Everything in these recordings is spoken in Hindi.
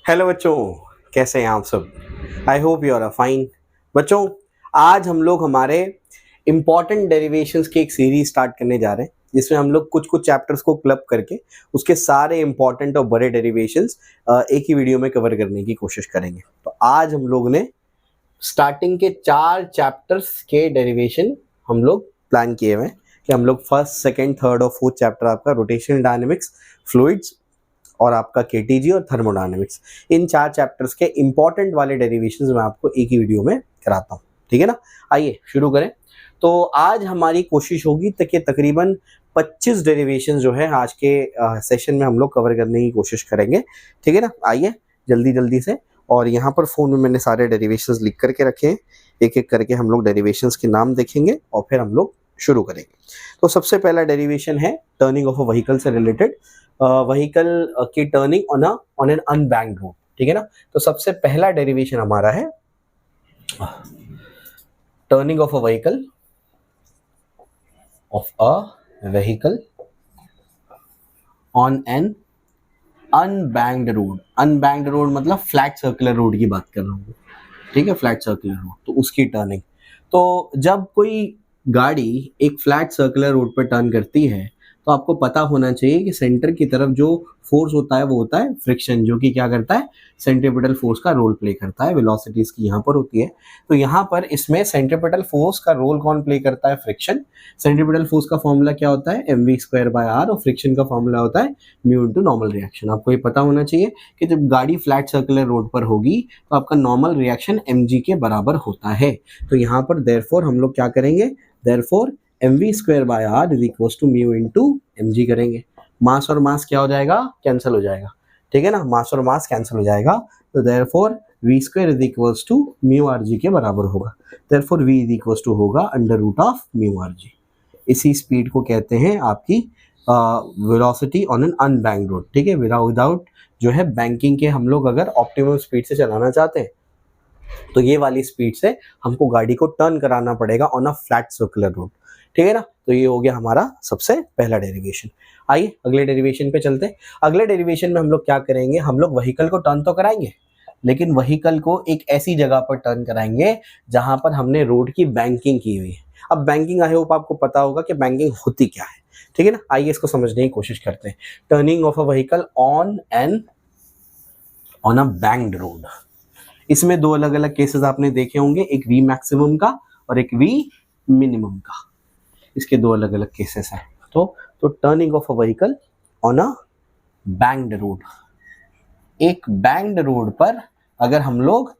हेलो बच्चों, कैसे हैं आप सब? I hope you are fine. बच्चों, आज हम लोग हमारे इम्पॉर्टेंट डेरिवेशंस की एक सीरीज स्टार्ट करने जा रहे हैं, जिसमें हम लोग कुछ कुछ चैप्टर्स को क्लब करके उसके सारे इम्पॉर्टेंट और बड़े डेरिवेशंस एक ही वीडियो में कवर करने की कोशिश करेंगे। तो आज हम लोग ने स्टार्टिंग के 4 चैप्टर्स के डेरिवेशन हम लोग प्लान किए हुए हैं कि हम लोग फर्स्ट, सेकेंड, थर्ड और फोर्थ चैप्टर आपका रोटेशनल डायनेमिक्स, फ्लूइड्स और आपका केटीजी और थर्मोडायनेमिक्स, इन 4 चैप्टर्स के इंपॉर्टेंट वाले डेरिवेशंस मैं आपको एक ही वीडियो में कराता हूँ। ठीक है ना? आइए शुरू करें। तो आज हमारी कोशिश होगी कि तकरीबन 25 डेरिवेशन जो है आज के सेशन में हम लोग कवर करने की कोशिश करेंगे। ठीक है ना? आइए जल्दी जल्दी से। और यहाँ पर फोन में मैंने सारे डेरिवेशंस लिख करके रखे हैं, एक एक करके हम लोग डेरिवेशंस के नाम देखेंगे और फिर हम लोग शुरू करेंगे। तो सबसे पहला डेरिवेशन है टर्निंग ऑफ अ व्हीकल से रिलेटेड, व्हीकल की turning on an unbanked road. ठीक है ना? तो सबसे पहला डेरिवेशन हमारा है turning of a vehicle on an unbanked road. Unbanked road मतलब फ्लैट सर्कुलर रोड की बात कर रहा हूँ। ठीक है, फ्लैट सर्कुलर रोड, तो उसकी टर्निंग। तो जब कोई गाड़ी एक फ्लैट सर्कुलर रोड पर टर्न करती है तो आपको पता होना चाहिए कि सेंटर की तरफ जो फोर्स होता है वो होता है फ्रिक्शन, जो कि क्या करता है, सेंट्रीपिटल फोर्स का रोल प्ले करता है। वेलोसिटीज की यहाँ पर होती है, तो यहाँ पर इसमें सेंट्रीपिटल फोर्स का रोल कौन प्ले करता है? फ्रिक्शन। सेंट्रीपिटल फोर्स का फॉर्मूला क्या होता है? mv²/r, और फ्रिक्शन का फॉर्मूला होता है म्यू इनटू नॉर्मल रिएक्शन। आपको ये पता होना चाहिए कि जब गाड़ी फ्लैट सर्कुलर रोड पर होगी तो आपका नॉर्मल रिएक्शन mg के बराबर होता है। तो यहाँ पर देयरफॉर हम लोग क्या करेंगे? Therefore mv²/r is equal to mu into mg करेंगे। मास और मास क्या हो जाएगा? कैंसिल हो जाएगा। ठीक है ना? मास और मास कैंसिल हो जाएगा, तो therefore v² is equal to mu rg के बराबर होगा। Therefore v is equal to होगा √of म्यू rg। इसी स्पीड को कहते हैं आपकी velocity on an unbanked road. ठीक है, विदाउट जो है बैंकिंग के हम लोग अगर ऑप्टिमम स्पीड से चलाना चाहते हैं तो ये वाली स्पीड से हमको गाड़ी को टर्न कराना पड़ेगा on a flat circular road. ठीक है ना? तो ये हो गया हमारा सबसे पहला डेरिवेशन। आइए अगले डेरिवेशन पे चलते हैं। अगले डेरिवेशन में हम लोग क्या करेंगे? हम लोग व्हीकल को टर्न तो कराएंगे, लेकिन व्हीकल को एक ऐसी जगह पर टर्न कराएंगे जहां पर हमने रोड की बैंकिंग की हुई है। अब बैंकिंग, आई होप आपको पता होगा कि बैंकिंग होती क्या है। ठीक है ना? आइए इसको समझने की कोशिश करते हैं। Turning of a vehicle on a banked road. इसमें दो अलग अलग केसेस आपने देखे होंगे, एक वी मैक्सिमम का और एक वी मिनिमम का। इसके दो अलग अलग केसेस हैं। तो turning of a vehicle on a banked road, एक बैंक्ड रोड पर अगर हम लोग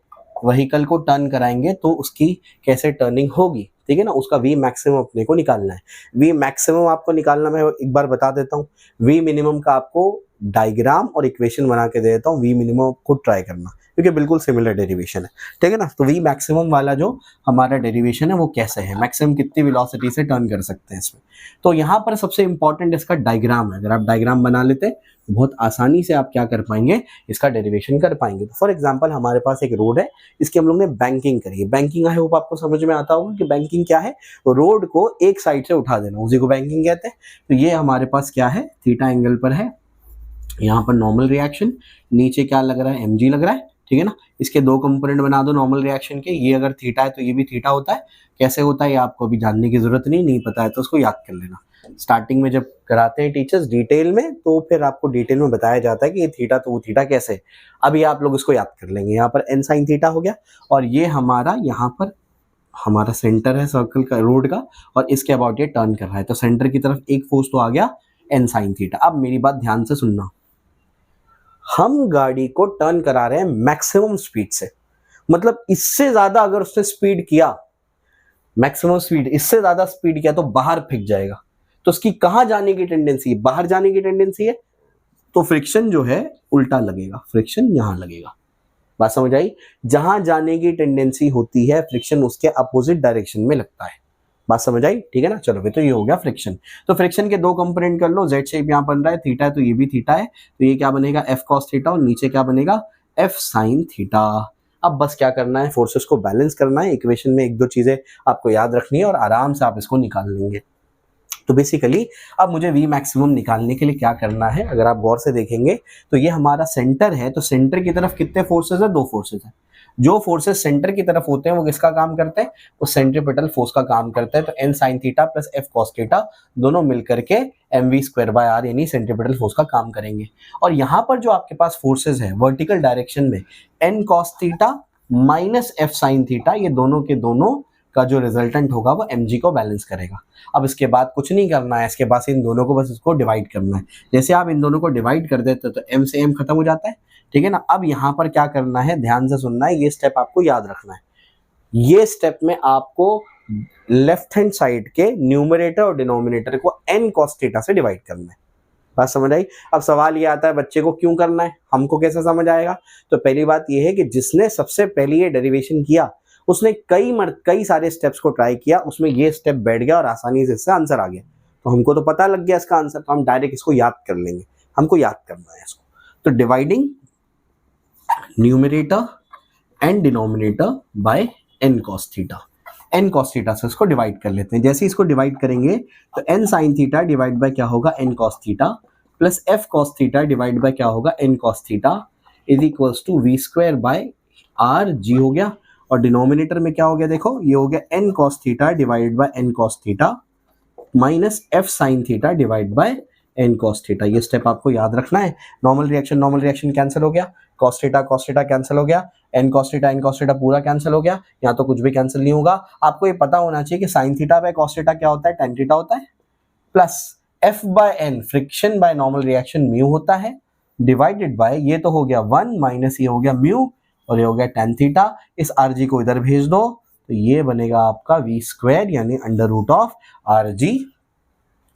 व्हीकल को टर्न कराएंगे तो उसकी कैसे टर्निंग होगी? ठीक है ना? उसका वी मैक्सिमम अपने को निकालना है। वी मैक्सिमम आपको निकालना, मैं एक बार बता देता हूँ। वी मिनिमम का आपको डायग्राम और इक्वेशन बना के दे देता हूँ। वी मिनिमम को ट्राई करना, क्योंकि बिल्कुल सिमिलर डेरिवेशन है। ठीक है ना? तो वी मैक्सिमम वाला जो हमारा डेरिवेशन है वो कैसे है, मैक्सिमम कितनी वेलोसिटी से टर्न कर सकते हैं इसमें। तो यहाँ पर सबसे इंपॉर्टेंट इसका डायग्राम है। अगर आप डायग्राम बना लेते तो बहुत आसानी से आप क्या कर पाएंगे? इसका डेरिवेशन कर पाएंगे। तो फॉर एग्जाम्पल हमारे पास एक रोड है, इसकी हम लोग ने बैंकिंग करी है। बैंकिंग आई होप आपको समझ में आता होगा कि बैंकिंग क्या है। रोड को एक साइड से उठा देना, उसी को बैंकिंग कहते हैं। तो ये हमारे पास क्या है? थीटा एंगल पर है। यहाँ पर नॉर्मल रिएक्शन, नीचे क्या लग रहा है? mg लग रहा है। ठीक है ना? इसके दो कंपोनेंट बना दो नॉर्मल रिएक्शन के। ये अगर थीटा है तो ये भी थीटा होता है। कैसे होता है ये आपको अभी जानने की जरूरत नहीं पता है तो उसको याद कर लेना। स्टार्टिंग में जब कराते हैं टीचर्स डिटेल में, तो फिर आपको डिटेल में बताया जाता है कि ये थीटा तो वो थीटा कैसे। अभी आप लोग इसको याद कर लेंगे। यहाँ पर n sin थीटा हो गया, और ये हमारा यहाँ पर हमारा सेंटर है सर्कल का, रोड का, और इसके अबाउट ये टर्न कर रहा है। तो सेंटर की तरफ एक फोर्स तो आ गया n sin थीटा। अब मेरी बात ध्यान से सुनना, हम गाड़ी को टर्न करा रहे हैं मैक्सिमम स्पीड से। मतलब इससे ज्यादा अगर उसने स्पीड किया, मैक्सिमम स्पीड, इससे ज्यादा स्पीड किया तो बाहर फेंक जाएगा। तो उसकी कहां जाने की टेंडेंसी है? बाहर जाने की टेंडेंसी है। तो फ्रिक्शन जो है उल्टा लगेगा, फ्रिक्शन यहां लगेगा। बात समझ आई? जहां जाने की टेंडेंसी होती है फ्रिक्शन उसके अपोजिट डायरेक्शन में लगता है। बात समझ आई? ठीक है ना? चलो भाई, तो ये हो गया फ्रिक्शन। तो फ्रिक्शन के दो कंपोनेंट कर लो। जेड शेप यहाँ बन रहा है, थीटा है तो ये भी थीटा है, तो ये क्या बनेगा? एफ कॉस थीटा, और नीचे क्या बनेगा? F sine theta. अब बस क्या करना है? फोर्सेस को बैलेंस करना है। इक्वेशन में एक दो चीजें आपको याद रखनी है और आराम से आप इसको निकाल लेंगे। तो बेसिकली अब मुझे वी मैक्सिमम निकालने के लिए क्या करना है, अगर आप गौर से देखेंगे तो ये हमारा सेंटर है, तो सेंटर की तरफ कितने फोर्सेस है, 2 फोर्सेस है। जो फोर्सेस सेंटर की तरफ होते हैं वो किसका काम करते हैं, वो सेंट्रीपिटल फोर्स का काम करते हैं। तो N sine theta plus F cos theta दोनों मिलकर के M we square by R यानी सेंट्रीपिटल फोर्स का काम करेंगे। और यहाँ पर जो आपके पास फोर्सेज है वर्टिकल डायरेक्शन में N cos theta minus F sine theta, ये दोनों के दोनों का जो रिजल्टेंट होगा वो mg को बैलेंस करेगा। अब इसके बाद कुछ नहीं करना है, इसके बाद इन दोनों को बस इसको डिवाइड करना है। जैसे आप इन दोनों को डिवाइड कर देते तो m से m खत्म हो जाता है, ठीक है ना। अब यहाँ पर क्या करना है, ध्यान से सुनना है, ये स्टेप आपको याद रखना है। ये स्टेप में आपको लेफ्ट हैंड साइड के न्यूमरेटर और डिनोमिनेटर को n cos थीटा से डिवाइड करना है। बात समझ आई। अब सवाल ये आता है बच्चे को क्यों करना है, हमको कैसे समझ आएगा। तो पहली बात ये है कि जिसने सबसे पहले ये डेरिवेशन किया उसने कई सारे स्टेप्स को ट्राई किया, उसमें ये स्टेप बैठ गया और आसानी से इससे आंसर आ गया। तो हमको तो पता लग गया इसका आंसर, तो हम डायरेक्ट इसको याद कर लेंगे। हमको याद करना है इसको, तो dividing numerator and denominator by n cos theta, n cos theta से इसको डिवाइड कर लेते हैं। जैसे इसको डिवाइड करेंगे तो n sin theta divide by क्या होगा, n cos theta plus f cos theta divide by क्या होगा, n cos theta is equals to v square by r g हो गया। और डिनोमिनेटर में क्या हो गया, देखो ये हो गया n cos theta divide bye n cos theta minus f sin theta divide bye n cos theta. ये स्टेप आपको याद रखना है। नॉर्मल रिएक्शन कैंसिल हो गया, cos थीटा कैंसिल हो गया, n cos थीटा पूरा कैंसिल हो गया, यहाँ तो कुछ भी कैंसिल नहीं होगा। आपको ये पता होना चाहिए कि sin theta by cos theta क्या होता है, tan थीटा होता है, plus f by n friction by normal reaction mu होता है, डिवाइडेड बाय ये तो हो गया 1 माइनस ये हो गया म्यू और ये हो गया tan थीटा। इस rg को इधर भेज दो तो ये बनेगा आपका v स्क्वायर यानी under root of rg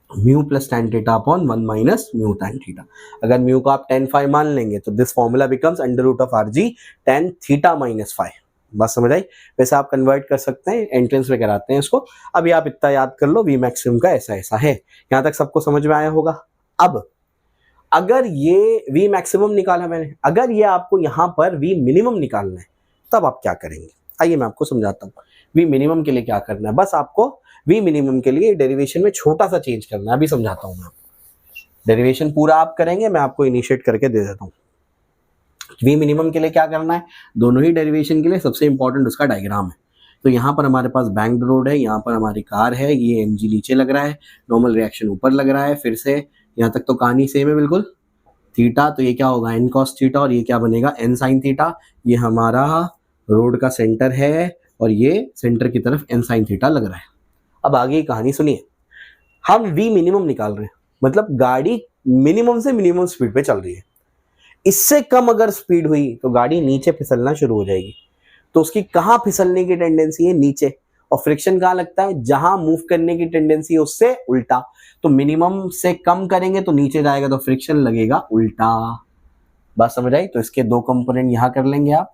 mu plus tan theta upon 1 minus mu tan theta. अगर म्यू को आप tan फाइव मान लेंगे तो this formula becomes under root of rg tan theta minus 5। बात समझ आई। वैसे आप कन्वर्ट कर सकते हैं, एंट्रेंस में कराते हैं इसको। अभी आप इतना याद कर लो, वी मैक्सिमम का ऐसा ऐसा है। यहाँ तक सबको समझ में आया होगा। अब अगर ये वी मैक्सिमम निकाला मैंने, अगर ये आपको यहाँ पर वी मिनिमम निकालना है तब आप क्या करेंगे, आइए मैं आपको समझाता हूँ। वी मिनिमम के लिए क्या करना है, बस आपको वी मिनिमम के लिए डेरिवेशन में छोटा सा चेंज करना है। अभी समझाता हूँ मैं आपको। डेरिवेशन पूरा आप करेंगे, मैं आपको इनिशिएट करके दे देता हूँ। वी मिनिमम के लिए क्या करना है, दोनों ही डेरिवेशन के लिए सबसे इंपॉर्टेंट उसका डायग्राम है। तो यहाँ पर हमारे पास बैंक रोड है, यहाँ पर हमारी कार है, ये mg नीचे लग रहा है, नॉर्मल रिएक्शन ऊपर लग रहा है। फिर से यहाँ तक तो कहानी सेम है बिल्कुल। थीटा तो ये क्या होगा n cos थीटा और ये क्या बनेगा n sin थीटा। ये हमारा रोड का सेंटर है और ये सेंटर की तरफ n sin थीटा लग रहा है। अब आगे की कहानी सुनिए। हम v मिनिमम निकाल रहे हैं, मतलब गाड़ी मिनिमम से मिनिमम स्पीड पे चल रही है। इससे कम अगर स्पीड हुई तो गाड़ी नीचे फिसलना शुरू हो जाएगी। तो उसकी कहाँ फिसलने की टेंडेंसी है, नीचे। और फ्रिक्शन कहाँ लगता है, जहां मूव करने की टेंडेंसी है उससे उल्टा। तो मिनिमम से कम करेंगे तो नीचे जाएगा, तो फ्रिक्शन लगेगा उल्टा। बात समझ आई। तो इसके दो कंपोनेंट यहां कर लेंगे आप।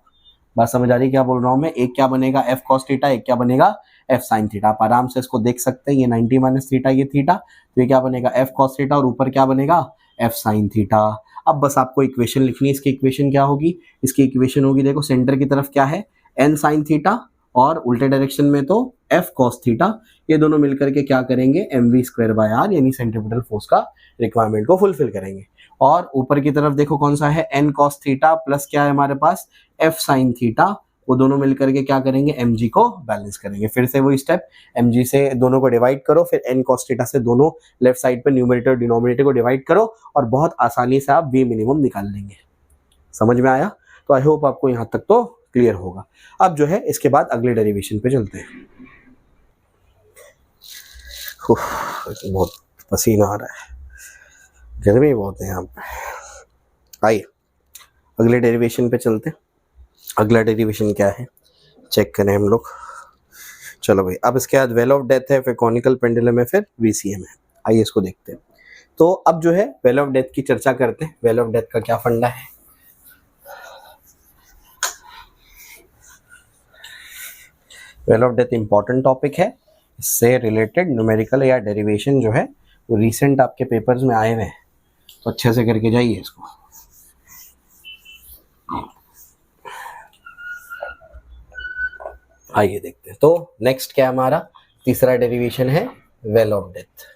बात समझ आ रही क्या बोल रहा हूं मैं। एक क्या बनेगा f cos थीटा, एक क्या बनेगा f sin थीटा। आप आराम से इसको देख सकते हैं, ये 90 माइनस थीटा ये थीटा, तो ये क्या बनेगा f cos थीटा और ऊपर क्या बनेगा f sin थीटा। अब बस आपको इक्वेशन लिखनी है। इसकी इक्वेशन क्या होगी, इसकी इक्वेशन होगी, देखो सेंटर की तरफ क्या है n sin थीटा और उल्टे डायरेक्शन में तो f cos थीटा। ये दोनों मिलकर के क्या करेंगे, mv स्क्वायर बाय r यानी सेंट्रीपिटल फोर्स का रिक्वायरमेंट को फुलफिल करेंगे। और ऊपर की तरफ देखो कौन सा है, n cos थीटा प्लस क्या है हमारे पास f sin थीटा। वो दोनों मिलकर के क्या करेंगे, mg को बैलेंस करेंगे। फिर से वही स्टेप, mg से दोनों को डिवाइड करो, फिर n cos थीटा से दोनों लेफ्ट साइड पे न्यूमरेटर डिनोमिनेटर को डिवाइड करो और बहुत आसानी से आप v मिनिमम निकाल लेंगे। समझ में आया। तो आई होप आपको यहाँ तक तो क्लियर होगा। अब जो है इसके बाद अगले डेरिवेशन पे चलते हैं। बहुत पसीना आ रहा है, गर्मी बहुत है यहाँ पे। आइए अगले डेरिवेशन पे चलते हैं। अगला डेरिवेशन क्या है चेक करें हम लोग। चलो भाई, अब इसके बाद वेल ऑफ डेथ है, फिर कॉनिकल पेंडुलम है, फिर वीसीएम है। आइए इसको देखते हैं। तो अब जो है वेल ऑफ डेथ की चर्चा करते हैं। वेल ऑफ डेथ का क्या फंडा है। Well of death important topic है। इससे रिलेटेड न्यूमेरिकल या डेरिवेशन जो है वो रिसेंट आपके पेपर्स में आए हुए हैं, तो अच्छे से करके जाइए इसको। आइए देखते हैं। तो नेक्स्ट क्या हमारा तीसरा डेरिवेशन है वेल ऑफ डेथ।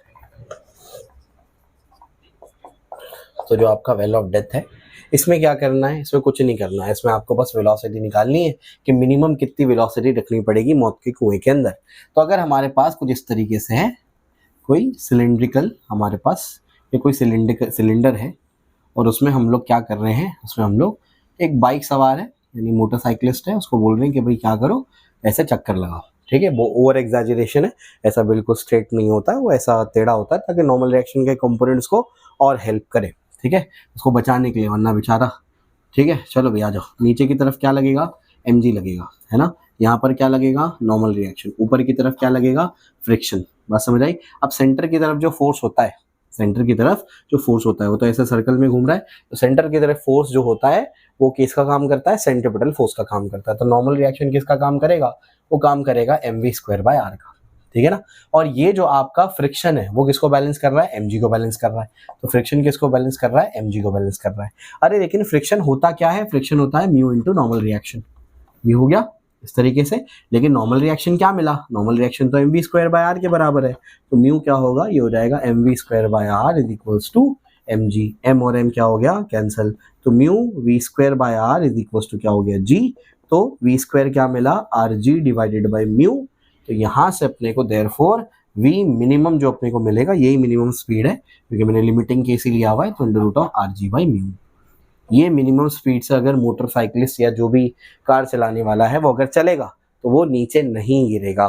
तो जो आपका वेल ऑफ डेथ है, इसमें क्या करना है, इसमें कुछ नहीं करना है, इसमें आपको बस वेलोसिटी निकालनी है कि मिनिमम कितनी वेलोसिटी रखनी पड़ेगी मौत के कुएं के अंदर। तो अगर हमारे पास कुछ इस तरीके से है, कोई सिलिंड्रिकल हमारे पास ये कोई सिलेंडर है और उसमें हम लोग क्या कर रहे हैं, उसमें हम लोग एक बाइक सवार है यानी मोटरसाइकिलिस्ट है, उसको बोल रहे हैं कि भाई क्या करो, ऐसे चक्कर लगाओ। ठीक है, वो ओवर एग्जैजरेशन है, ऐसा बिल्कुल स्ट्रेट नहीं होता है, वो ऐसा टेढ़ा होता है ताकि नॉर्मल रिएक्शन के कंपोनेंट्स को और हेल्प करे। ठीक है, उसको बचाने के लिए, वरना बेचारा। ठीक है, चलो भैया जाओ। नीचे की तरफ क्या लगेगा, mg लगेगा, है ना। यहाँ पर क्या लगेगा, नॉर्मल रिएक्शन। ऊपर की तरफ क्या लगेगा, फ्रिक्शन। बात समझ आई। अब सेंटर की तरफ जो फोर्स होता है, सेंटर की तरफ जो फोर्स होता है वो तो ऐसे सर्कल में घूम रहा है, तो सेंटर की तरफ फोर्स जो होता है वो किसका काम करता है, सेंट्रीपिटल फोर्स का काम करता है। तो नॉर्मल रिएक्शन किसका काम करेगा, वो काम करेगा mv²/r का। ठीक है ना। और ये जो आपका फ्रिक्शन है वो किसको बैलेंस कर रहा है, mg को बैलेंस कर रहा है। तो फ्रिक्शन किसको बैलेंस कर रहा है, mg को बैलेंस कर रहा है। अरे लेकिन फ्रिक्शन होता क्या है, फ्रिक्शन होता है म्यू इंटू नॉर्मल रिएक्शन। ये हो गया इस तरीके से। लेकिन नॉर्मल रिएक्शन क्या मिला, नॉर्मल रिएक्शन तो mv²/r के बराबर है, तो म्यू क्या होगा, ये हो जाएगा mv²/r is equals to mg। m और m क्या हो गया, कैंसिल। तो mu v²/r is equals to क्या हो गया, g। तो v² क्या मिला, rg डिवाइडेड बाय म्यू। तो यहाँ से अपने को देयरफॉर v मिनिमम जो अपने को मिलेगा, यही मिनिमम स्पीड है क्योंकि मैंने लिमिटिंग केस ही लिया हुआ है, तो √rg/μ। ये मिनिमम स्पीड से अगर मोटरसाइकिलिस्ट या जो भी कार चलाने वाला है वो अगर चलेगा तो वो नीचे नहीं गिरेगा।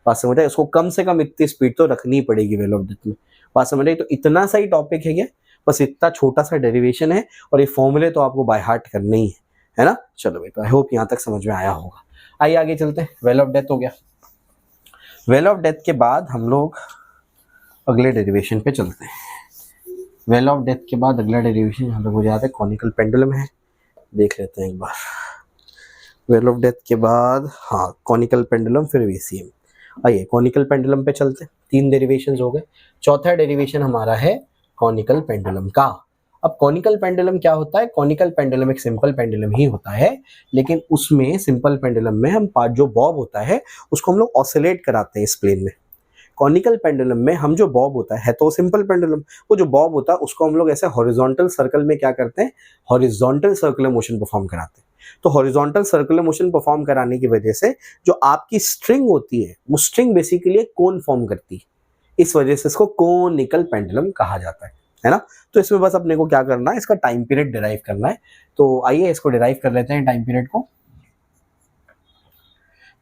बात समझ आए, उसको कम से कम इतनी स्पीड तो रखनी पड़ेगी वेल ऑफ डेथ में। बात समझ आई। तो इतना सा ही टॉपिक है ये, बस इतना छोटा सा डेरिवेशन है और ये फॉर्मूले तो आपको बाय हार्ट करने ही है ना। चलो भाई, तो आई होप यहाँ तक समझ में आया होगा। आइए आगे चलते हैं। वेल ऑफ डेथ हो गया। वेल ऑफ डेथ के बाद हम लोग अगले डेरिवेशन पे चलते हैं। वेल ऑफ डेथ के बाद अगला डेरिवेशन यहाँ तक हो जाता है कॉनिकल पेंडुलम है, देख लेते हैं एक बार। वेल ऑफ डेथ के बाद हाँ कॉनिकल पेंडुलम, फिर वीसीएम। आइए कॉनिकल पेंडुलम पे चलते हैं। 3 डेरिवेशन हो गए, चौथा डेरिवेशन हमारा है कॉनिकल पेंडुलम का। अब कॉनिकल पेंडुलम क्या होता है, कॉनिकल पेंडुलम एक सिंपल पेंडुलम ही होता है, लेकिन उसमें सिंपल पेंडुलम में हम जो बॉब होता है उसको हम लोग ऑसिलेट कराते हैं इस प्लेन में। कॉनिकल पेंडुलम में हम जो बॉब होता है तो सिंपल पेंडुलम, वो जो बॉब होता है उसको हम लोग ऐसे हॉरिजॉन्टल सर्कल में क्या करते हैं, हॉरिजॉन्टल सर्कुलर मोशन परफॉर्म कराते हैं। तो हॉरिजॉन्टल सर्कुलर मोशन परफॉर्म कराने की वजह से जो आपकी स्ट्रिंग होती है वो स्ट्रिंग बेसिकली एक कोन फॉर्म करती है, इस वजह से इसको कोनिकल पेंडुलम कहा जाता है ना। तो इसमें बस अपने को क्या करना है, इसका टाइम पीरियड डिराइव करना है। तो आइए इसको डिराइव कर लेते हैं टाइम पीरियड को,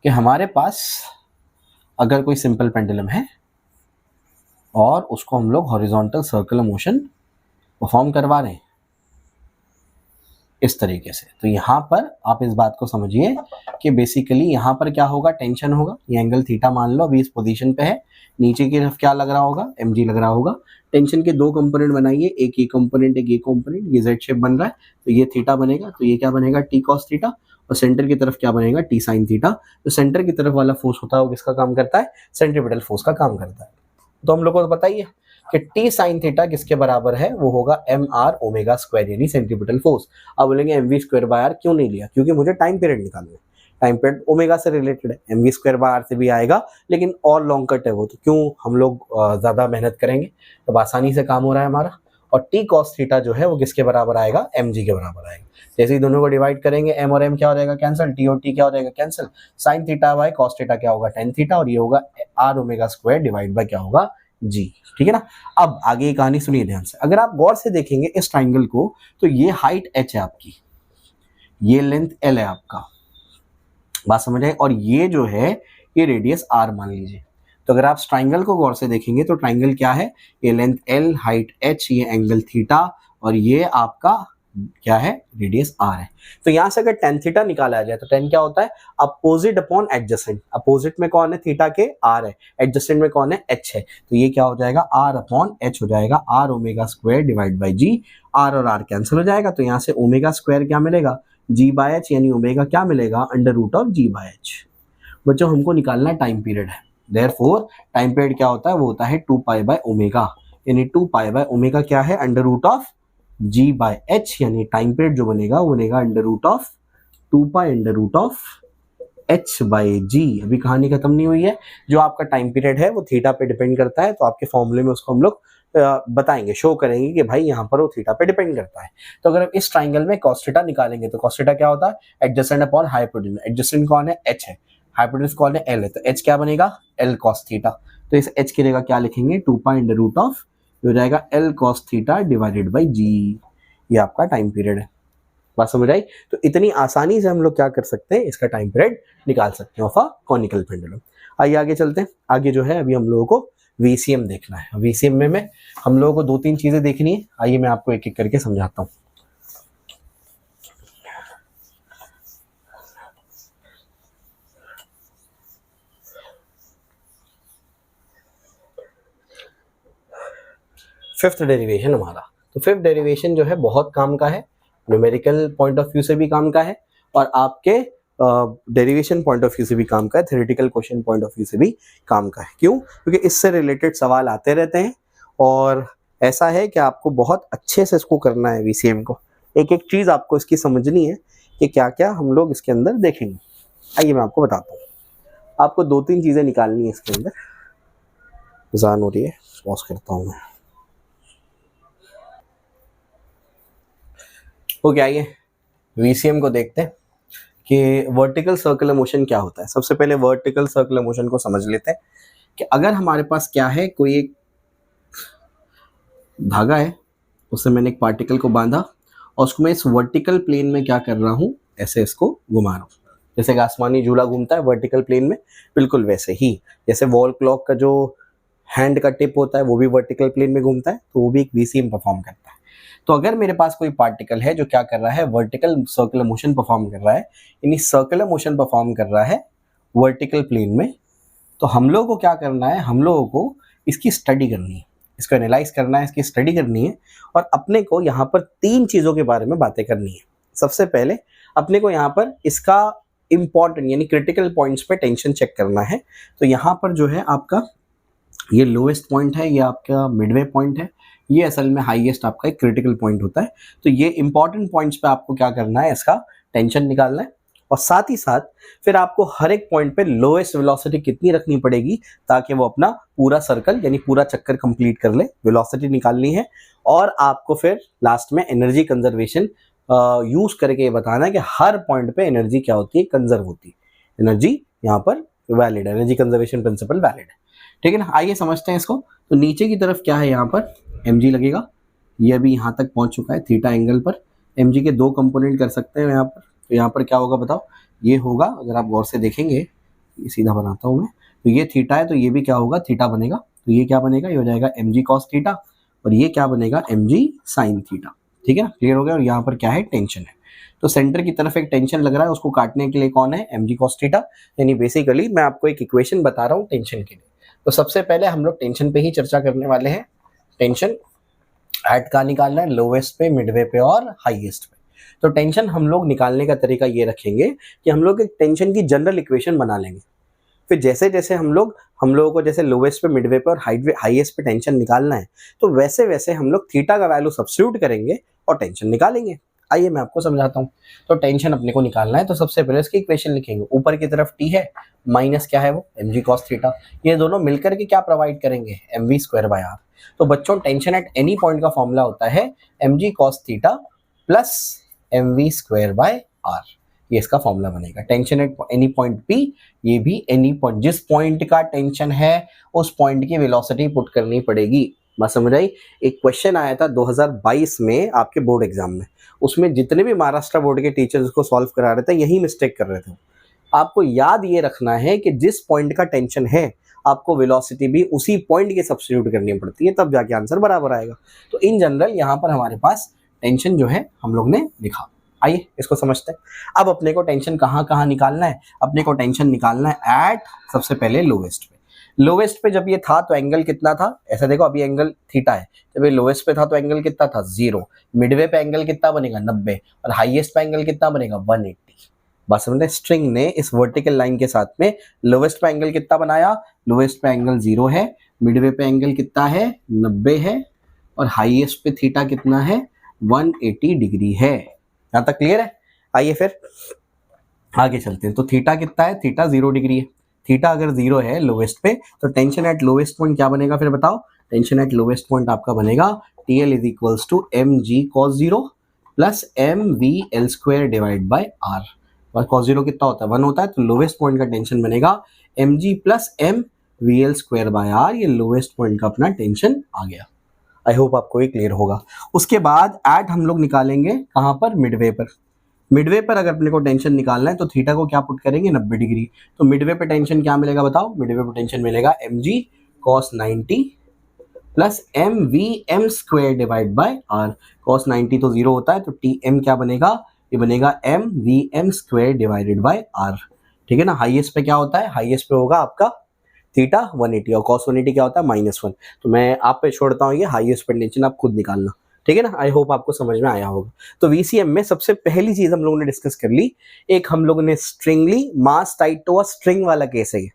कि हमारे पास अगर कोई सिंपल पेंडुलम है और उसको हम लोग हॉरिजॉन्टल सर्कुलर मोशन परफॉर्म करवा रहे हैं इस तरीके से, तो यहाँ पर आप इस बात को समझिए कि बेसिकली यहाँ पर क्या होगा, टेंशन होगा। ये एंगल थीटा मान लो अभी इस पोजीशन पे है, नीचे की तरफ क्या लग रहा होगा, mg लग रहा होगा। टेंशन के 2 कंपोनेंट बनाइए, एक ये कंपोनेंट एक ये कंपोनेंट, ये जेड शेप बन रहा है तो ये थीटा बनेगा, तो ये क्या बनेगा, टी कॉस थीटा, और सेंटर की तरफ क्या बनेगा, टी साइन थीटा। तो सेंटर की तरफ वाला फोर्स होता है वो किसका काम करता है, सेंट्रीपिटल फोर्स का काम करता है। तो हम लोग को बताइए कि टी साइन थीटा किसके बराबर है, वो होगा mr⍵² यानी सेंट्रीपिटल फोर्स। अब बोलेंगे mv²/r क्यों नहीं लिया, क्योंकि मुझे टाइम पीरियड निकालना है। टाइम पीरियड ओमेगा से रिलेटेड है, mv²/r से भी आएगा लेकिन और लॉन्ग कट है वो, तो क्यों हम लोग ज्यादा मेहनत करेंगे, तो आसानी से काम हो रहा है हमारा। और टी कॉस थीटा जो है वो किसके बराबर आएगा, mg के बराबर आएगा। जैसे ही दोनों को डिवाइड करेंगे m और m क्या हो जाएगा कैंसिल, t और t क्या हो जाएगा cancel, sine theta by cos theta क्या होगा tan थीटा, और ये होगा r⍵² डिवाइड बाय क्या होगा g। ठीक है ना। अब आगे की कहानी सुनिए ध्यान से। अगर आप गौर से देखेंगे इस ट्राइंगल को, तो ये हाइट h है आपकी, ये लेंथ l है आपका, बात समझ आए, और ये जो है ये रेडियस r मान लीजिए। तो अगर आप ट्राइंगल को गौर से देखेंगे तो ट्राइंगल क्या है, ये लेंथ l, हाइट h, ये एंगल थीटा, और ये आपका क्या है, रेडियस r है। तो यहां से अगर tan थीटा निकाला जाए तो tan क्या होता है, अपोजिट अपॉन एडजेसेंट। अपोजिट में कौन है, थीटा के r है, एडजेसेंट में कौन है, h है। तो ये क्या हो जाएगा, r अपॉन h हो जाएगा, r⍵² divide by g। r और r कैंसिल हो जाएगा, तो यहाँ से ⍵² क्या मिलेगा, g/h, यानी ओमेगा क्या मिलेगा, √g/h। बच्चों हमको निकालना टाइम पीरियड है, देयरफॉर टाइम पीरियड क्या होता है, वो होता है 2π/ω, यानी 2π/ω क्या है, √g/h, यानी टाइम पीरियड जो बनेगा वो बनेगा √2π/h/g। अभी कहानी खत्म नहीं हुई है, जो आपका टाइम पीरियड है वो थीटा पे डिपेंड करता है, तो आपके फॉर्मूले में उसको हम लोग बताएंगे, शो करेंगे कि भाई यहाँ पर वो थीटा पे डिपेंड करता है। तो अगर हम इस ट्राइंगल में cos थीटा निकालेंगे तो cos थीटा क्या होता है, एडजेसेंट अपॉन हाइपोटेन्यूज। एडजेसेंट कौन है, h है, हाइपोटेन्यूज कौन है, l है, तो h क्या बनेगा, l cos थीटा। तो इस h की जगह क्या लिखेंगे, 2 पाई अंडर रूट ऑफ हो जाएगा l cos theta divided by g। ये आपका टाइम पीरियड है, बात समझ आई। तो इतनी आसानी से हम लोग क्या कर सकते हैं, इसका टाइम पीरियड निकाल सकते हैं ऑफ अ कॉनिकल पेंडुलम। आइए आगे चलते हैं। आगे जो है अभी हम लोगों को VCM देखना है। VCM में हम लोगों को 2-3 चीजें देखनी है। आइए मैं आपको एक एक करके समझाता हूँ। फिफ्थ डेरिवेशन हमारा, तो फिफ्थ डेरिवेशन जो है बहुत काम का है, न्यूमेरिकल पॉइंट ऑफ व्यू से भी काम का है और आपके डेरिवेशन पॉइंट ऑफ व्यू से भी काम का है, theoretical question point of view से भी काम का है। क्यों, क्योंकि इससे रिलेटेड सवाल आते रहते हैं और ऐसा है कि आपको बहुत अच्छे से इसको करना है। VCM को एक एक चीज आपको इसकी समझनी है कि क्या क्या हम लोग इसके अंदर देखेंगे। आइए मैं आपको बताता हूँ। आपको 2-3 चीजें निकालनी है इसके अंदर। जान हो रही है, पॉज करता हूँ मैं। ओके, आइए VCM को देखते हैं कि वर्टिकल सर्कुलर मोशन क्या होता है। सबसे पहले वर्टिकल सर्कुलर मोशन को समझ लेते हैं कि अगर हमारे पास क्या है, कोई एक धागा है, उससे मैंने एक पार्टिकल को बांधा और उसको मैं इस वर्टिकल प्लेन में क्या कर रहा हूँ, ऐसे इसको घुमा रहा हूँ। जैसे कि आसमानी झूला घूमता है वर्टिकल प्लेन में, बिल्कुल वैसे ही जैसे वॉल क्लॉक का जो हैंड का टिप होता है वो भी वर्टिकल प्लेन में घूमता है, तो वो भी एक VCM परफॉर्म करता है। तो अगर मेरे पास कोई पार्टिकल है जो क्या कर रहा है, वर्टिकल सर्कुलर मोशन परफॉर्म कर रहा है, यानी सर्कुलर मोशन परफॉर्म कर रहा है वर्टिकल प्लेन में, तो हम लोगों को क्या करना है, हम लोगों को इसकी स्टडी करनी है, इसको एनालाइज करना है, इसकी स्टडी करनी है और अपने को यहाँ पर 3 चीज़ों के बारे में बातें करनी है। सबसे पहले अपने को यहाँ पर इसका इंपॉर्टेंट यानी क्रिटिकल पॉइंट्स पे टेंशन चेक करना है। तो यहाँ पर जो है आपका ये लोएस्ट पॉइंट है, ये आपका मिडवे पॉइंट है, ये असल में हाईएस्ट आपका एक क्रिटिकल पॉइंट होता है। तो ये इंपॉर्टेंट पॉइंट्स पे आपको क्या करना है, इसका टेंशन निकालना है और साथ ही साथ फिर आपको हर एक पॉइंट पे लोएस्ट वेलोसिटी कितनी रखनी पड़ेगी ताकि वो अपना पूरा सर्कल यानी पूरा चक्कर कंप्लीट कर ले, वेलोसिटी निकालनी है। और आपको फिर लास्ट में एनर्जी कंजर्वेशन यूज करके ये बताना है कि हर पॉइंट पे एनर्जी क्या होती है, कंजर्व होती है। एनर्जी यहाँ पर वैलिड है, एनर्जी कंजर्वेशन प्रिंसिपल वैलिड है, ठीक है ना। आइए समझते हैं इसको। तो नीचे की तरफ क्या है, यहाँ पर mg लगेगा, ये अभी यहाँ तक पहुँच चुका है थीटा एंगल पर। mg के 2 कंपोनेंट कर सकते हैं यहाँ पर। तो यहाँ पर क्या होगा बताओ, ये होगा, अगर आप गौर से देखेंगे, ये सीधा बनाता हूँ मैं, तो ये थीटा है तो ये भी क्या होगा, थीटा बनेगा। तो ये क्या बनेगा, ये हो जाएगा mg cos थीटा और ये क्या बनेगा, mg sin थीटा, ठीक है ना, क्लियर हो गया। और यहाँ पर क्या है, टेंशन है, तो सेंटर की तरफ एक टेंशन लग रहा है, उसको काटने के लिए कौन है, mg cos थीटा। यानी बेसिकली मैं आपको एक इक्वेशन बता रहा हूँ टेंशन के लिए। तो सबसे पहले हम लोग टेंशन पे ही चर्चा करने वाले हैं। टेंशन एट का निकालना है, लोवेस्ट पे, मिडवे पे और हाईएस्ट पे। तो टेंशन हम लोग निकालने का तरीका ये रखेंगे कि हम लोग एक टेंशन की जनरल इक्वेशन बना लेंगे। फिर जैसे जैसे हम लोगों को जैसे लोवेस्ट पे, मिडवे पे और हाईएस्ट पे टेंशन निकालना है, तो वैसे वैसे हम लोग थीटा का वैल्यू सब्स्टिट्यूट करेंगे और टेंशन निकालेंगे। आइए मैं आपको समझाता हूँ। तो टेंशन अपने को निकालना है, तो सबसे पहले इसकी इक्वेशन लिखेंगे। ऊपर की तरफ टी है, माइनस क्या है वो, mg cos थीटा। ये दोनों मिलकर के क्या प्रोवाइड करेंगे, mv स्क्वायर बाय आर। तो बच्चों टेंशन एट एनी पॉइंट का फॉर्मूला होता है mg cos theta plus mv square by R. ये इसका फॉर्मूला बनेगा। Tension at any point p, ये भी एनी पॉइंट, जिस पॉइंट का टेंशन है उस पॉइंट की वेलोसिटी पुट करनी पड़ेगी। बात समझ आई। एक क्वेश्चन आया था 2022 में आपके बोर्ड एग्जाम में, उसमें जितने भी महाराष्ट्र बोर्ड के टीचर्स उसको सॉल्व करा रहे थे यही मिस्टेक कर रहे थे। आपको याद ये रखना है कि जिस पॉइंट का टेंशन है आपको वेलोसिटी भी उसी पॉइंट की सब्स्टिट्यूट करनी पड़ती है, तब जाके आंसर बराबर आएगा। तो इन जनरल यहाँ पर हमारे पास टेंशन जो है हम लोग ने लिखा। आइए इसको समझते हैं। अब अपने को टेंशन कहाँ कहाँ निकालना है, अपने को टेंशन निकालना है एट सबसे पहले लोवेस्ट पे। लोवेस्ट पे जब ये था तो एंगल कितना था, ऐसा देखो अभी एंगल थीटा है, जब ये लोवेस्ट पे था तो एंगल कितना था, 0। मिडवे पे एंगल कितना बनेगा, 90 और हाईएस्ट पे एंगल कितना बनेगा, 180। बस समझे, स्ट्रिंग ने इस वर्टिकल लाइन के साथ में लोवेस्ट पे एंगल कितना बनाया, लोवेस्ट पे एंगल 0 है, मिडवे पे एंगल कितना है, 90 है और हाईएस्ट पे थीटा कितना है, 180 डिग्री है। यहाँ तक क्लियर है। आइए फिर आगे चलते हैं। तो थीटा कितना है, थीटा 0 डिग्री है। थीटा अगर 0 है लोवेस्ट पे तो टेंशन एट लोवेस्ट पॉइंट क्या बनेगा फिर बताओ, टेंशन एट लोवेस्ट पॉइंट आपका बनेगा TL is equals to mg cos 0 plus mvl² divide by r। और cos 0 कितना होता है 1 होता है, तो लोवेस्ट पॉइंट का टेंशन बनेगा mg plus mvl² by r। ये लोवेस्ट पॉइंट का अपना टेंशन आ गया। आई होप आपको ये क्लियर होगा। उसके बाद एट हम लोग निकालेंगे कहाँ पर, मिडवे पर। मिडवे पर अगर अपने को टेंशन निकालना है तो थीटा को क्या पुट करेंगे 90 डिग्री। तो मिडवे पे टेंशन क्या मिलेगा बताओ, मिडवे पे टेंशन मिलेगा mg cos 90 plus mvm² divide by r। cos 90 तो 0 होता है, तो tm क्या बनेगा, ये बनेगा mvm² डिवाइडेड बाय r। ठीक है ना। हाईएस्ट पे क्या होता है, हाईएस्ट पे होगा आपका थीटा 180 और cos 180 क्या होता है -1। तो मैं आप पे छोड़ता हूँ ये हाईएस्ट पे टेंशन आप खुद निकालना। ठीक है ना। आई होप आपको समझ में आया होगा। तो VCM में सबसे पहली चीज हम लोगों ने डिस्कस कर ली, एक हम लोगों ने स्ट्रिंगली मास टाइड टू अ स्ट्रिंग वाला केस है।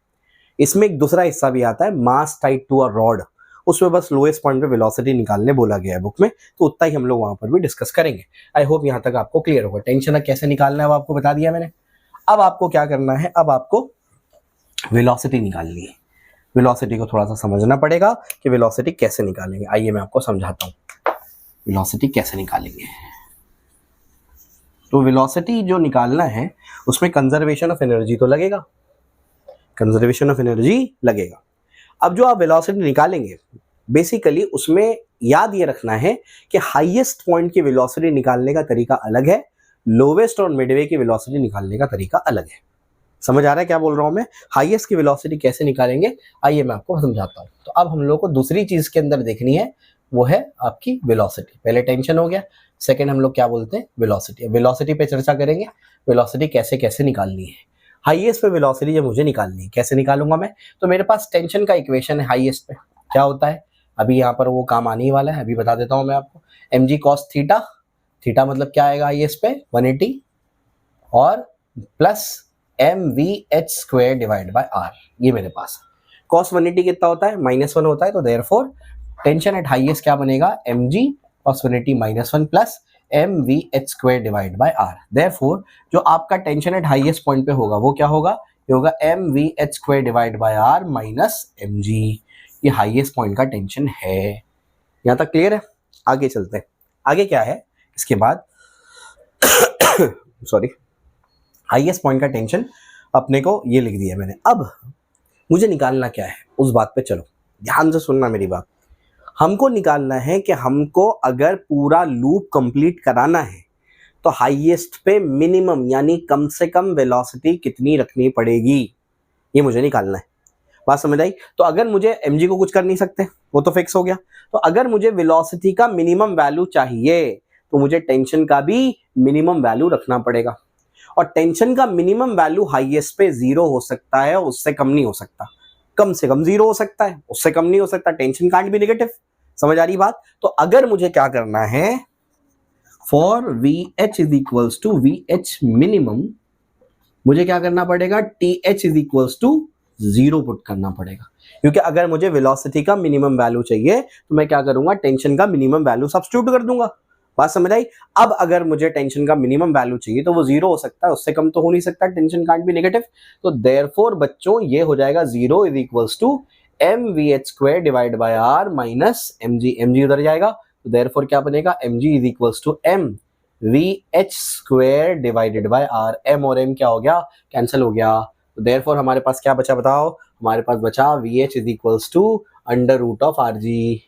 इसमें एक दूसरा हिस्सा भी आता है मास टाइड टू अ रॉड, उसमें बस लोएस्ट पॉइंट पे वेलोसिटी निकालने बोला गया है बुक में, तो उतना ही हम लोग वहां पर भी डिस्कस करेंगे। आई होप यहाँ तक आपको क्लियर होगा। टेंशन कैसे निकालना है वो आपको बता दिया मैंने। अब आपको क्या करना है, अब आपको वेलोसिटी निकालनी है। वेलोसिटी को थोड़ा सा समझना पड़ेगा कि वेलोसिटी कैसे निकालेंगे। आइए मैं आपको समझाता हूँ वेलोसिटी कैसे निकालेंगे। तो वेलोसिटी जो निकालना है उसमें कंजर्वेशन ऑफ एनर्जी तो लगेगा, कंजर्वेशन ऑफ एनर्जी लगेगा। अब जो आप वेलोसिटी निकालेंगे बेसिकली उसमें याद ये रखना है कि हाईएस्ट पॉइंट की वेलोसिटी निकालने का तरीका अलग है, लोवेस्ट और मिडवे की वेलोसिटी निकालने का तरीका अलग है। समझ आ रहा है क्या बोल रहा हूं मैं। हाईएस्ट की वेलोसिटी कैसे निकालेंगे आइए मैं आपको समझाता हूं। तो अब हम लोग को दूसरी चीज के अंदर देखनी है, वो है आपकी वेलोसिटी। पहले टेंशन हो गया, सेकंड हम लोग क्या बोलते हैं, वेलोसिटी। वेलोसिटी पे चर्चा करेंगे, वेलोसिटी कैसे कैसे निकालनी है। हाईएस्ट पे वेलोसिटी जब मुझे निकालनी है, कैसे निकालूंगा मैं, तो मेरे पास टेंशन का इक्वेशन है हाईएस्ट पे, क्या होता है अभी यहाँ पर वो काम आने ही वाला है, अभी बता देता हूँ मैं आपको। mg cos थीटा, थीटा मतलब क्या आएगा हाईएस्ट पे 180 और plus mvh² divide by r। ये मेरे पास cos 180 कितना होता है -1 होता है, तो देयरफॉर टेंशन एट हाईएस्ट क्या बनेगा mg cos 180 -1 plus mvh² divide by r। Therefore जो आपका टेंशन एट हाईएस्ट पॉइंट पे होगा वो क्या होगा, ये होगा mvh² divide by r minus mg। ये हाईएस्ट पॉइंट का टेंशन है। यहाँ तक क्लियर है। आगे चलते हैं, आगे क्या है इसके बाद सॉरी, हाईएस्ट पॉइंट का टेंशन अपने को ये लिख दिया मैंने। अब मुझे निकालना क्या है उस बात पे चलो ध्यान से सुनना मेरी बात। हमको निकालना है कि हमको अगर पूरा लूप कंप्लीट कराना है तो हाईएस्ट पे मिनिमम यानी कम से कम वेलोसिटी कितनी रखनी पड़ेगी, ये मुझे निकालना है। बात समझ आई। तो अगर मुझे mg को कुछ कर नहीं सकते, वो तो फिक्स हो गया, तो अगर मुझे वेलोसिटी का मिनिमम वैल्यू चाहिए तो मुझे टेंशन का भी मिनिमम वैल्यू रखना पड़ेगा। और टेंशन का मिनिमम वैल्यू हाईएस्ट पे 0 हो सकता है, उससे कम नहीं हो सकता। कम से कम 0 हो सकता है, उससे कम नहीं हो सकता। Tension can't be negative. समझ आ रही बात। तो अगर मुझे क्या करना है, for VH is equals to VH minimum, मुझे क्या करना पड़ेगा, TH is equals to 0 put करना पड़ेगा। क्योंकि अगर मुझे वेलोसिटी का मिनिमम वैल्यू चाहिए तो मैं क्या करूंगा, टेंशन का मिनिमम वैल्यू सब्स्टिट्यूट कर दूंगा। बात समझ आई। अब अगर मुझे टेंशन का मिनिमम वैल्यू चाहिए तो वो 0 हो सकता है, उससे कम तो हो नहीं सकता। Tension can't be negative. तो देयरफॉर बच्चों ये हो जाएगा 0 is equals to mvh² divide by r minus mg। mg उधर जाएगा तो देयरफॉर क्या बनेगा, mg is equals to mvh² divided by r। m और m क्या हो गया, कैंसिल हो गया। तो देयरफॉर हमारे पास क्या बचा बताओ, हमारे पास बचा VH is equals to √rg।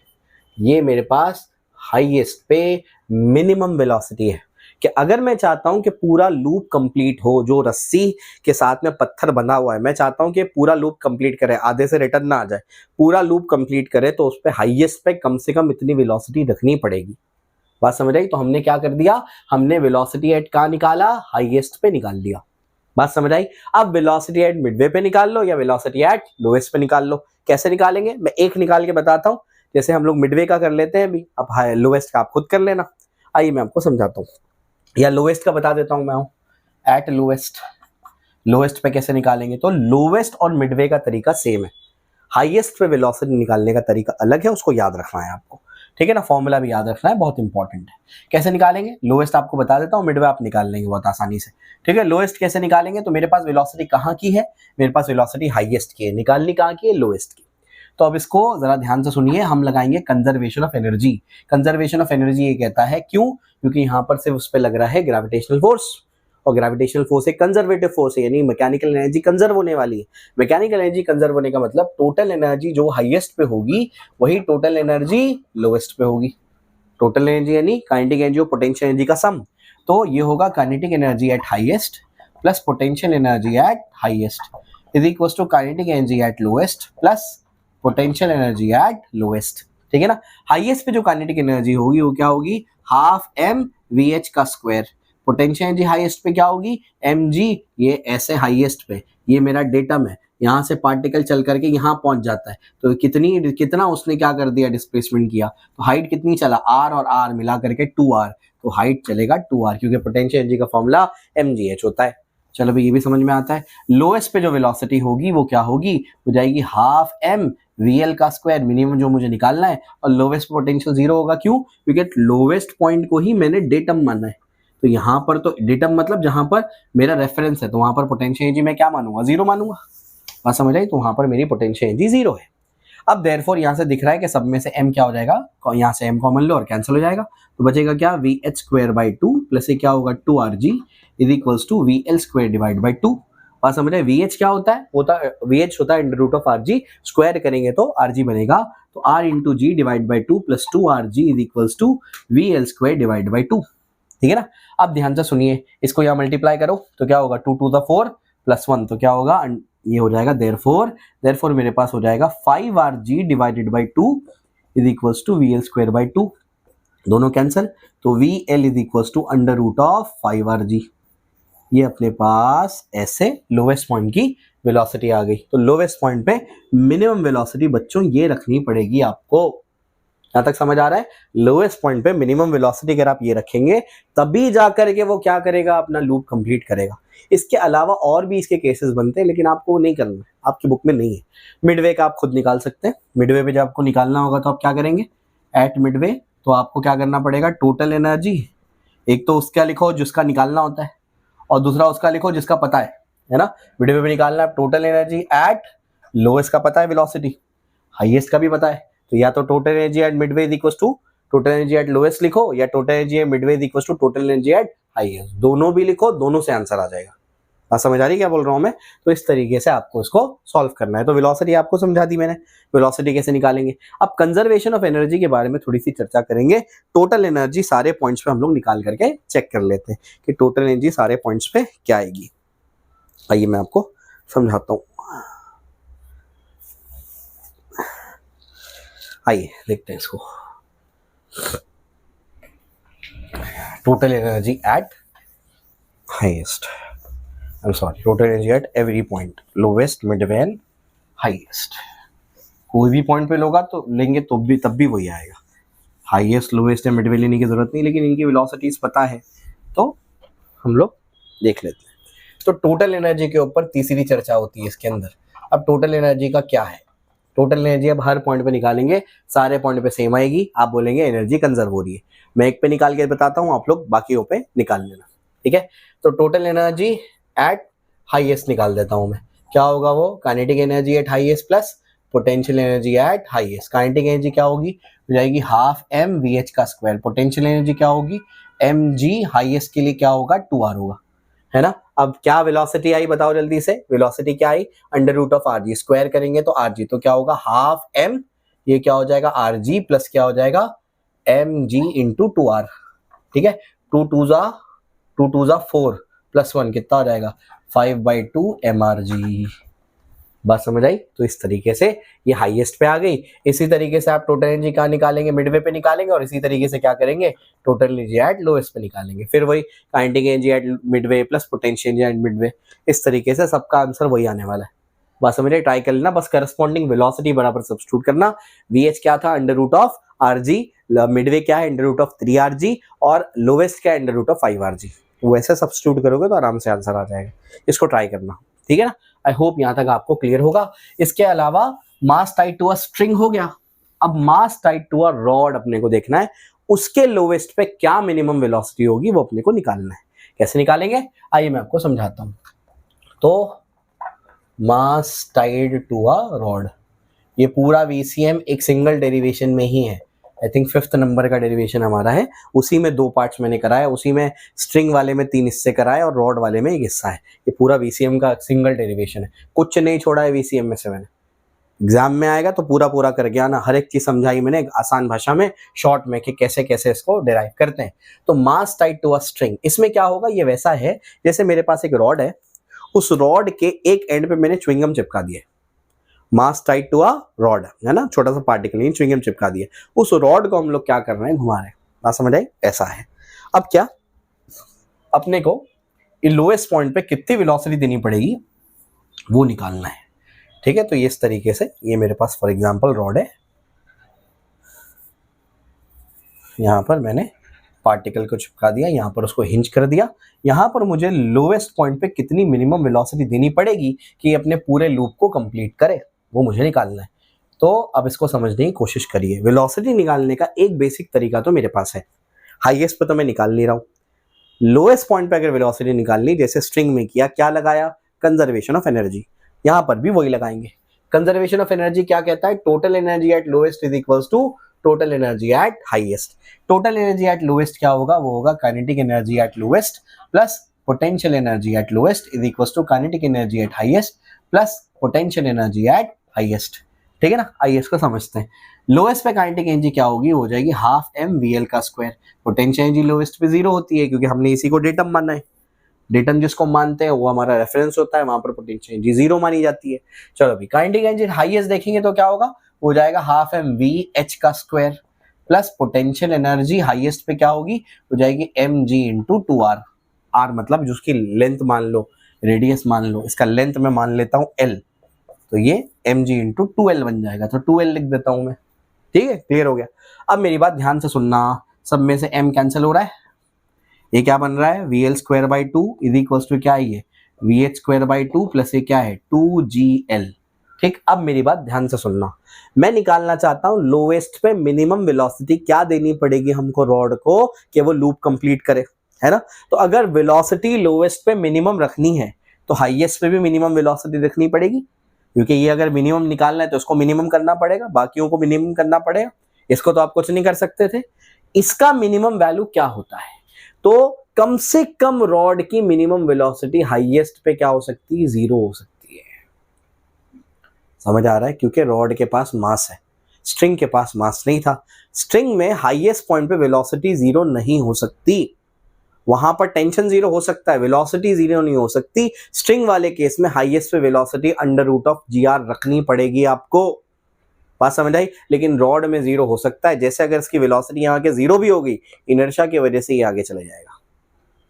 ये मेरे पास हाईएस्ट पे मिनिमम वेलोसिटी है। कि अगर मैं चाहता हूं कि पूरा लूप कंप्लीट हो, जो रस्सी के साथ में पत्थर बंधा हुआ है, मैं चाहता हूं कि पूरा लूप कंप्लीट करे, आधे से रिटर्न ना आ जाए, पूरा लूप कंप्लीट करे, तो उस पे हाईएस्ट पे कम से कम इतनी वेलोसिटी रखनी पड़ेगी। बात समझ आई। तो हमने क्या कर दिया, हमने वेलोसिटी एट कहाँ निकाला, हाईएस्ट पे निकाल लिया। बात समझ आई। अब वेलोसिटी एट मिडवे पे निकाल लो या वेलोसिटी एट लोएस्ट पे निकाल लो। कैसे निकालेंगे मैं एक निकाल के बताता हूं। जैसे हम लोग मिडवे का कर लेते हैं अभी, अब हाई लोएस्ट का आप खुद कर लेना। आइए मैं आपको समझाता हूँ, या लोएस्ट का बता देता हूं मैं हूं एट लोएस्ट। लोएस्ट पे कैसे निकालेंगे, तो लोएस्ट और मिडवे का तरीका सेम है, हाईएस्ट पे वेलोसिटी निकालने का तरीका अलग है, उसको याद रखना है आपको। ठीक है ना। फॉर्मूला भी याद रखना है, बहुत इंपॉर्टेंट है। कैसे निकालेंगे, लोएस्ट आपको बता देता हूँ, मिडवे आप निकाल लेंगे बहुत आसानी से। ठीक है। लोएस्ट कैसे निकालेंगे, तो मेरे पास वेलोसिटी कहाँ की है, मेरे पास वेलोसिटी हाईएस्ट की है, निकालनी कहाँ की है, लोएस्ट की। तो अब इसको जरा ध्यान से सुनिए, हम लगाएंगे conservation of energy. Conservation of energy ये कहता है क्यों, क्योंकि यहाँ पर सिर्फ उस पर लग रहा है ग्रेविटेशनल फोर्स, और ग्रेविटेशनल फोर्स एक कंजर्वेटिव फोर्स है, यानी मैकेनिकल एनर्जी कंजर्व होने वाली है। मैकेनिकल एनर्जी कंजर्व होने का मतलब टोटल एनर्जी जो हाईएस्ट पे होगी वही टोटल एनर्जी लोएस्ट पे होगी। टोटल एनर्जी यानी काइनेटिक एनर्जी और पोटेंशियल एनर्जी का सम। तो ये होगा kinetic energy at highest plus potential energy at highest is equal to kinetic energy at lowest plus potential energy at lowest. ठीक है ना। हाईएस्ट पे जो काइनेटिक एनर्जी होगी वो क्या होगी, हाफ एम वी एच का स्क्वायर। पोटेंशियल एनर्जी हाईएस्ट पे क्या होगी, एम जी, ये ऐसे हाईएस्ट पे, ये मेरा डेटम है, यहाँ से पार्टिकल चल करके यहाँ पहुंच जाता है, तो कितना उसने क्या कर दिया, डिस्प्लेसमेंट किया, तो हाइट कितनी चला, आर और आर मिला करके 2r, तो हाइट चलेगा 2r, क्योंकि पोटेंशियल एनर्जी का फॉर्मूला mgh होता है। चलो भाई ये भी समझ में आता है। लोएस्ट पे जो वेलोसिटी होगी वो क्या होगी, हो जाएगी हाफ एम वीएल का स्क्वायर, मिनिमम जो मुझे निकालना है, और लोएस्ट पोटेंशियल 0 होगा। क्यों, क्योंकि लोएस्ट पॉइंट को ही मैंने डेटम माना है, तो यहाँ पर तो डेटम मतलब जहां पर मेरा रेफरेंस है, तो वहां पर पोटेंशियल एनर्जी मैं क्या मानूंगा, 0 मानूंगा। बात समझ आई, तो वहां पर मेरी पोटेंशियल एनर्जी 0 है। अब देयरफॉर यहाँ से दिख रहा है कि सब में से m क्या हो जाएगा, यहाँ से m कॉमन लो और कैंसिल हो जाएगा, तो बचेगा क्या, V H square by 2 plus ये क्या होगा 2rg is equals to V L square divide by 2। बात समझ रहे, वी एच क्या होता है, वी एच होता है under root of R G, square करेंगे तो आर जी बनेगा, तो r into G divide by 2 plus 2rg is equals to V L square divide by 2। ठीक है ना। अब ध्यान से सुनिए, इसको यहाँ मल्टीप्लाई करो तो क्या होगा 2 to the 4 प्लस 1, तो क्या होगा, ये हो जाएगा देयरफॉर मेरे पास हो जाएगा 5rg divided by 2 is equals to V L square by 2, दोनों कैंसिल, तो V L is equals to under root of 5rg। ये अपने पास ऐसे लोवेस्ट पॉइंट की वेलोसिटी आ गई। तो लोवेस्ट पॉइंट पे मिनिमम वेलोसिटी बच्चों ये रखनी पड़ेगी आपको। यहाँ तक समझ आ रहा है, लोएस्ट पॉइंट पे मिनिमम वेलोसिटी अगर आप ये रखेंगे तभी जाकर के वो क्या करेगा, अपना लूप कंप्लीट करेगा। इसके अलावा और भी इसके केसेस बनते हैं, लेकिन आपको वो नहीं करना है, आपकी बुक में नहीं है। मिडवे का आप खुद निकाल सकते हैं। मिडवे पे जब आपको निकालना होगा तो आप क्या करेंगे, एट मिडवे, तो आपको क्या करना पड़ेगा, टोटल एनर्जी, एक तो उसका लिखो जिसका निकालना होता है, और दूसरा उसका लिखो जिसका पता है ना। मिडवे पे निकालना है टोटल एनर्जी एट लोएस्ट का पता है वेलोसिटी, हाईएस्ट का भी पता है, तो या तो total energy at midway is equal to total energy at lowest लिखो, या total energy at midway is equal to total energy at highest, दोनों भी लिखो, दोनों से आंसर आ जाएगा। बात समझ आ रही है क्या बोल रहा हूं मैं। तो इस तरीके से आपको इसको सॉल्व करना है। तो वेलोसिटी आपको समझा दी मैंने, वेलोसिटी कैसे निकालेंगे। अब कंजर्वेशन ऑफ एनर्जी के बारे में थोड़ी सी चर्चा करेंगे। टोटल एनर्जी सारे पॉइंट्स पे हम लोग निकाल करके चेक कर लेते हैं कि टोटल एनर्जी सारे पॉइंट्स पे क्या आएगी। आइए मैं आपको समझाता हूँ, आइए देखते हैं इसको। Total energy at highest, I am sorry, total energy at every point, lowest, Midway and highest. कोई भी पॉइंट पे लोगा तो लेंगे तो भी तब भी वही आएगा। हाईएस्ट, लोवेस्ट या मिडवे लेने की जरूरत नहीं, लेकिन इनकी वेलोसिटीज पता है तो हम लोग देख लेते हैं। तो टोटल एनर्जी के ऊपर तीसरी चर्चा होती है इसके अंदर। अब टोटल एनर्जी का क्या है, टोटल एनर्जी अब हर पॉइंट पे निकालेंगे, सारे पॉइंट पे सेम आएगी, आप बोलेंगे एनर्जी कंजर्व हो रही है। मैं एक पे निकाल के बताता हूँ, आप लोग बाकियों पे निकाल लेना, ठीक है। तो टोटल एनर्जी एट हाईएस्ट निकाल देता हूँ मैं, क्या होगा वो, kinetic energy at highest plus potential energy at highest. Kinetic energy क्या होगी, हो जाएगी हाफ एम वी एच का स्क्वायर। पोटेंशियल एनर्जी क्या होगी, एम जी, हाईएस्ट के लिए क्या होगा 2r होगा, है ना। अब क्या वेलोसिटी आई बताओ जल्दी से, वेलोसिटी क्या आई, under root of R G, square करेंगे तो आर जी, तो क्या होगा हाफ एम, ये क्या हो जाएगा आर जी प्लस क्या हो जाएगा एम जी इंटू 2r, ठीक है। 2 टू जा 4 प्लस 1 कितना हो जाएगा 5/2 mrg। बात समझ आई। तो इस तरीके से ये हाईएस्ट पे आ गई। इसी तरीके से आप टोटल एनर्जी कहाँ निकालेंगे, मिडवे पे निकालेंगे, और इसी तरीके से क्या करेंगे, टोटल एनर्जी एट लोएस्ट पे निकालेंगे। फिर वही kinetic energy at Midway plus potential energy at Midway, इस तरीके से सबका आंसर वही आने वाला है। बात समझ आई। ट्राई कर लेना, बस करस्पॉन्डिंग वेलोसिटी बराबर सब्स्टिट्यूट करना। वीएच क्या था, under root of RG, midway क्या है, अंडर रूट ऑफ 3rg, और लोवेस्ट क्या है, अंडर रूट ऑफ 5rg। वैसे सब्स्टिट्यूट करोगे तो आराम से आंसर आ जाएगा। इसको ट्राई करना, ठीक है ना। आई होप यहां तक आपको क्लियर होगा। इसके अलावा मास टाइड टू अ स्ट्रिंग हो गया। अब मास टाइड टू अ रॉड अपने को देखना है, उसके लोवेस्ट पे क्या मिनिमम वेलोसिटी होगी वो अपने को निकालना है। कैसे निकालेंगे, आइए मैं आपको समझाता हूं। तो मास टाइड टू अ रॉड, ये पूरा VCM एक सिंगल डेरिवेशन में ही है, आई थिंक 5th नंबर का डेरिवेशन हमारा है, उसी में 2 पार्ट्स मैंने कराया, उसी में स्ट्रिंग वाले में 3 हिस्से कराए और रॉड वाले में एक हिस्सा है। ये पूरा VCM का सिंगल डेरिवेशन है, कुछ नहीं छोड़ा है VCM में से मैंने। एग्जाम में आएगा तो पूरा पूरा करके आना, हर एक चीज समझाई मैंने आसान भाषा में, शॉर्ट में, कि कैसे कैसे इसको डिराइव करते हैं। तो मास टाइड टू अ स्ट्रिंग, इसमें क्या होगा, ये वैसा है जैसे मेरे पास एक रॉड है, उस रॉड के एक एंड पे मैंने च्युइंगम चिपका दिया, मास टाइड टू अ रॉड है ना, छोटा सा पार्टिकल नहीं, च्युइंगम चिपका दिया, उस रॉड को हम लोग क्या कर रहे हैं, घुमा रहे हैं। बात समझ आई? ऐसा है। अब क्या, अपने को लोएस्ट पॉइंट पे कितनी वेलोसिटी देनी पड़ेगी वो निकालना है, ठीक है। तो ये इस तरीके से, ये मेरे पास फॉर एग्जांपल रॉड है, यहां पर मैंने पार्टिकल को चिपका दिया, यहां पर उसको हिंज कर दिया, यहां पर मुझे लोएस्ट पॉइंट पे कितनी मिनिमम वेलोसिटी देनी पड़ेगी कि अपने पूरे लूप को कंप्लीट करे, वो मुझे निकालना है। तो अब इसको समझने की कोशिश करिए। वेलोसिटी निकालने का एक बेसिक तरीका तो मेरे पास है, हाईएस्ट पे तो मैं निकाल नहीं रहा हूं, लोएस्ट पॉइंट पे अगर वेलोसिटी निकालनी, जैसे स्ट्रिंग में किया, क्या लगाया, कंजर्वेशन ऑफ एनर्जी, यहां पर भी वही लगाएंगे। कंजर्वेशन ऑफ एनर्जी क्या कहता है, total energy at lowest is equals to total energy at highest. Total energy at lowest क्या होगा, वो होगा kinetic energy at lowest plus potential energy at lowest is equals to kinetic energy at highest plus potential energy at highest, ठीक है ना। आइए इसको समझते हैं। लोएस्ट पे काइनेटिक एनर्जी क्या होगी, हो जाएगी हाफ एम वी एल का स्क्वायर। पोटेंशियल एनर्जी लोएस्ट पे 0 होती है क्योंकि हमने इसी को डेटम माना है, डेटम जिसको मानते हैं वो हमारा रेफरेंस होता है, वहां पर पोटेंशियल एनर्जी 0 मानी जाती है। चलो अभी काइनेटिक एनर्जी हाईएस्ट देखेंगे तो क्या होगा, हो जाएगा हाफ एम वी एच का square plus potential energy highest पे क्या होगी, हो जाएगी M G into 2r। Are मतलब जिसकी लेंथ मान लो, रेडियस मान लो, इसका लेंथ मैं मान लेता हूं l, तो ये एम जी इंटू 2l बन जाएगा, तो 2l लिख देता हूं मैं, ठीक है, क्लियर हो गया। अब मेरी बात ध्यान से सुनना, सब में से m कैंसिल हो रहा है, ये क्या बन रहा है, V L square by 2 is equal to क्या है, ये V H square by 2 plus ये क्या है 2gl, ठीक। अब मेरी बात ध्यान से सुनना, मैं निकालना चाहता हूं लोएस्ट पे मिनिमम वेलोसिटी क्या देनी पड़ेगी हमको रॉड को कि वो लूप कंप्लीट करे, है ना। तो अगर वेलोसिटी लोएस्ट पे मिनिमम रखनी है तो हाईएस्ट पे भी मिनिमम वेलोसिटी रखनी पड़ेगी, क्योंकि ये अगर मिनिमम निकालना है तो इसको मिनिमम करना पड़ेगा, बाकियों को मिनिमम करना पड़ेगा, इसको तो आप कुछ नहीं कर सकते थे। इसका मिनिमम वैल्यू क्या होता है, तो कम से कम रॉड की मिनिमम वेलोसिटी हाईएस्ट पे क्या हो सकती है, 0 हो सकती है। समझ आ रहा है, क्योंकि रॉड के पास मास है, स्ट्रिंग के पास मास नहीं था। स्ट्रिंग में हाईएस्ट पॉइंट पे वेलोसिटी 0 नहीं हो सकती, वहां पर टेंशन 0 हो सकता है, वेलोसिटी 0 नहीं हो सकती। स्ट्रिंग वाले केस में हाईएस्ट पे velocity under root of GR रखनी पड़ेगी आपको, बात समझ आई। लेकिन रॉड में 0 हो सकता है, जैसे अगर इसकी वेलोसिटी यहाँ के 0 भी होगी, इनर्शिया की वजह से ये आगे चले जाएगा,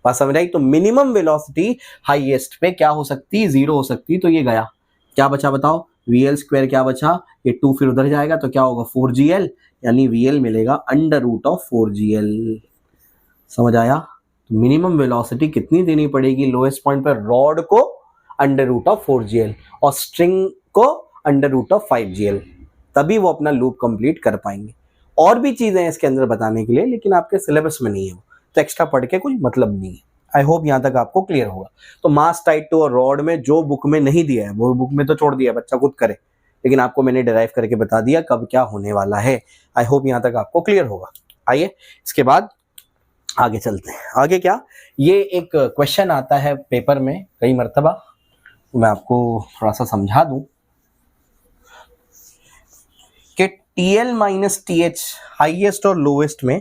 बात समझ आई। तो मिनिमम वेलोसिटी हाईएस्ट पे क्या हो सकती है, 0 हो सकती है। तो ये गया, क्या बचा बताओ, VL स्क्वायर क्या बचा, ये 2 फिर उधर जाएगा तो क्या होगा 4GL, यानी VL मिलेगा अंडर रूट ऑफ 4GL। समझ आया। तो मिनिमम वेलोसिटी कितनी देनी पड़ेगी लोएस्ट पॉइंट पर रॉड को, अंडर रूट ऑफ 4GL, और स्ट्रिंग को अंडर रूट ऑफ 5GL, तभी वो अपना लूप कंप्लीट कर पाएंगे। और भी चीजें हैं इसके अंदर बताने के लिए, लेकिन आपके सिलेबस में नहीं है वो, तो एक्स्ट्रा पढ़ के कुछ मतलब नहीं है। आई होप यहाँ तक आपको क्लियर होगा। तो मास टाइड टू रॉड में जो बुक में नहीं दिया है वो बुक में तो छोड़ दिया, बच्चा खुद करे, लेकिन आपको मैंने डिराइव करके बता दिया कब क्या होने वाला है। आई होप यहाँ तक आपको क्लियर होगा। आइए इसके बाद आगे चलते हैं। आगे क्या, ये एक क्वेश्चन आता है पेपर में कई मर्तबा, मैं आपको थोड़ा सा समझा दूं कि TL माइनस TH हाईएस्ट और लोएस्ट में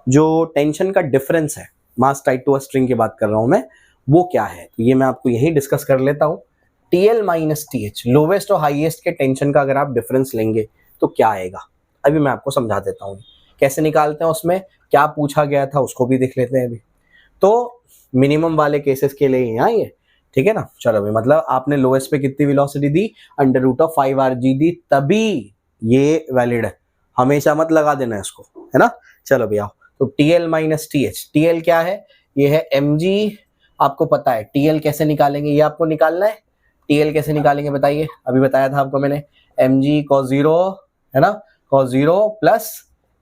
जो टेंशन का डिफरेंस है, मास टाइड टू अ स्ट्रिंग की बात कर रहा हूं मैं, वो क्या है। तो ये मैं आपको यही डिस्कस कर लेता हूं। TL माइनस TH लोवेस्ट और हाईएस्ट के टेंशन का अगर आप डिफरेंस लेंगे तो क्या आएगा, अभी मैं आपको समझा देता हूँ कैसे निकालते हैं, उसमें क्या पूछा गया था उसको भी देख लेते हैं अभी। तो मिनिमम वाले केसेस के लिए यहाँ ये, ठीक है ना। चलो भाई, मतलब आपने लोएस्ट पे कितनी वेलोसिटी दी, अंडर रूट ऑफ 5RG दी, तभी ये वैलिड है, हमेशा मत लगा देना इसको, है ना। चलो भैया, तो TL माइनस TH, TL क्या है, ये है mg, आपको पता है TL कैसे निकालेंगे, ये आपको निकालना है। TL कैसे निकालेंगे बताइए, अभी बताया था आपको मैंने, mg cos 0, है ना, cos 0 plus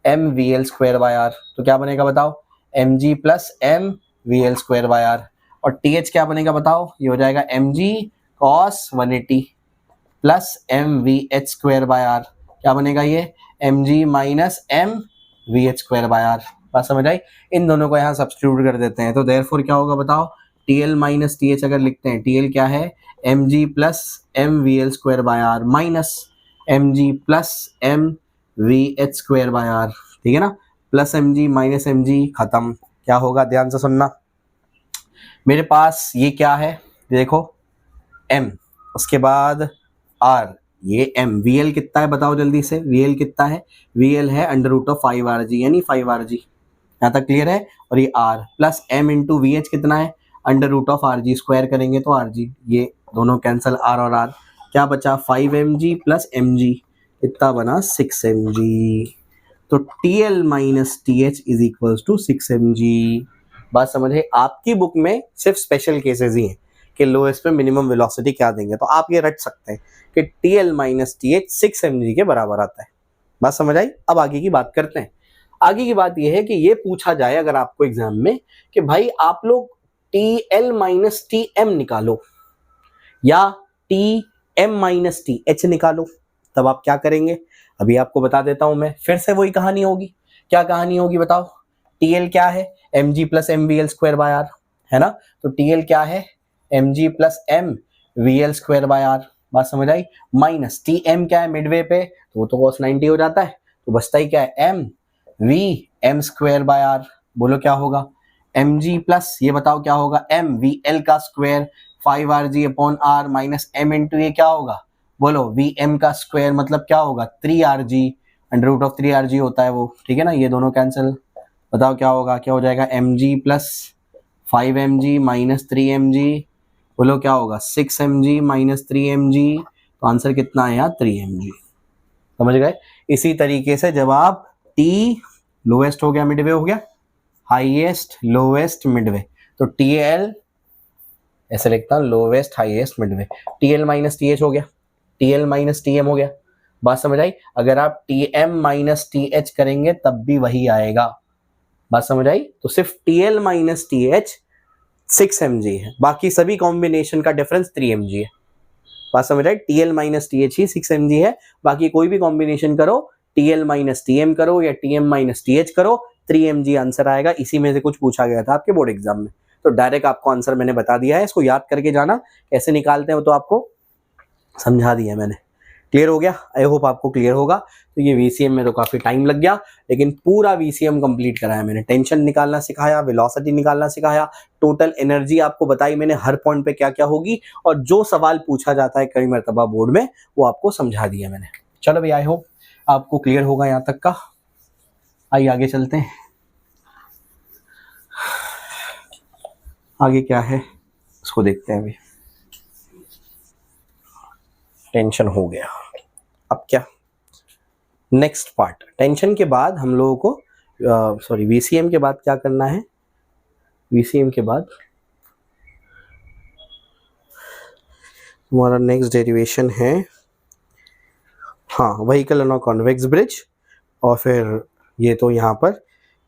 mvl square by r, तो क्या बनेगा बताओ, mg plus mvl square by r, और TH क्या बनेगा बताओ, ये हो जाएगा mg cos 180, plus M V H square by R, क्या बनेगा ये mg minus M V H square by are. बात समझ आई। इन दोनों को यहाँ सब्स्टिट्यूट कर देते हैं तो देयरफॉर क्या होगा बताओ, TL माइनस TH अगर लिखते हैं, TL क्या है mg plus M V L square by R minus mg plus M V H square by R, ठीक है ना। प्लस mg माइनस mg, खत्म। क्या होगा ध्यान से सुनना, मेरे पास ये क्या है देखो m, उसके बाद r, ये m, VL कितना है बताओ जल्दी से, VL कितना है, VL है अंडर रूट ऑफ 5RG यानी 5RG, यहाँ तक क्लियर है। और ये r plus m into V H कितना है under root of RG, square करेंगे तो RG, ये दोनों कैंसिल, r और r, क्या बचा 5mg प्लस mg, कितना बना 6mg। तो TL minus TH is equals to 6mg। बात समझे, आपकी बुक में सिर्फ स्पेशल केसेस ही हैं कि लोएस्ट पे मिनिमम वेलोसिटी क्या देंगे, तो आप ये रट सकते हैं कि TL माइनस TH 6mg के बराबर आता है। बात समझ आई। अब आगे की बात करते हैं। आगे की बात यह है कि ये पूछा जाए अगर आपको एग्जाम में कि भाई आप लोग TL माइनस TM निकालो या TM माइनस TH निकालो, तब आप क्या करेंगे अभी आपको बता देता हूं मैं। फिर से वही कहानी होगी, क्या कहानी होगी बताओ, TL क्या है mg plus M V L square by R, है ना। तो TL क्या है mg plus M V L square by are, बात समझ आई। माइनस TM क्या है मिडवे पे, तो वो तो cos 90 हो जाता है, तो बचता ही क्या है m v m square by R. बोलो क्या होगा mg प्लस ये बताओ क्या होगा m v l का square 5RG upon r minus m into ये क्या होगा बोलो Vm का स्क्वायर, मतलब क्या होगा 3RG, under root of 3RG होता है वो, ठीक है ना। ये दोनों कैंसिल, बताओ क्या होगा, क्या हो जाएगा mg plus 5mg minus 3mg, बोलो क्या होगा 6mg माइनस 3mg, तो आंसर कितना है यहाँ 3mg। समझ गए। इसी तरीके से जब आप T लोएस्ट हो गया मिडवे हो गया, हाईएस्ट लोएस्ट मिडवे, तो TL ऐसे लिखता हूँ lowest highest Midway, TL minus TH हो गया, TL माइनस TM हो गया। बात समझ आई। अगर आप TM माइनस TH करेंगे तब भी वही आएगा, बात समझ आई। तो सिर्फ TL माइनस TH 6mg है, बाकी सभी कॉम्बिनेशन का डिफरेंस 3mg है। बात समझ आई। TL माइनस TH ही 6mg है, बाकी कोई भी कॉम्बिनेशन करो, TL माइनस TM करो या TM माइनस TH करो, 3mg आंसर आएगा। इसी में से कुछ पूछा गया था आपके बोर्ड एग्जाम में, तो डायरेक्ट आपको आंसर मैंने बता दिया है, इसको याद करके जाना कैसे निकालते हैं वो तो आपको समझा दिया मैंने। क्लियर हो गया, आई होप आपको क्लियर होगा। तो ये VCM में तो काफी टाइम लग गया, लेकिन पूरा VCM कंप्लीट कराया मैंने, टेंशन निकालना सिखाया, वेलोसिटी निकालना सिखाया, टोटल एनर्जी आपको बताई मैंने हर पॉइंट पे क्या क्या होगी, और जो सवाल पूछा जाता है कई मरतबा बोर्ड में वो आपको समझा दिया मैंने। चलो भाई, आई होप आपको क्लियर होगा यहाँ तक का। आइए आगे चलते हैं, आगे क्या है उसको देखते हैं। अभी टेंशन हो गया, अब क्या नेक्स्ट पार्ट। टेंशन के बाद हम लोगों को सॉरी VCM के बाद क्या करना है, VCM के बाद हमारा नेक्स्ट डेरिवेशन है हाँ vehicle on a convex bridge, और फिर ये तो यहाँ पर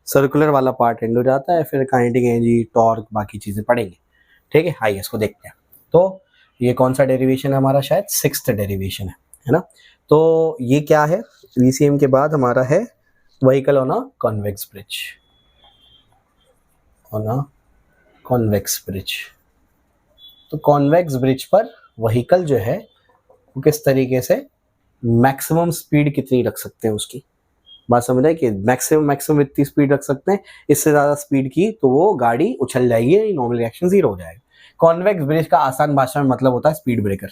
सर्कुलर वाला पार्ट एंड हो जाता है, फिर काइनेटिक एनर्जी टॉर्क बाकी चीज़ें पढ़ेंगे, ठीक है। आइए इसको देखते हैं। तो ये कौन सा डेरिवेशन है हमारा, शायद 6th डेरिवेशन है ना। तो ये क्या है, VCM के बाद हमारा है vehicle on a convex bridge, on a convex bridge. तो कॉन्वेक्स ब्रिज पर व्हीकल जो है वो किस तरीके से मैक्सिमम स्पीड कितनी रख सकते हैं उसकी, बात समझ रहे कि मैक्सिमम इतनी स्पीड रख सकते हैं, इससे ज़्यादा स्पीड की तो वो गाड़ी उछल जाएगी, नॉर्मल रिएक्शन जीरो हो जाएगा। कॉन्वेक्स ब्रिज का आसान भाषा में मतलब होता है स्पीड ब्रेकर,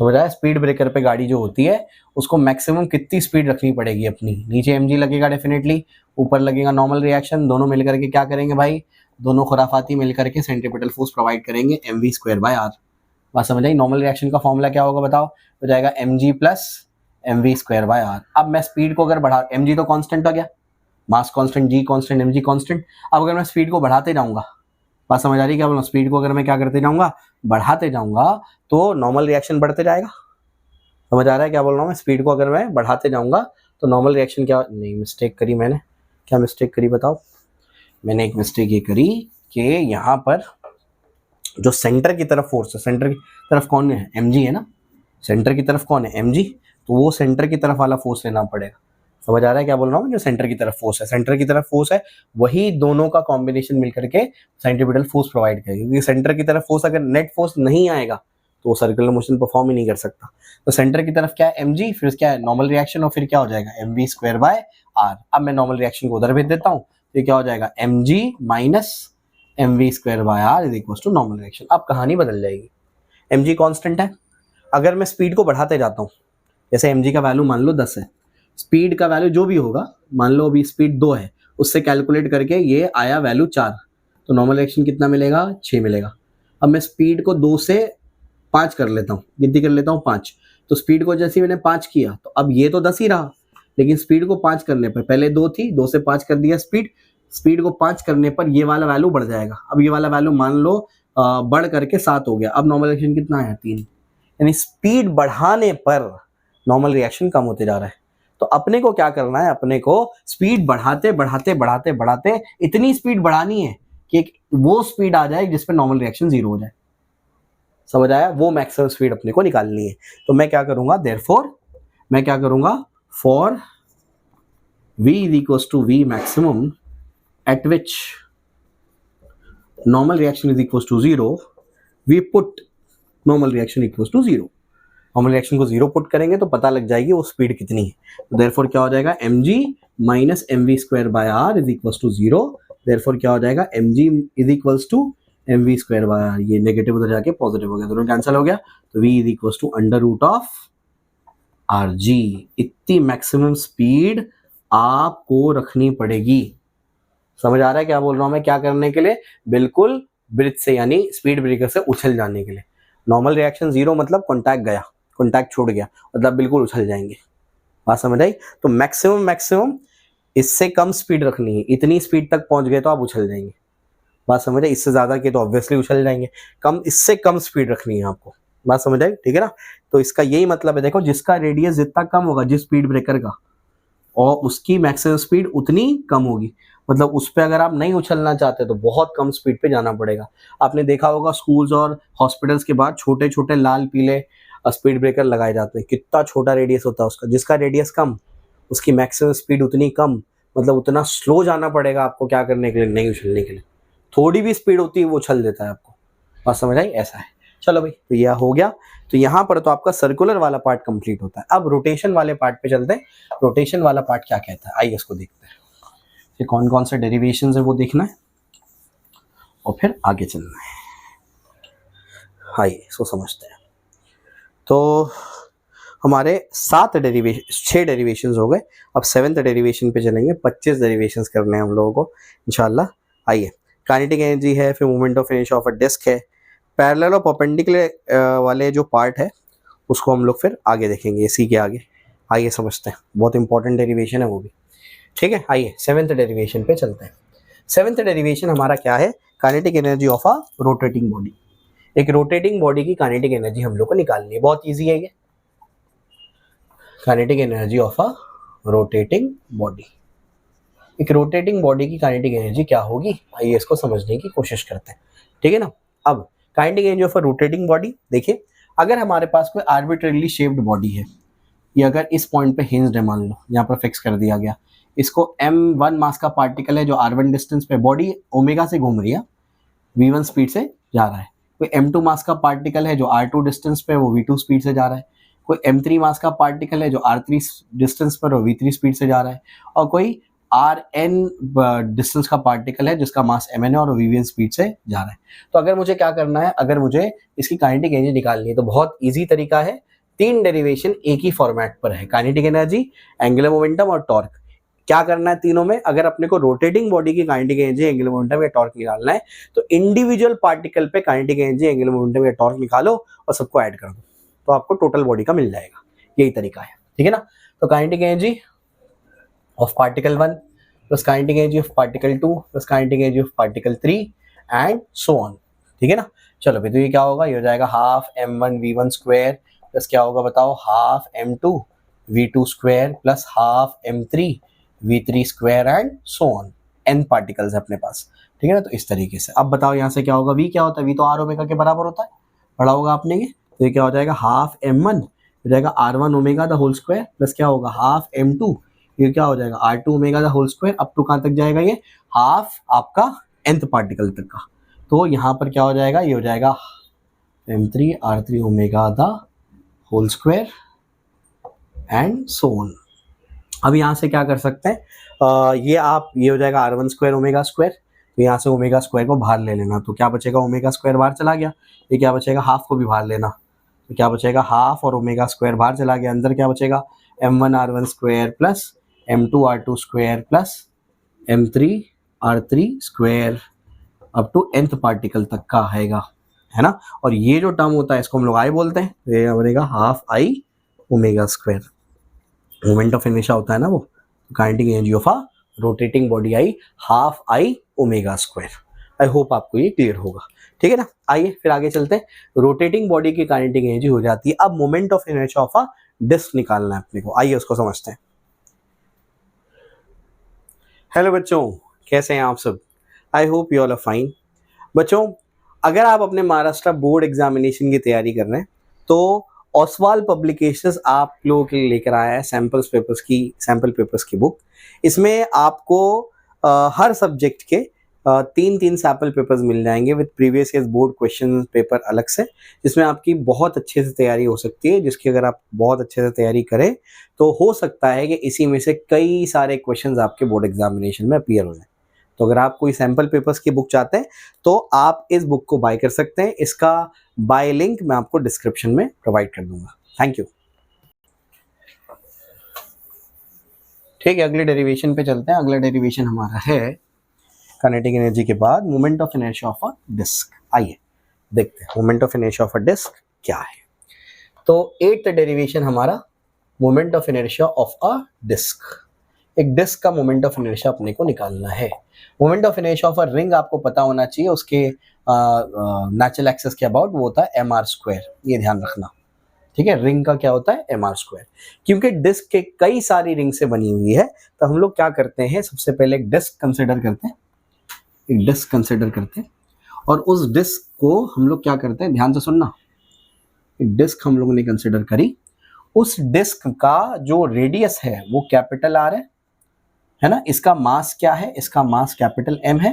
समझ रहा है। स्पीड ब्रेकर पे गाड़ी जो होती है उसको मैक्सिमम कितनी स्पीड रखनी पड़ेगी अपनी, नीचे mg लगेगा डेफिनेटली, ऊपर लगेगा नॉर्मल रिएक्शन, दोनों मिलकर के क्या करेंगे भाई, दोनों खुराफाती मिलकर के सेंट्रीपिटल फोर्स प्रोवाइड करेंगे mv स्क्वायर बाय आर। बात समझ आई। नॉर्मल रिएक्शन का फॉर्मूला क्या होगा बताओ, हो जाएगा mg plus mv square by R. अब मैं स्पीड को अगर बढ़ा, mg तो कांस्टेंट हो गया, mass constant, g constant, mg constant, अब अगर मैं स्पीड को बढ़ाते जाऊंगा, बात समझ आ रही है क्या बोलूँ, स्पीड को अगर मैं क्या करते जाऊंगा, बढ़ाते जाऊंगा तो नॉर्मल रिएक्शन बढ़ते जाएगा, समझ आ रहा है क्या बोल रहा हूँ मैं। स्पीड को अगर मैं बढ़ाते जाऊंगा तो नॉर्मल रिएक्शन क्या, नहीं मिस्टेक करी मैंने, क्या मिस्टेक करी बताओ, मैंने एक मिस्टेक ये करी कि यहाँ पर जो सेंटर की तरफ फोर्स है, सेंटर की तरफ कौन है, mg है ना, सेंटर की तरफ कौन है, mg, तो वो सेंटर की तरफ वाला फोर्स लेना पड़ेगा। समझ आ रहा है क्या बोल रहा हूँ, जो सेंटर की तरफ फोर्स है, सेंटर की तरफ फोर्स है, वही दोनों का कॉम्बिनेशन मिलकर के सेंट्रीपिटल फोर्स प्रोवाइड करेगी, क्योंकि सेंटर की तरफ फोर्स अगर नेट फोर्स नहीं आएगा तो वो सर्कुलर मोशन परफॉर्म ही नहीं कर सकता। तो सेंटर की तरफ क्या है, mg, फिर क्या है नॉर्मल रिएक्शन, और फिर क्या हो जाएगा mv स्क्वायर बाय r। अब मैं नॉर्मल रिएक्शन को उधर भेज देता हूँ, तो क्या हो जाएगा mg minus mv square by r is equal to normal reaction. अब कहानी बदल जाएगी, mg कांस्टेंट है, अगर मैं स्पीड को बढ़ाते जाता हूँ, जैसे mg का वैल्यू मान लो 10 है, स्पीड का वैल्यू जो भी होगा, मान लो अभी स्पीड 2 है, उससे कैलकुलेट करके ये आया वैल्यू 4, तो नॉर्मल रिएक्शन कितना मिलेगा, 6 मिलेगा। अब मैं स्पीड को 2 से 5 कर लेता हूँ, गिनती कर लेता हूँ 5, तो स्पीड को जैसे मैंने 5 किया तो अब ये तो 10 ही रहा, लेकिन स्पीड को 5 करने पर, पहले 2 थी, 2 से 5 कर दिया स्पीड को 5 करने पर ये वाला वैल्यू बढ़ जाएगा। अब ये वाला वैल्यू मान लो बढ़ करके 7 हो गया, अब नॉर्मल रिएक्शन कितना आया, 3। यानी स्पीड बढ़ाने पर नॉर्मल रिएक्शन कम होते जा रहा है। तो अपने को क्या करना है, अपने को स्पीड बढ़ाते बढ़ाते बढ़ाते बढ़ाते इतनी स्पीड बढ़ानी है कि वो स्पीड आ जाए जिस पे नॉर्मल रिएक्शन 0 हो जाए। समझ आया, वो मैक्सिमम स्पीड अपने को निकालनी है। तो मैं क्या करूंगा, देयरफॉर मैं क्या करूंगा, for v is equals to v maximum at which normal reaction is equals to 0, we put normal reaction equals to 0। Normal reaction को 0 पुट करेंगे तो पता लग जाएगी वो स्पीड कितनी है। तो देयरफॉर क्या हो जाएगा, mg minus mv square by r is equals to 0। Therefore क्या हो जाएगा, mg is equals to mv square by r, ये नेगेटिव उधर जाके पॉजिटिव हो गया, दोनों कैंसिल हो गया, तो v is equals to under root of rg। इतनी मैक्सिमम स्पीड आपको रखनी पड़ेगी। समझ आ रहा है क्या बोल रहा हूं मैं, क्या करने के लिए, बिल्कुल ब्रिज से यानी स्पीड ब्रेकर से उछल जाने के लिए। नॉर्मल रिएक्शन 0 मतलब कॉन्टैक्ट गया, कॉन्टैक्ट छूट गया, मतलब बिल्कुल उछल जाएंगे। बात समझ आई। तो मैक्सिमम इससे कम स्पीड रखनी है, इतनी स्पीड तक पहुंच गए तो आप उछल जाएंगे। बात समझ आई, इससे ज्यादा के तो ऑब्वियसली उछल जाएंगे, कम, इससे कम स्पीड रखनी है आपको। बात समझ आई, ठीक है ना। तो इसका यही मतलब है, देखो जिसका रेडियस जितना कम होगा जिस स्पीड ब्रेकर का, और उसकी मैक्सिमम स्पीड उतनी कम होगी। मतलब उस पर अगर आप नहीं उछलना चाहते तो बहुत कम स्पीड पे जाना पड़ेगा। आपने देखा होगा स्कूल्स और हॉस्पिटल्स के बाहर छोटे छोटे लाल पीले स्पीड ब्रेकर लगाए जाते हैं, कितना छोटा रेडियस होता है उसका, जिसका रेडियस कम उसकी मैक्सिमम स्पीड उतनी कम, मतलब उतना स्लो जाना पड़ेगा आपको क्या करने के लिए, नहीं उछलने के लिए। थोड़ी भी स्पीड होती है वो उछल देता है आपको। बात समझ आई, ऐसा है। चलो भाई, तो यह हो गया। तो यहाँ पर तो आपका सर्कुलर वाला पार्ट कंप्लीट होता है। अब रोटेशन वाले पार्ट पे चलते हैं। रोटेशन वाला पार्ट क्या कहता है, आइए इसको देखते हैं। ये कौन कौन से डेरिवेशंस है वो देखना है और फिर आगे चलना है। आइए इसको समझते हैं। तो हमारे 6 डेरिवेशंस हो गए। अब 7th डेरिवेशन पे चलेंगे। 25 डेरिवेशंस करने हैं हम लोगों को इंशाल्लाह। आइए, काइनेटिक एनर्जी है, फिर movement of inertia of a disc है, पैरेलल और परपेंडिकुलर वाले जो पार्ट है उसको हम लोग फिर आगे देखेंगे इसी के आगे। आइए समझते हैं, बहुत इंपॉर्टेंट डेरिवेशन है वो भी, ठीक है। आइए 7th डेरिवेशन पे चलते हैं। 7th डेरिवेशन हमारा क्या है, kinetic energy of a rotating body. एक रोटेटिंग बॉडी की काइनेटिक एनर्जी हम लोग को निकालनी है, बहुत ईजी है ये। Kinetic energy of a rotating body, एक रोटेटिंग बॉडी की काइनेटिक एनर्जी क्या होगी, आइए इसको समझने की कोशिश करते हैं, ठीक है ना। अब kinetic energy of a rotating body, देखिए अगर हमारे पास कोई आर्बिट्रेरली शेप्ड बॉडी है, ये अगर इस पॉइंट पे हिंज्ड है, मान लो यहाँ पर फिक्स कर दिया गया, इसको m1 मास का पार्टिकल है जो r1 डिस्टेंस पे, बॉडी ओमेगा से घूम रही है, v1 स्पीड से जा रहा है। कोई m2 मास का पार्टिकल है जो r2 डिस्टेंस पे, वो v2 स्पीड से जा रहा है। कोई m3 मास का पार्टिकल है जो r3 डिस्टेंस पर, वो v3 स्पीड से जा रहा है। और कोई rn डिस्टेंस का पार्टिकल है जिसका मास mn है और v1 स्पीड से जा रहा है। तो अगर मुझे क्या करना है, अगर मुझे इसकी काइनेटिक एनर्जी निकालनी है तो बहुत ईजी तरीका है। 3 डेरिवेशन एक ही फॉर्मेट पर है, काइनेटिक एनर्जी, एंगुलर मोमेंटम और टॉर्क। क्या करना है तीनों में, अगर अपने को रोटेटिंग बॉडी की काइनेटिक एनर्जी, एंगुलर मोमेंटम या टॉर्क निकालना है तो इंडिविजुअल पार्टिकल पे काइनेटिक एनर्जी, एंगुलर मोमेंटम या टॉर्क निकालो और सबको ऐड कर दो, तो आपको टोटल बॉडी का मिल जाएगा। यही तरीका है, ठीक है ना। तो kinetic energy of particle 1 plus kinetic energy of particle 2 plus kinetic energy of particle 3 and so on, ठीक है ना। चलो भाई, तो ये क्या होगा, ये हो जाएगा half m1 v1 square plus क्या होगा बताओ, half m2 v2 square plus half m3 v3 square and so on. n particles है अपने पास, ठीक है ना। तो इस तरीके से अब बताओ यहाँ से क्या होगा, v क्या होता है, v तो r ओमेगा के बराबर होता है, पढ़ा होगा आपने ये। तो ये क्या हो जाएगा, हाफ m1 हो जाएगा r1 omega the whole square plus क्या होगा हाफ m2, ये क्या हो जाएगा r2 omega the whole square, up to कहाँ तक जाएगा ये हाफ आपका nth पार्टिकल तक का। तो यहाँ पर क्या हो जाएगा, ये हो जाएगा m3 r3 omega the whole square and so on. अब यहाँ से क्या कर सकते हैं, ये हो जाएगा r1 स्क्वायर ओमेगा स्क्वायर, तो यहाँ से ओमेगा स्क्वायर को बाहर ले लेना, तो क्या बचेगा ओमेगा स्क्वायर बाहर चला गया, ये क्या बचेगा हाफ को भी बाहर लेना, तो क्या बचेगा हाफ और ओमेगा स्क्वायर बाहर चला गया, अंदर क्या बचेगा m1 r1 square plus m2 r2 square plus m3 r3 square up to nth particle तक का आएगा, है ना। और ये जो टर्म होता है इसको हम लोग आई बोलते हैं, ये बनेगा half I omega square. Moment of inertia होता है ना वो, kinetic energy of a rotating body I half I omega square. I hope आपको ये क्लियर होगा, ठीक है ना। आइए फिर आगे चलते हैं, रोटेटिंग बॉडी की काइनेटिक एनर्जी हो जाती है। अब moment of inertia of a disc निकालना है अपने को, आइए उसको समझते हैं। हेलो बच्चों, कैसे हैं आप सब, I hope you all are fine. बच्चों अगर आप अपने महाराष्ट्र बोर्ड एग्जामिनेशन की तैयारी कर रहे हैं तो ओसवाल पब्लिकेशंस आप लोगों के लिए लेकर आया है सैम्पल पेपर्स की बुक। इसमें आपको हर सब्जेक्ट के 3 सैम्पल पेपर्स मिल जाएंगे with previous year board question paper अलग से, जिसमें आपकी बहुत अच्छे से तैयारी हो सकती है, जिसकी अगर आप बहुत अच्छे से तैयारी करें तो हो सकता है कि इसी में से कई सारे क्वेश्चंस आपके बोर्ड एग्जामिनेशन में अपीयर हो जाए। तो अगर आप कोई सैम्पल पेपर्स की बुक चाहते हैं तो आप इस बुक को बाय कर सकते हैं, इसका बाय लिंक मैं आपको डिस्क्रिप्शन में प्रोवाइड कर दूंगा। Thank you. ठीक है, अगले डेरिवेशन पे चलते हैं। अगला डेरिवेशन हमारा है काइनेटिक एनर्जी के बाद moment of inertia of a disc. आइए देखते हैं moment of inertia of a disc क्या है। तो 8th डेरिवेशन हमारा moment of inertia of a disc. एक डिस्क का मोमेंट ऑफ इनर्शिया अपने को निकालना है। Moment of inertia of a ring आपको पता होना चाहिए, उसके नेचुरल एक्सिस के अबाउट वो होता है mr स्क्वायर, ये ध्यान रखना, ठीक है। रिंग का क्या होता है mr स्क्वायर। क्योंकि डिस्क के कई सारी रिंग से बनी हुई है तो हम लोग क्या करते हैं, सबसे पहले एक डिस्क कंसिडर करते हैं, और उस डिस्क को हम लोग क्या करते हैं, ध्यान से सुनना, एक डिस्क हम लोगों ने कंसिडर करी, उस डिस्क का जो रेडियस है वो कैपिटल आर है ना, इसका मास क्या है, इसका मास कैपिटल एम है।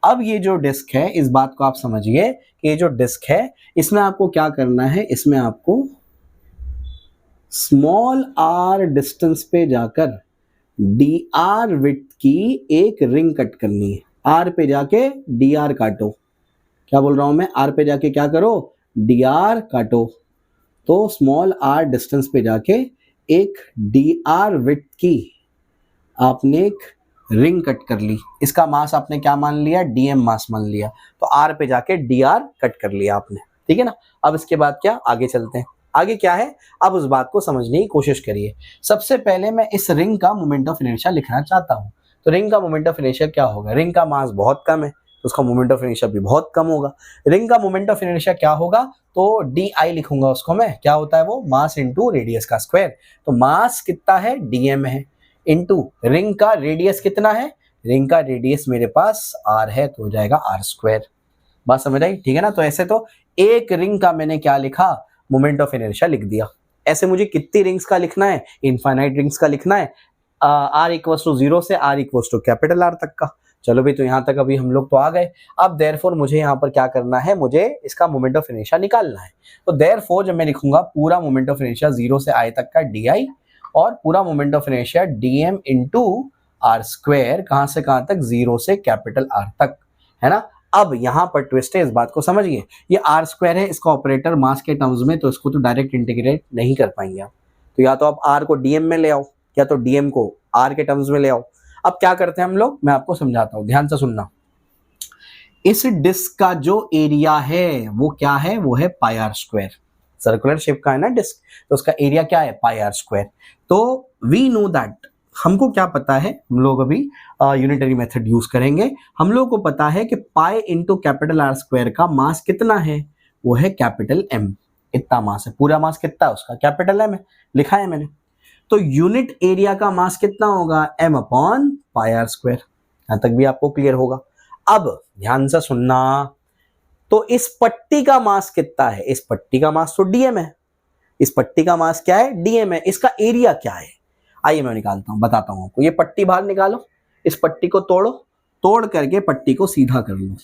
अब ये जो डिस्क है, इस बात को आप समझिए कि ये जो डिस्क है इसमें आपको क्या करना है, इसमें आपको स्मॉल आर डिस्टेंस पे जाकर डी आर विड्थ की एक रिंग कट करनी है। आर पे जाके डी आर काटो, क्या बोल रहा हूं मैं, आर पे जाके क्या करो, डी आर काटो। तो स्मॉल आर डिस्टेंस पे जाके एक डी आर विड्थ की आपने एक रिंग कट कर ली, इसका मास आपने क्या मान लिया, डीएम मास मान लिया, तो आर पे जाके डी आर कट कर लिया आपने, ठीक है ना। अब इसके बाद क्या, आगे चलते हैं। आगे क्या है, अब उस बात को समझने की कोशिश करिए। सबसे पहले मैं इस रिंग का मोमेंट ऑफ इनर्शिया लिखना चाहता हूं, तो रिंग का मोमेंट ऑफ इनर्शिया क्या होगा, रिंग का मास बहुत कम है तो उसका मोमेंट ऑफ इनर्शिया भी बहुत कम होगा। रिंग का मोमेंट ऑफ इनर्शिया क्या होगा, तो डी आई लिखूंगा उसको मैं, क्या होता है वो, मास इंटू रेडियस का स्क्वायर। तो मास कितना है, डीएम है, इंटू रिंग का रेडियस कितना है, रिंग का रेडियस मेरे पास आर है तो हो जाएगा आर स्क्वायर। बात समझ आई, ठीक है ना। तो ऐसे तो एक रिंग का मैंने क्या लिखा, मोमेंट ऑफ इनर्शिया लिख दिया। ऐसे मुझे कितनी रिंग्स का लिखना है, इनफाइनाइट रिंग्स का लिखना है, आर इक्वल्स टू 0 से R equals to capital R तक का। चलो भाई, तो यहां तक अभी हम लोग तो आ गए। अब देयरफॉर मुझे यहाँ पर क्या करना है, मुझे इसका मोमेंट ऑफ इनर्शिया निकालना है। तो देयरफॉर जब मैं लिखूंगा पूरा मोमेंट ऑफ इनर्शिया 0 से आई तक का डी आई, और पूरा moment of inertia dm into R square, कहां से कहां तक, 0 से कैपिटल आर तक, है ना। अब यहां पर ट्विस्ट है, इस बात को समझिए, ये आर स्क्वायर है, इसका ऑपरेटर मास के टर्म्स में, तो इसको तो डायरेक्ट इंटीग्रेट नहीं कर पाएंगे आप, तो या तो आप आर को डीएम में ले आओ या तो डीएम को आर के टर्म्स में ले आओ। अब क्या करते हैं हम लोग, मैं आपको समझाता हूं, ध्यान से सुनना। इस डिस्क का जो एरिया है वो क्या है, वो है pi are square, circular shape का है ना डिस्क, तो उसका एरिया क्या है, पाई आर स्क्वायर। तो वी नो दैट, हमको क्या पता है, हम लोग अभी यूनिटरी मेथड यूज करेंगे। हम लोग को पता है कि pi into capital R square का मास कितना है, वो है कैपिटल एम, इतना मास है, पूरा मास कितना है उसका, कैपिटल एम है, लिखा है मैंने। तो यूनिट एरिया का मास कितना होगा, M upon pi are square. यहां तक भी आपको क्लियर होगा। अब ध्यान से सुनना, तो इस पट्टी का मास कितना है, इस पट्टी का मास तो डीएम है, इस पट्टी का मास क्या है, डीएम है, इसका एरिया क्या है, आइए मैं निकालता हूं, बताता हूं आपको। ये पट्टी बाहर निकालो, इस पट्टी को तोड़ो, तोड़ करके पट्टी को सीधा कर लो।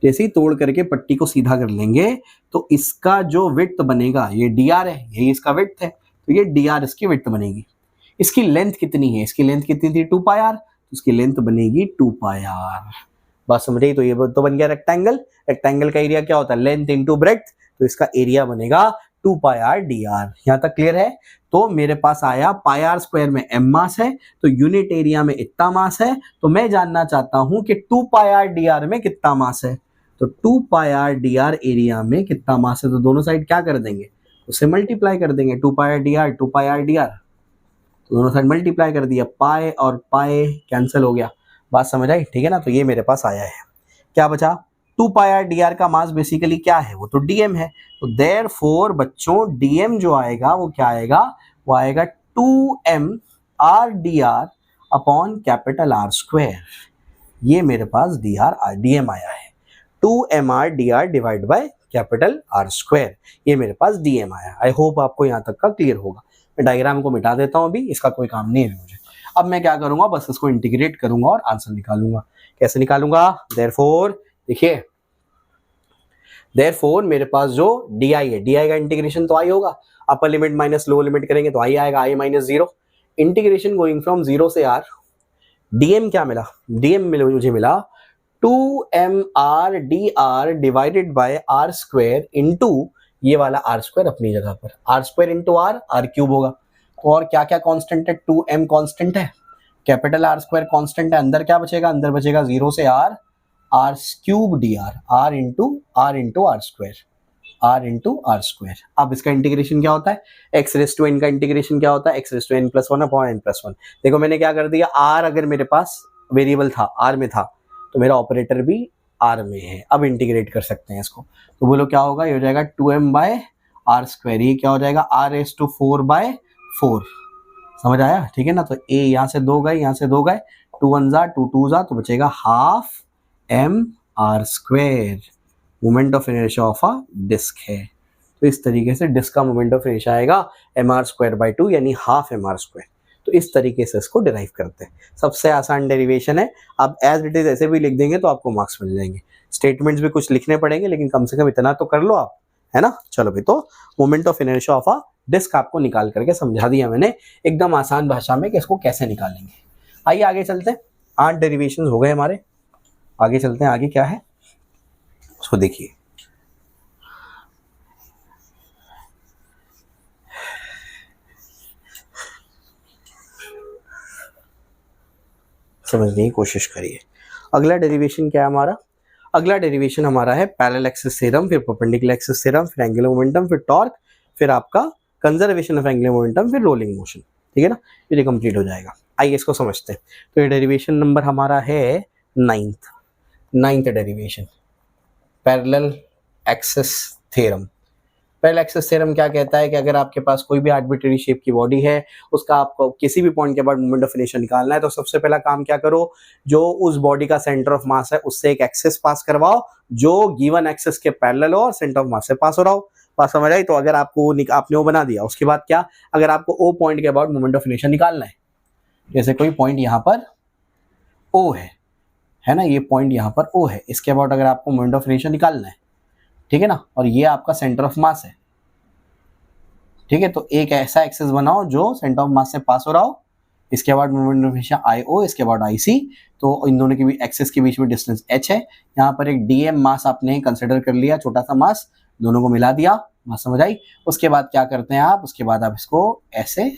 जैसे ही तोड़ करके पट्टी को सीधा कर लेंगे तो इसका जो विड्थ बनेगा, ये डीआर है, यही इसका विड्थ है, तो ये डीआर इसकी विड्थ बनेगी। इसकी लेंथ कितनी है, इसकी लेंथ कितनी थी, 2 पाई आर, तो इसकी लेंथ बनेगी 2 पाई आर। बात समझ रही? तो ये तो बन गया रेक्टेंगल। रेक्टेंगल का एरिया क्या होता है, लेंथ इनटू ब्रेड्थ, तो इसका एरिया बनेगा 2 पाई आर डी आर। यहां तक क्लियर है? तो मेरे पास आया पाई आर स्क्वायर में एम मास है, तो यूनिट एरिया में इतना मास है, तो मैं जानना चाहता हूं कि 2 पाई आर डी आर में कितना मास है। तो 2 पाई आर डी आर एरिया में कितना मास है, तो दोनों साइड क्या कर देंगे, उससे मल्टीप्लाई कर देंगे। 2 पाई आर डी आर, 2 पाई आर डी आर, तो दोनों साइड मल्टीप्लाई कर दिया, पाई और पाई कैंसिल हो गया। बात समझ आई? ठीक है ना? तो ये मेरे पास आया है, क्या बचा, 2 पाई आर डी आर का मास बेसिकली क्या है, वो तो डीएम है। तो देयरफॉर बच्चों डीएम जो आएगा वो क्या आएगा, वो आएगा 2m R D R upon capital R square. ये मेरे पास डीएम आया है, 2m R D R divide by capital R square, ये मेरे पास डीएम आया। आई होप आपको यहाँ तक का क्लियर होगा। मैं डायग्राम को मिटा देता हूँ अभी, इसका कोई काम नहीं है मुझे। अब मैं क्या करूंगा, बस इसको इंटीग्रेट करूंगा और आंसर निकालूंगा। कैसे निकालूंगा, देयरफॉर देखिए, देयरफॉर मेरे पास जो डी आई है, डी आई का इंटीग्रेशन तो आई होगा, upper limit minus lower limit करेंगे तो आई आएगा, आई माइनस 0, इंटीग्रेशन गोइंग फ्रॉम 0 से आर। डीएम क्या मिला, डीएम मुझे मिला 2m R D R divided by are square into ये वाला आर स्क्वायर अपनी जगह पर, R square into R, R cube होगा। तो और क्या क्या कांस्टेंट है, 2m कांस्टेंट है, कैपिटल आर स्क्वायर कांस्टेंट है, अंदर क्या बचेगा, अंदर बचेगा 0 से R, R cube D R, R into R square, R into R square. अब इसका इंटीग्रेशन क्या होता है, एक्स रेस टू एन का इंटीग्रेशन क्या होता है, X raise to N plus one upon N plus one. देखो मैंने क्या कर दिया, आर अगर मेरे पास वेरिएबल था, आर में था, तो मेरा ऑपरेटर भी आर में है। अब इंटीग्रेट कर सकते हैं इसको, तो बोलो क्या होगा, ये हो जाएगा 2m बाय आर स्क्वायर, ये क्या हो जाएगा, आर रेस टू 4 बाय 4। समझ आया? ठीक है ना? तो ए यहाँ से 2 गए, यहाँ से 2 गए, 2 1 जा 2 2 जा, तो बचेगा half M R square. Moment of inertia of a disc है, तो इस तरीके से डिस्क का मोमेंट ऑफ इनर्शिया आएगा एम आर स्क्वायर बाई 2 यानी हाफ एम आर स्क्वायर। तो इस तरीके से इसको डिराइव करते हैं, सबसे आसान डेरिवेशन है। आप एज इट इज ऐसे भी लिख देंगे तो आपको मार्क्स मिल जाएंगे। स्टेटमेंट्स भी कुछ लिखने पड़ेंगे, लेकिन कम से कम इतना तो कर लो आप, है ना? चलो भाई, तो moment of inertia of a disc आपको निकाल करके समझा दिया मैंने एकदम आसान भाषा में कि इसको कैसे निकालेंगे। आइए आगे चलते हैं, 8 डेरिवेशन हो गए हमारे, आगे चलते हैं। आगे क्या है उसको देखिए। समझने की कोशिश करिए। अगला डेरिवेशन क्या है हमारा, अगला डेरिवेशन हमारा है पैरेलल एक्सिस थ्योरम, फिर परपेंडिकुलर एक्सिस थ्योरम, फिर एंगुलर मोमेंटम, फिर टॉर्क, फिर आपका कंजर्वेशन ऑफ एंगुलर मोमेंटम, फिर रोलिंग मोशन। ठीक है ना? ये कंप्लीट हो जाएगा। आइए इसको समझते हैं। तो ये डेरिवेशन नंबर हमारा है 9th derivation, parallel axis theorem. Parallel axis theorem क्या कहता है कि अगर आपके पास कोई भी आर्बिट्रेरी शेप की बॉडी है, उसका आपको किसी भी पॉइंट के बाद मोमेंट ऑफ इनर्शिया निकालना है, तो सबसे पहला काम क्या करो, जो उस बॉडी का सेंटर ऑफ मास है उससे एक एक्सिस पास करवाओ जो गिवन एक्सिस के पैरेलल हो और सेंटर ऑफ मास से पास हो रहा हो। बात समझ आई? तो अगर आपको आपने वो बना दिया, उसके बाद क्या, अगर आपको ओ पॉइंट के अबाउट मोमेंट ऑफ इनर्शिया निकालना है, जैसे कोई पॉइंट यहाँ पर ओ है ना, ये पॉइंट यहाँ पर ओ है, इसके अबाउट अगर आपको मोमेंट ऑफ इनर्शिया निकालना है, ठीक है ना, और ये आपका सेंटर ऑफ मास है, ठीक है, तो एक ऐसा एक्सिस बनाओ जो सेंटर ऑफ मास से पास हो रहा हो, इसके बाद मोमेंट ऑफ इनर्शिया आई ओ, इसके बाद आई सी, तो इन दोनों के बीच एक्सिस के बीच में डिस्टेंस h है। यहाँ पर एक डीएम मास आपने कंसिडर कर लिया, छोटा सा मास, दोनों को मिला दिया। बात समझ आई? उसके बाद क्या करते हैं आप, उसके बाद आप इसको ऐसे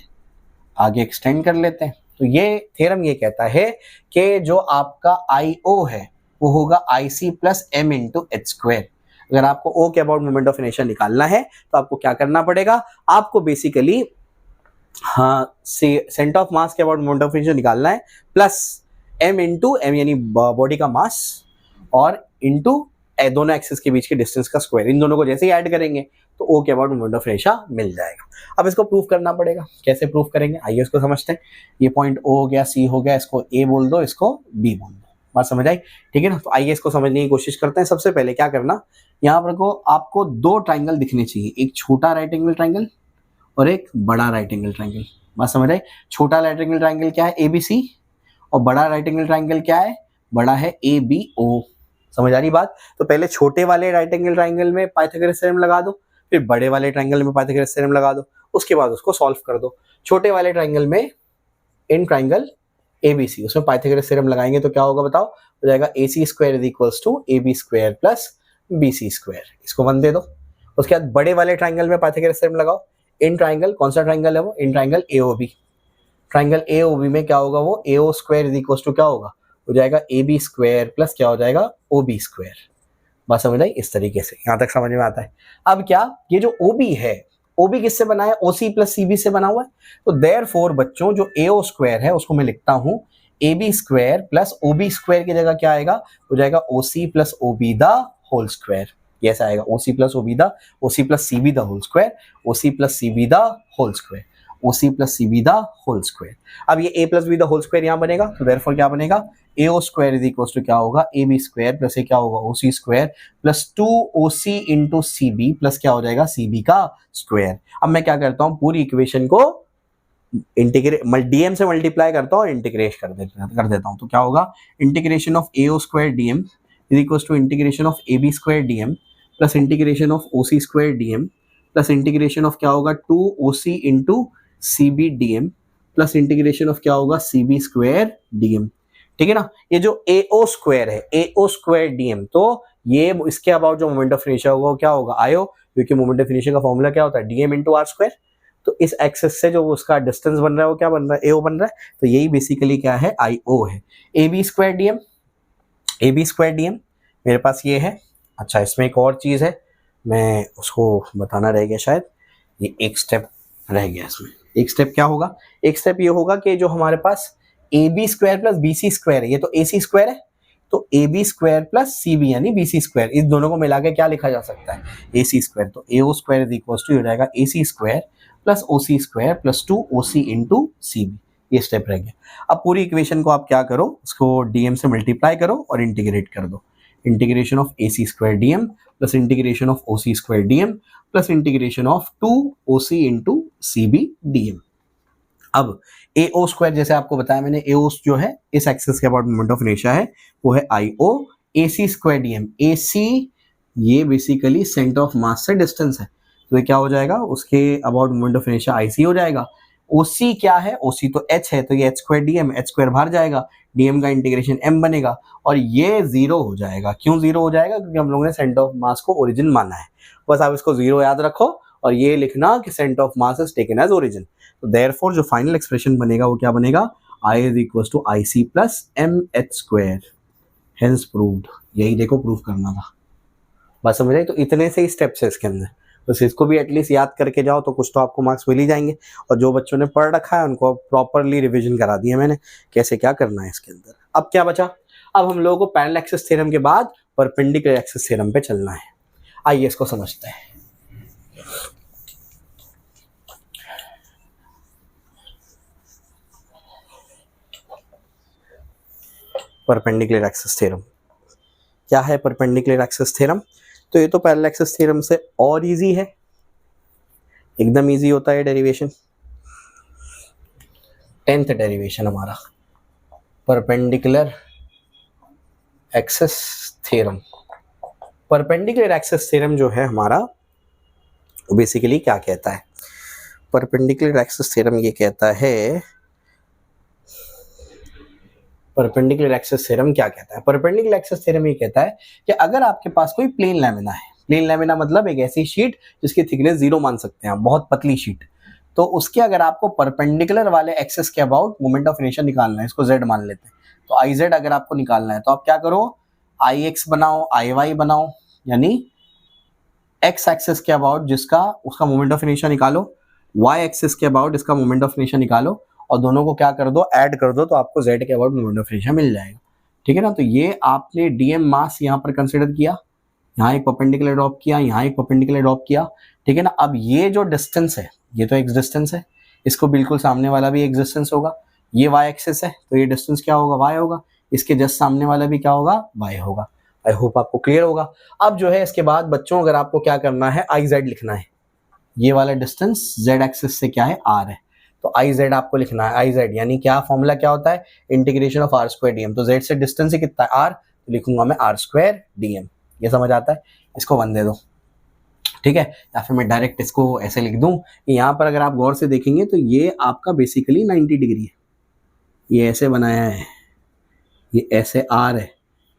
आगे एक्सटेंड कर लेते हैं। तो ये थ्योरम ये कहता है कि जो आपका आई ओ है वो होगा I C plus M into H square. अगर आपको ओ के अबाउट मोमेंट ऑफ इनर्शिया निकालना है तो आपको क्या करना पड़ेगा, आपको बेसिकली सेंटर ऑफ मास के अबाउट मोमेंट ऑफ इनर्शिया निकालना है, प्लस एम इंटू एम यानी बॉडी का मास और इंटू दोनों एक्सिस के बीच के डिस्टेंस का स्क्वायर। इन दोनों को जैसे ही ऐड करेंगे तो ओ के अबाउट मोमेंट ऑफ इनर्शिया मिल जाएगा। अब इसको प्रूफ करना पड़ेगा, कैसे प्रूफ करेंगे आइए उसको समझते हैं। ये पॉइंट ओ हो गया, सी हो गया, इसको ए बोल दो, इसको बी बोल दो। बात समझ आई? ठीक है ना? तो आइए इसको समझने की कोशिश करते हैं। सबसे पहले क्या करना, यहाँ पर को आपको 2 ट्राइंगल दिखने चाहिए, एक छोटा राइट एंगल ट्राइंगल और एक बड़ा राइट एंगल ट्राइंगल। बात समझ आए? छोटा राइट एंगल ट्राइंगल क्या है? ABC, और बड़ा राइट एंगल ट्राइंगल क्या है? बड़ा है ABO। समझ आ रही बात? तो पहले छोटे वाले राइट एंगल ट्राइंगल में पाइथागोरस थ्योरम लगा दो, फिर बड़े वाले ट्राइंगल में पाइथागोरस थ्योरम लगा दो, उसके बाद उसको सॉल्व कर दो। छोटे वाले ट्राइंगल में इन ट्राइंगल ABC, उसमें पाइथागोरस थ्योरम लगाएंगे तो क्या होगा बताओ? हो जाएगा AC square is equals to AB square plus BC square. इसको 1 दे दो। उसके बाद बड़े वाले ट्राइंगल में पाइथागोरस थ्योरम लगाओ। इन ट्राइंगल, कौन सा ट्राइंगल है वो? In triangle AOB। Triangle AOB में क्या होगा? वो AO square is equals to क्या होगा? हो जाएगा AB स्क्वायर प्लस क्या हो जाएगा? OB square. बात समझ आई? इस तरीके से यहां तक समझ में आता है। अब क्या, ये जो OB है, OB किससे बना है? OC प्लस CB से बना हुआ है। तो देयरफॉर बच्चों जो AO स्क्वायर है उसको मैं लिखता हूं AB square plus OB square की जगह क्या आएगा? हो जाएगा OC plus OB the whole square. ये ऐसा आएगा, OC plus OB the, OC plus CB the whole square, OC plus CB the whole square, OC plus CB the whole square. अब ये A plus B the whole square यहां बनेगा, तो देयरफॉर क्या बनेगा? AO square is equal to क्या होगा? AB स्क्वायर प्लस ये क्या होगा? OC square plus 2OC into CB plus क्या हो जाएगा? CB का स्क्वायर। अब मैं क्या करता हूं, पूरी इक्वेशन को इंटीग्रेट DM से मल्टीप्लाई करता हूं और इंटीग्रेट कर देता हूं। तो क्या होगा? Integration of AO square DM is equal to integration of AB square DM plus integration of OC square DM plus integration of क्या होगा? 2OC into CB DM plus integration of क्या होगा? CB square DM। ठीक है ना? ये जो AO स्क्वायर है, AO स्क्वायर DM, तो ये इसके अबाउट जो मोमेंट ऑफ इनर्शिया होगा वो क्या होगा? IO, क्योंकि मोमेंट ऑफ इनर्शिया का फॉर्मूला क्या होता है? DM into R square. तो इस एक्सेस से जो उसका डिस्टेंस बन रहा है वो क्या बन रहा है? AO बन रहा है। तो यही बेसिकली क्या है? IO है। AB square DM, AB square DM मेरे पास ये है। अच्छा, इसमें एक और चीज है, मैं उसको बताना रह गया शायद, ये एक स्टेप रह गया इसमें। एक स्टेप क्या होगा? एक स्टेप ये होगा कि जो हमारे पास AB square plus BC square है, ये तो AC स्क्वायर है, तो AB स्क्वायर प्लस CB यानी BC स्क्वायर, इस दोनों को मिला के क्या लिखा जा सकता है? AC square. तो AO square is equal to हो जाएगा AC square plus OC square plus 2OC into CB। ये स्टेप रह गया। अब पूरी इक्वेशन को आप क्या करो, उसको DM से मल्टीप्लाई करो और इंटीग्रेट कर दो। Integration of AC square DM plus integration of OC square DM plus integration of 2OC into CB DM। अब AO स्क्वायर जैसे आपको बताया मैंने, AO जो है इस एक्सिस के अबाउट मोमेंट ऑफ इनर्शिया है वो है IO। AC square DM, AC ये बेसिकली सेंटर ऑफ मास से डिस्टेंस है, तो ये क्या हो जाएगा? उसके about moment of inertia IC हो जाएगा। OC क्या है? OC तो H है, तो ये H square DM, H square बाहर जाएगा, DM का इंटीग्रेशन M बनेगा और ये 0 हो जाएगा। क्यों 0 हो जाएगा? क्योंकि हम लोगों ने सेंटर ऑफ मास को ओरिजिन माना है। बस आप इसको 0 याद रखो और ये लिखना कि centre of mass is taken as origin. तो देयरफॉर जो फाइनल एक्सप्रेशन बनेगा वो क्या बनेगा? I is equal to IC plus MH square. Hence proved. यही देखो प्रूव करना था। बस समझ रहे? तो इतने से ही स्टेप्स है इसके अंदर, बस इसको भी एटलीस्ट याद करके जाओ तो कुछ तो आपको मार्क्स मिल ही जाएंगे। और जो बच्चों ने पढ़ रखा है उनको प्रॉपरली रिवीजन करा दिया मैंने कैसे क्या करना है इसके अंदर। अब क्या बचा? अब हम लोगों को पैरेलल एक्सिस थ्योरम के बाद परपेंडिकुलर एक्सिस थ्योरम पे चलना है। आइए इसको समझते हैं। परपेंडिकुलर एक्सिस थ्योरम क्या है? परपेंडिकुलर एक्सिस थ्योरम तो ये तो पैरेलल एक्सिस थ्योरम से और इजी है, एकदम इजी होता है डेरिवेशन। 10th डेरिवेशन हमारा perpendicular axis theorem. Perpendicular axis theorem जो है हमारा वो बेसिकली क्या कहता है? परपेंडिकुलर एक्सिस थ्योरम ये कहता है, परपेंडिकुलर एक्सिस थ्योरम क्या कहता है? परपेंडिकुलर एक्सिस थ्योरम ये कहता है कि अगर आपके पास कोई प्लेन लैमिना है, प्लेन लैमिना मतलब एक ऐसी शीट जिसकी थिकनेस 0 मान सकते हैं आप, बहुत पतली शीट, तो उसके अगर आपको परपेंडिकुलर वाले एक्सिस के अबाउट मोमेंट ऑफ इनर्शिया निकालना है, इसको Z मान लेते हैं, तो IZ अगर आपको निकालना है तो आप क्या करो? IX बनाओ, IY बनाओ, यानी X एक्सिस के अबाउट जिसका उसका मोमेंट ऑफ इनर्शिया निकालो, Y एक्सिस के अबाउट इसका मोमेंट ऑफ इनर्शिया निकालो और दोनों को क्या कर दो? ऐड कर दो, तो आपको Z के अबाउट मोमेंट ऑफ इनर्शिया मिल जाएगा। ठीक है ना? तो ये आपने DM मास यहाँ पर कंसिडर किया, यहाँ एक परपेंडिकुलर ड्रॉप किया, यहाँ एक परपेंडिकुलर ड्रॉप किया। ठीक है ना? अब ये जो डिस्टेंस है ये तो एक्स डिस्टेंस है, इसको बिल्कुल सामने वाला भी एक्स डिस्टेंस होगा। ये Y एक्सिस है तो ये डिस्टेंस क्या होगा? Y होगा। इसके जस्ट सामने वाला भी क्या होगा? Y होगा। आई होप आपको क्लियर होगा। अब जो है इसके बाद बच्चों अगर आपको क्या करना है, IZ लिखना है। ये वाला डिस्टेंस z एक्सिस से क्या है, r है। तो आई जेड आपको लिखना है, आई जेड यानी क्या, फॉर्मूला क्या होता है, integration of R square D M. तो जेड से डिस्टेंस ही कितना है, आर, तो लिखूंगा मैं आर स्क्वायर डी एम। ये समझ आता है, इसको 1 दे दो, ठीक है। या फिर मैं डायरेक्ट इसको ऐसे लिख दूं कि यहाँ पर अगर आप गौर से देखेंगे तो ये आपका बेसिकली 90 डिग्री है, ये ऐसे बनाया है, ये ऐसे आर है,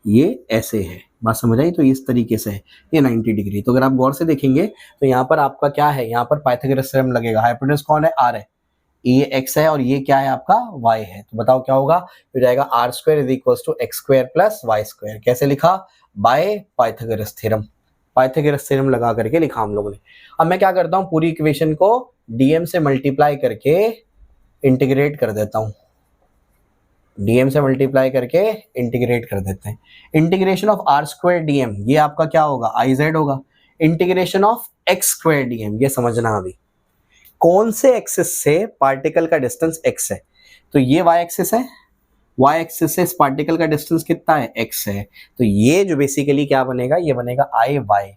ये ऐसे है, बात समझ आई। तो इस तरीके से है, ये 90 डिग्री। तो अगर आप गौर से देखेंगे तो यहाँ पर आपका क्या है, यहाँ पर पाइथागोरस थ्योरम लगेगा। हाइपोटेनस कौन है, आर है, ये x है और ये क्या है आपका y है। तो बताओ क्या होगा, हो जाएगा R square is equal to X square plus Y square. कैसे लिखा, by Pythagoras theorem, Pythagoras theorem लगा करके लिखा हम लोगों ने। अब मैं क्या करता हूँ, पूरी इक्वेशन को dm से मल्टीप्लाई करके इंटीग्रेट कर देता हूँ, dm से मल्टीप्लाई करके इंटीग्रेट कर देते हैं। Integration of R square dm, ये आपका क्या होगा, आई जेड होगा। Integration of X square dm, ये समझना अभी कौन से एक्सिस से पार्टिकल का डिस्टेंस x है। तो ये y एक्सिस है, y एक्सिस से इस पार्टिकल का डिस्टेंस कितना है, x है। तो ये जो बेसिकली क्या बनेगा, ये बनेगा आई वाई,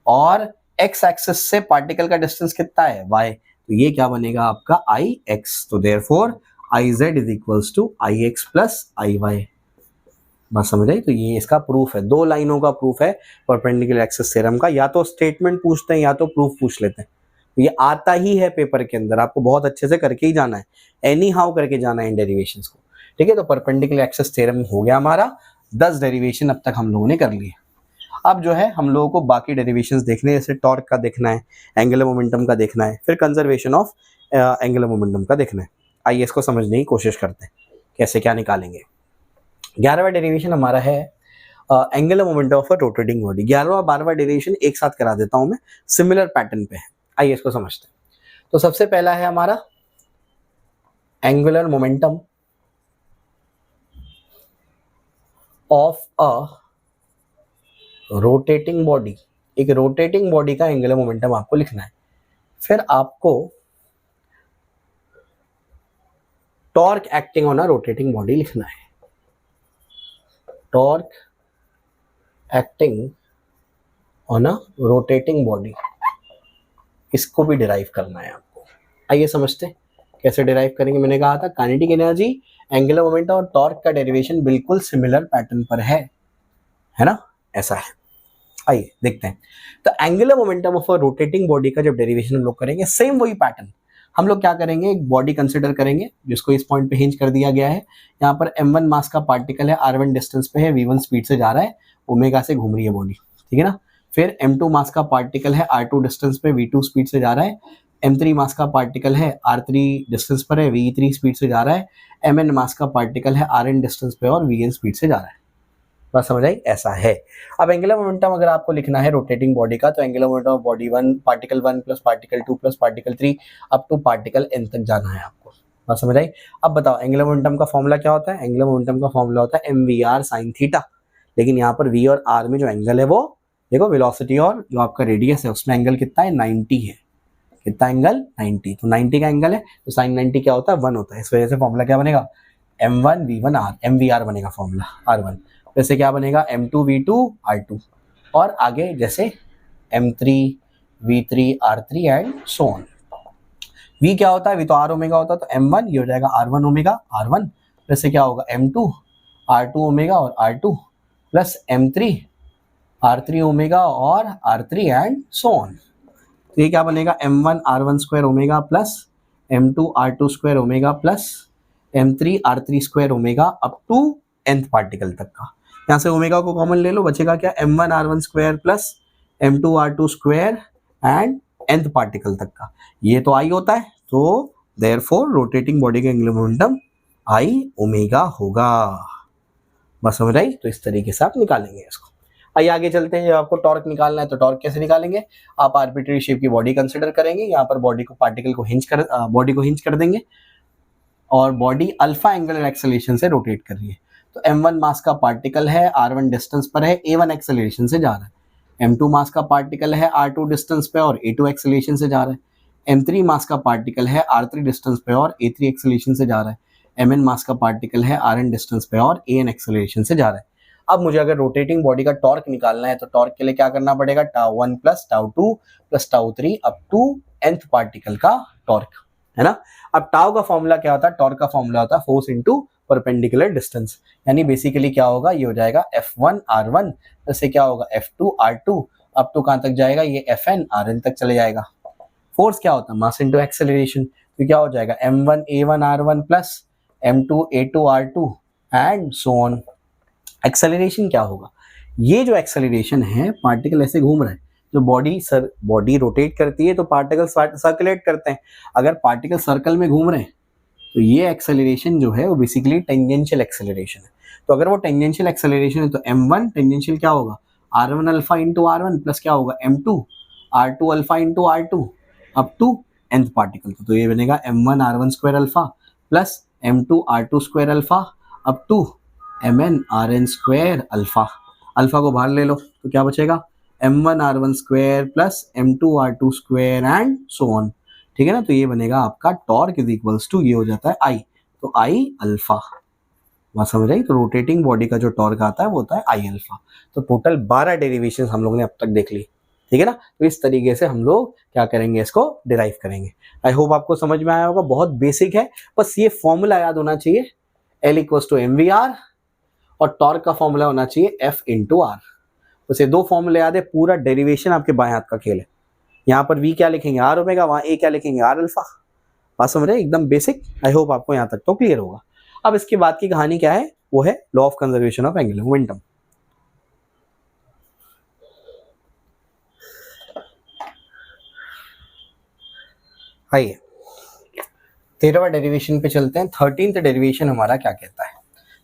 और x एक्सिस से पार्टिकल का डिस्टेंस कितना है, y, तो ये क्या बनेगा आपका आई एक्स। तो therefore I Z is equals to I X plus I Y. बात समझ आई। तो ये इसका प्रूफ है, 2 लाइनों का प्रूफ है परपेंडिकुलर एक्सिस थ्योरम का। या तो स्टेटमेंट पूछते हैं या तो प्रूफ पूछ लेते हैं। ये आता ही है पेपर के अंदर, आपको बहुत अच्छे से करके ही जाना है, एनी हाउ करके जाना है इन डेरिवेशंस को, ठीक है। तो परपेंडिकुलर एक्सिस थ्योरम हो गया हमारा, 10 डेरिवेशन अब तक हम लोगों ने कर लिए। अब जो है हम लोगों को बाकी डेरिवेशंस देखने हैं, जैसे टॉर्क का देखना है, एंगुलर मोमेंटम का देखना है, फिर कंजर्वेशन ऑफ एंगुलर मोमेंटम का देखना है। आइए इसको समझने की कोशिश करते हैं कैसे क्या निकालेंगे। 11वां डेरिवेशन हमारा है angular momentum of a rotating body. 11वां 12वां डेरिवेशन एक साथ करा देता हूं मैं, सिमिलर पैटर्न पे है। आइए इसको समझते हैं। तो सबसे पहला है हमारा angular momentum of a rotating body. एक रोटेटिंग बॉडी का एंगुलर मोमेंटम आपको लिखना है। फिर आपको torque acting on a rotating body लिखना है, torque acting on a rotating body, इसको भी डिराइव करना है आपको। आइए समझते हैं कैसे डिराइव करेंगे। मैंने कहा था काइनेटिक एनर्जी, एंगुलर मोमेंटम और टॉर्क का डेरिवेशन बिल्कुल सिमिलर पैटर्न पर है ना, ऐसा है। आइए देखते हैं। तो angular momentum of a rotating body का जब डेरिवेशन हम लोग करेंगे, सेम वही पैटर्न हम लोग क्या करेंगे, एक बॉडी कंसिडर करेंगे जिसको इस पॉइंट पे हिंज कर दिया गया है। यहाँ पर m1 मास का पार्टिकल है, r1 डिस्टेंस पे है, v1 स्पीड से जा रहा है, ओमेगा से घूम रही है बॉडी, ठीक है ना। फिर m2 मास का पार्टिकल है, r2 डिस्टेंस पे, v2 स्पीड से जा रहा है। m3 मास का पार्टिकल है, r3 डिस्टेंस पर है, v3 स्पीड से जा रहा है। mn मास का पार्टिकल है, rn डिस्टेंस पे और vn स्पीड से जा रहा है। बात समझ आई, ऐसा है। अब एंगुलर मोमेंटम अगर आपको लिखना है रोटेटिंग बॉडी का, तो angular momentum of body 1, particle 1 plus particle 2 plus particle 3 up to particle n तक जाना है आपको। बात समझ आई। अब बताओ एंगुलर मोमेंटम का फॉर्मूला क्या होता है। एंगुलर मोमेंटम का फॉर्मूला होता है mvr sin थीटा। लेकिन यहाँ पर v और r में जो एंगल है वो देखो, वेलोसिटी और जो आपका रेडियस है उसमें एंगल कितना है, 90 है। कितना एंगल, 90। तो 90 का एंगल है तो साइन 90 क्या होता है, 1 होता है। इस वजह से फॉर्मूला क्या बनेगा, m1 v1 r, mvr बनेगा फॉर्मूला, r1 जैसे क्या बनेगा m2 v2 r2, और आगे जैसे m3 v3 r3 and so on. v क्या होता है, v तो r ओमेगा होता है, तो m1 ये हो जाएगा r1 ओमेगा r1, जैसे क्या होगा m2 r2 ओमेगा और r2 plus m3 r3 omega और r3 एंड सो ऑन। तो ये क्या बनेगा, m1 r1 square omega plus m2 r2 square omega plus m3 r3 square omega up to nth particle तक का। यहाँ से ओमेगा को कॉमन ले लो, बचेगा क्या, m1 r1 square plus m2 r2 square and nth particle तक का। ये तो आई होता है, तो देयरफॉर रोटेटिंग बॉडी का एंगुलर मोमेंटम आई ओमेगा होगा। बस समझ आई। तो इस तरीके से आप निकालेंगे इसको। आइए आगे चलते हैं। जब आपको टॉर्क निकालना है तो टॉर्क कैसे निकालेंगे, आप आर्बिट्रेरी शेप की बॉडी कंसिडर करेंगे। यहाँ पर बॉडी को पार्टिकल को बॉडी को हिंज कर देंगे और बॉडी अल्फा एंगुलर एक्सेलरेशन से रोटेट कर रही है। तो m1 मास का पार्टिकल है, r1 डिस्टेंस पर है, a1 एक्सेलरेशन से जा रहा है। m2 मास का पार्टिकल है, r2 डिस्टेंस पे और a2 एक्सेलरेशन से जा रहा है। m3 मास का पार्टिकल है, r3 डिस्टेंस पे और a3 एक्सेलरेशन से जा रहा है। mn मास का पार्टिकल है, rn डिस्टेंस पे और an एक्सेलरेशन से जा रहा है। अब मुझे अगर रोटेटिंग बॉडी का टॉर्क निकालना है तो टॉर्क के लिए क्या करना पड़ेगा, tau 1 plus tau 2 plus tau 3 up to nth particle का टॉर्क, है ना। अब टाउ का फॉर्मूला क्या होता है, टॉर्क का फॉर्मूला होता है फोर्स इनटू परपेंडिकुलर डिस्टेंस, यानी बेसिकली क्या होगा, ये हो जाएगा F1 R1 इससे क्या होगा F2 R2 अप टू कहां तक जाएगा, ये Fn Rn तक चले जाएगा। फोर्स क्या होता है, मास इनटू एक्सेलरेशन, तो क्या हो जाएगा M1 A1 R1 plus M2 A2 R2 and so on. Acceleration क्या होगा, ये जो एक्सेलरेशन है, पार्टिकल ऐसे घूम रहा है, जो बॉडी रोटेट करती है तो पार्टिकल सर्कुलेट करते हैं, अगर पार्टिकल सर्कल में घूम रहे हैं तो ये एक्सेलरेशन जो है वो बेसिकली टेंजेंशियल एक्सेलरेशन है। तो अगर वो टेंजेंशियल एक्सेलरेशन है तो M1 टेंजेंशियल क्या होगा, R1 alpha into R1 plus क्या होगा M2 R2 alpha into R2 up to nth particle, तो ये बनेगा M1 R1 square alpha plus M2 R2 square alpha up to Mn Rn square alpha. Alpha को बाहर ले लो तो क्या बचेगा, M1 R1 square plus M2 R2 square and so on, ठीक है ना। तो ये बनेगा आपका टॉर्क इज इक्वल्स टू, ये हो जाता है I, तो I अल्फा, बात समझ आई। तो रोटेटिंग बॉडी का जो टॉर्क आता है वो होता है I अल्फा। तो टोटल 12 डेरिवेशन हम लोग ने अब तक देख ली, ठीक है ना। तो इस तरीके से हम लोग क्या करेंगे, इसको डिराइव करेंगे। आई होप आपको समझ में आया होगा, बहुत बेसिक है, बस ये फॉर्मूला याद होना चाहिए, L इक्वल्स टू MVR और टॉर्क का फॉर्मूला होना चाहिए F इंटू आर। बस ये दो फॉर्मूले याद है, पूरा डेरिवेशन आपके बाएं हाथ का खेल है। यहाँ पर V क्या लिखेंगे, R ओमेगा, वहाँ A क्या लिखेंगे, R अल्फा। बात समझ रहे, एकदम बेसिक। आई होप आपको यहाँ तक तो क्लियर होगा। अब इसके बाद की कहानी क्या है, वो है law of conservation of angular momentum. आइए 13वां डेरिवेशन पे चलते हैं। 13th डेरिवेशन हमारा क्या कहता है,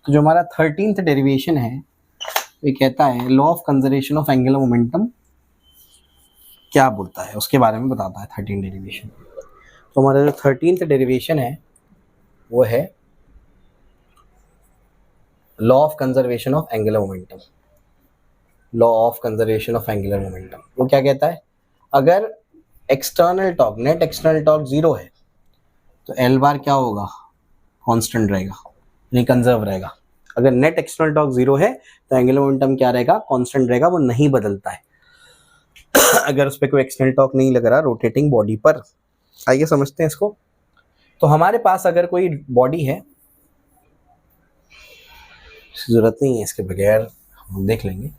तो जो हमारा 13th डेरिवेशन है ये कहता है law of conservation of angular momentum क्या बोलता है, उसके बारे में बताता है 13th डेरिवेशन। तो हमारा जो 13th डेरिवेशन है वो है law of conservation of angular momentum. Law of conservation of angular momentum वो क्या कहता है, अगर external torque, net external torque 0 है तो L बार क्या होगा, कांस्टेंट रहेगा, यानी कंजर्व रहेगा। अगर नेट एक्सटर्नल टॉर्क 0 है तो एंगुलर मोमेंटम क्या रहेगा, कांस्टेंट रहेगा, वो नहीं बदलता है। अगर उस पर कोई एक्सटर्नल टॉर्क नहीं लग रहा रोटेटिंग बॉडी पर। आइए समझते हैं इसको। तो हमारे पास अगर कोई बॉडी है, जरूरत नहीं है इसके बगैर हम देख लेंगे,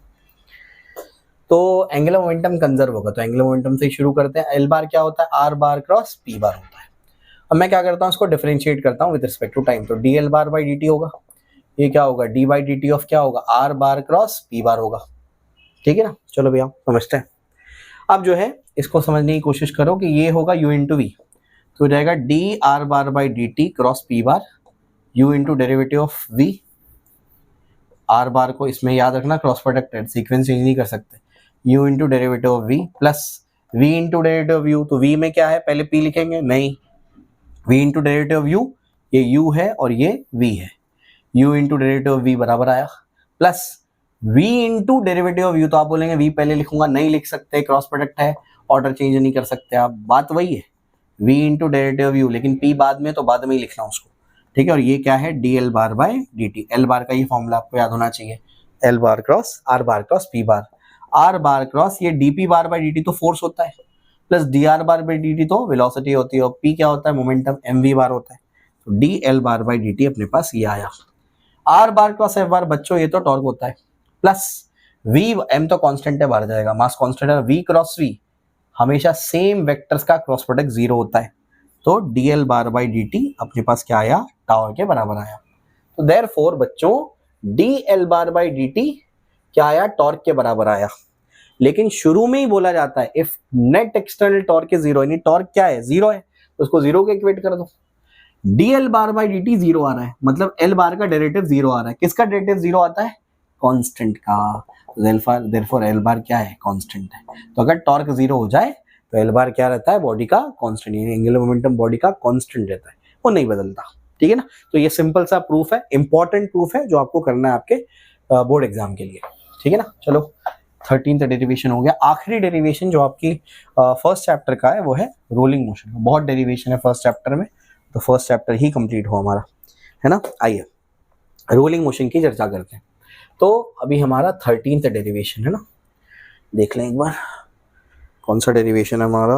तो एंगुलर मोमेंटम कंजर्व होगा। तो एंगुलर मोमेंटम से शुरू करते हैं। एल बार क्या होता है, आर बार क्रॉस पी बार होता है। अब मैं क्या करता हूँ, इसको डिफरेंशिएट करता हूँ विद रिस्पेक्ट टू टाइम। तो D L bar by D T होगा, ये क्या होगा, D by D T of क्या होगा, आर बार क्रॉस पी बार होगा, ठीक है ना। चलो भैया समझते हैं। अब जो है इसको समझने की कोशिश करो कि ये होगा यू इंटू वी, तो हो जाएगा d are bar by D t cross P bar, u into derivative of v. R bar को इसमें याद रखना, क्रॉस प्रोडक्ट है, सीक्वेंस चेंज नहीं कर सकते। u into derivative of v plus v into derivative of u। तो v में क्या है, पहले p लिखेंगे, नहीं, v into derivative of u, ये u है और ये v है, u into derivative of v बराबर आया, plus v into derivative of u। तो आप बोलेंगे v पहले लिखूंगा, नहीं लिख सकते, क्रॉस प्रोडक्ट है, ऑर्डर चेंज नहीं कर सकते आप, बात वही है, v into derivative of u, लेकिन p बाद में, तो बाद में ही लिखना उसको, ठीक है। और ये क्या है, D L bar by D T. L bar का ये फॉर्मूला आपको याद होना चाहिए, L bar cross R bar cross P bar. R bar cross ये D P bar by D T तो फोर्स होता है, plus D are bar by D T तो वेलोसिटी होती है, और पी क्या होता है, मोमेंटम, एम वी बार होता है। तो D L bar by D T अपने पास ये आया। Are bar cross F bar, बच्चों ये तो टॉर्क होता है, प्लस वी, एम तो कांस्टेंट है, बाहर जाएगा, मास कांस्टेंट है, वी क्रॉस वी हमेशा सेम वेक्टर्स का क्रॉस प्रोडक्ट 0 होता है। तो D L bar by D T अपने पास क्या आया, टावर के बराबर आया। तो देयरफॉर बच्चों D L bar by D T क्या आया, टॉर्क के बराबर आया। लेकिन शुरू में ही बोला जाता है if net external torque is 0, यानी टॉर्क क्या है, 0 है, तो उसको 0 के इक्वेट कर दो। D L bar by D T 0 आ रहा है, मतलब एल बार का डेरिवेटिव 0 आ रहा है। किसका डेरिवेटिव 0 आता है, कांस्टेंट का। देयरफॉर एल बार क्या है, कांस्टेंट है। तो अगर टॉर्क 0 हो जाए तो एल बार क्या रहता है, बॉडी का कांस्टेंट, यानी एंगुलर मोमेंटम बॉडी का कांस्टेंट रहता है, वो नहीं बदलता, ठीक है ना। तो ये सिंपल सा प्रूफ है, इंपॉर्टेंट प्रूफ है, जो आपको करना है आपके बोर्ड एग्जाम के लिए, ठीक है ना। चलो 13th डेरिवेशन हो गया। आखिरी डेरिवेशन जो आपकी फर्स्ट चैप्टर का है वो है रोलिंग मोशन। बहुत डेरिवेशन है फर्स्ट चैप्टर में, तो फर्स्ट चैप्टर ही कंप्लीट हो हमारा, है ना। आइए रोलिंग मोशन की चर्चा करते हैं। तो अभी हमारा 13th डेरिवेशन है ना, देख लें एक बार कौन सा डेरिवेशन है हमारा,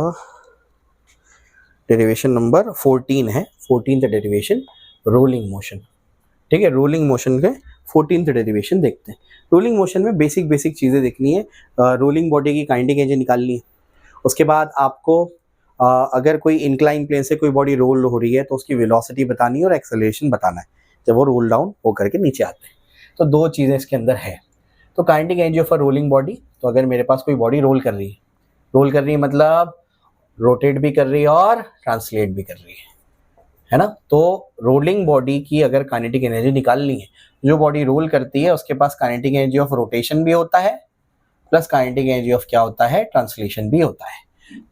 डेरिवेशन नंबर 14 है, 14th डेरिवेशन रोलिंग मोशन। ठीक है, रोलिंग मोशन के 14th डेरिवेशन देखते हैं। रोलिंग मोशन में बेसिक चीज़ें देखनी है। रोलिंग बॉडी की काइनेटिक एनर्जी निकालनी है। उसके बाद आपको अगर कोई इंक्लाइन प्लेन से कोई बॉडी रोल हो रही है तो उसकी वेलोसिटी बतानी है और एक्सेलरेशन बताना है जब वो रोल डाउन होकर के नीचे आते हैं। तो दो चीज़ें इसके अंदर है। तो kinetic energy of a rolling body, तो अगर मेरे पास कोई बॉडी रोल कर रही है मतलब रोटेट भी कर रही है और ट्रांसलेट भी कर रही है ना। तो रोलिंग बॉडी की अगर काइनेटिक एनर्जी निकालनी है, जो बॉडी रोल करती है उसके पास काइनेटिक एनर्जी ऑफ रोटेशन भी होता है प्लस काइनेटिक एनर्जी ऑफ क्या होता है, ट्रांसलेशन भी होता है।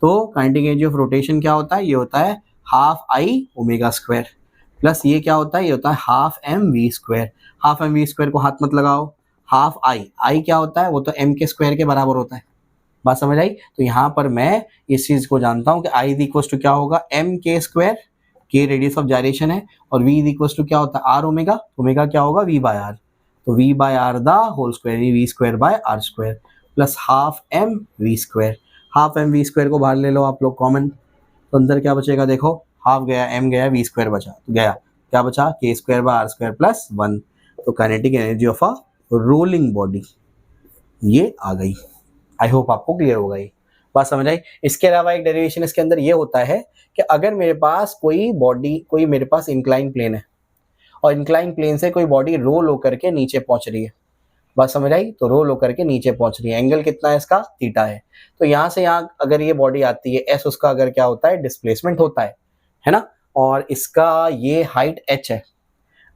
तो काइनेटिक एनर्जी ऑफ रोटेशन क्या होता है, ये होता है half I omega square plus ये क्या होता है, ये होता है half m we square. Half m we square को हाथ मत लगाओ, हाफ आई क्या होता है, वो तो एम के स्क्वायर के बराबर होता है। बात समझ आई। तो यहाँ पर मैं इस चीज को जानता हूँ कि आई इज इक्वल टू क्या होगा, एम के स्क्वायर, के रेडियस ऑफ जायरेशन है, और वी इज इक्वल टू क्या होता है, आर ओमेगा, ओमेगा क्या होगा, वी बाय आर। तो v by r the whole square, v square by are square plus half m we square. Half m we square को बाहर ले लो आप लोग कॉमन, तो अंदर क्या बचेगा, देखो हाफ गया, एम गया, वी स्क्वायर बचा, तो गया क्या बचा, k square by are square plus 1। तो kinetic energy of a rolling body ये आ गई। आई होप आपको क्लियर होगा ये बात, समझ आई। इसके अलावा एक डेरिवेशन इसके अंदर ये होता है कि अगर मेरे पास कोई बॉडी, कोई मेरे पास इंक्लाइन प्लेन है और इंक्लाइन प्लेन से कोई बॉडी रोल होकर के नीचे पहुंच रही है, बात समझ आई। तो रोल होकर के नीचे पहुंच रही है, एंगल कितना है इसका, थीटा है। तो यहाँ से यहाँ अगर ये बॉडी आती है एस, उसका अगर क्या होता है, डिस्प्लेसमेंट होता है ना, और इसका ये हाइट एच है।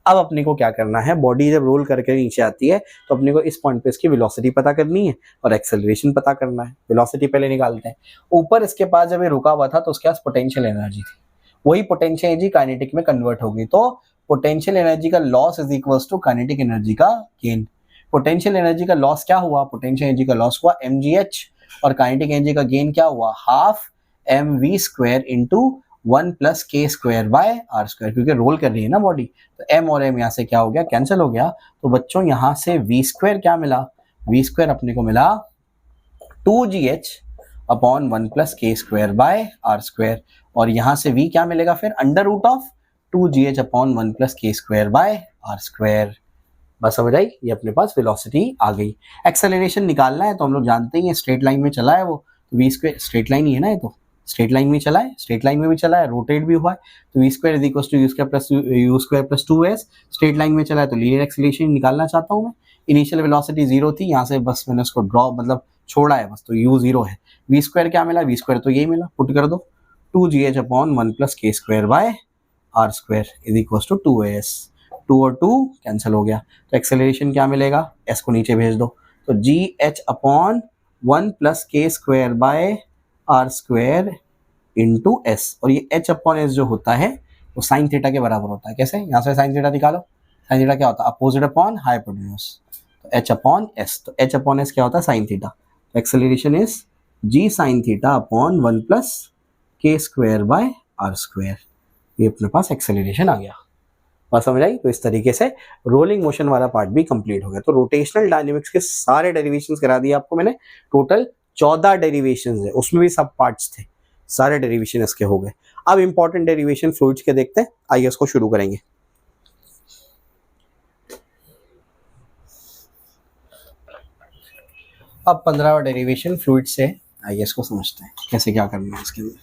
अब अपने को क्या करना है, बॉडी जब रोल करके नीचे आती है तो अपने को इस पॉइंट पे इसकी वेलोसिटी पता करनी है और एक्सेलरेशन पता करना है। वेलोसिटी पहले निकालते हैं। ऊपर इसके पास जब ये रुका हुआ था तो उसके पास पोटेंशियल एनर्जी थी, वही पोटेंशियल एनर्जी काइनेटिक में कन्वर्ट होगी। तो पोटेंशियल एनर्जी का loss is equals to kinetic energy का गेन। पोटेंशियल एनर्जी का लॉस क्या हुआ, पोटेंशियल एनर्जी का लॉस हुआ mgh, और काइनेटिक एनर्जी का गेन क्या हुआ, half mv square into 1 plus k square by are square, क्योंकि रोल कर रही है ना बॉडी। तो m और m यहाँ से क्या हो गया, कैंसिल हो गया। तो बच्चों यहाँ से v स्क्वायर क्या मिला, v स्क्वायर अपने को मिला 2gh upon 1 plus k square by are square, और यहाँ से v क्या मिलेगा फिर, under root of 2gh upon 1 plus k square by are square. बस समझ आई, ये अपने पास वेलोसिटी आ गई। एक्सेलरेशन निकालना है तो हम लोग जानते ही हैं स्ट्रेट लाइन में चला है वो, तो वी स्क्वायर स्ट्रेट लाइन ही है ना, ये तो स्ट्रेट लाइन में चला है, स्ट्रेट लाइन में भी चला है, रोटेट भी हुआ है। तो v square is equal to u square plus 2s, straight line में चला है तो लीनियर एक्सेलरेशन निकालना चाहता हूँ मैं। इनिशियल वेलोसिटी 0 थी, यहाँ से बस मैंने उसको ड्रॉ मतलब छोड़ा है बस, तो u 0 है। वी स्क्वायर क्या मिला, वी स्क्वायर तो यही मिला, पुट कर दो 2gh upon 1 plus k square by are square is equal to 2s। 2 और 2 कैंसिल हो गया, तो एक्सेलरेशन क्या मिलेगा, s को नीचे भेज दो, तो gh upon 1 plus k square by are square into s, और ये h अपॉन एस जो होता है वो साइन थीटा के बराबर होता है। कैसे, यहाँ से साइन थीटा निकालो, साइन थीटा क्या होता है, अपोजिट अपॉन हाइपोटेन्यूज, तो h अपॉन एस, तो h अपॉन एस क्या होता है, sine theta. Acceleration is g sine theta upon 1 plus k square by are square, ये अपने पास एक्सेलरेशन आ गया। बात समझ आई। तो इस तरीके से रोलिंग मोशन वाला पार्ट भी कंप्लीट हो गया। तो रोटेशनल डायनेमिक्स के सारे डेरिवेशंस करा दिए आपको मैंने, टोटल 14 डेरिवेशंस है, उसमें भी सब पार्ट्स थे, सारे डेरिवेशन इसके हो गए। अब इंपॉर्टेंट डेरिवेशन फ्लूइड्स के देखते हैं, आइए इसको शुरू करेंगे। अब 15वां डेरिवेशन फ्लूइड से, आइए इसको समझते हैं कैसे क्या करना है इसके अंदर।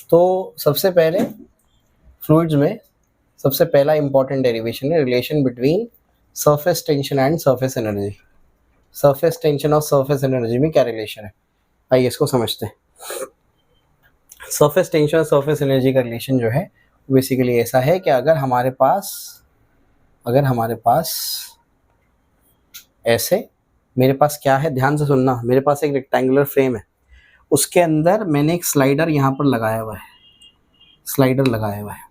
तो सबसे पहले फ्लूइड्स में सबसे पहला इंपॉर्टेंट डेरिवेशन है relation between surface tension and surface energy. Surface tension और सरफेस एनर्जी में क्या रिलेशन है, आइए इसको समझते हैं। सरफेस टेंशन और सरफेस एनर्जी का रिलेशन जो है बेसिकली ऐसा है कि अगर हमारे पास ऐसे, मेरे पास क्या है, ध्यान से सुनना, मेरे पास एक रेक्टेंगुलर फ्रेम है, उसके अंदर मैंने एक स्लाइडर यहाँ पर लगाया हुआ है, स्लाइडर लगाया हुआ है।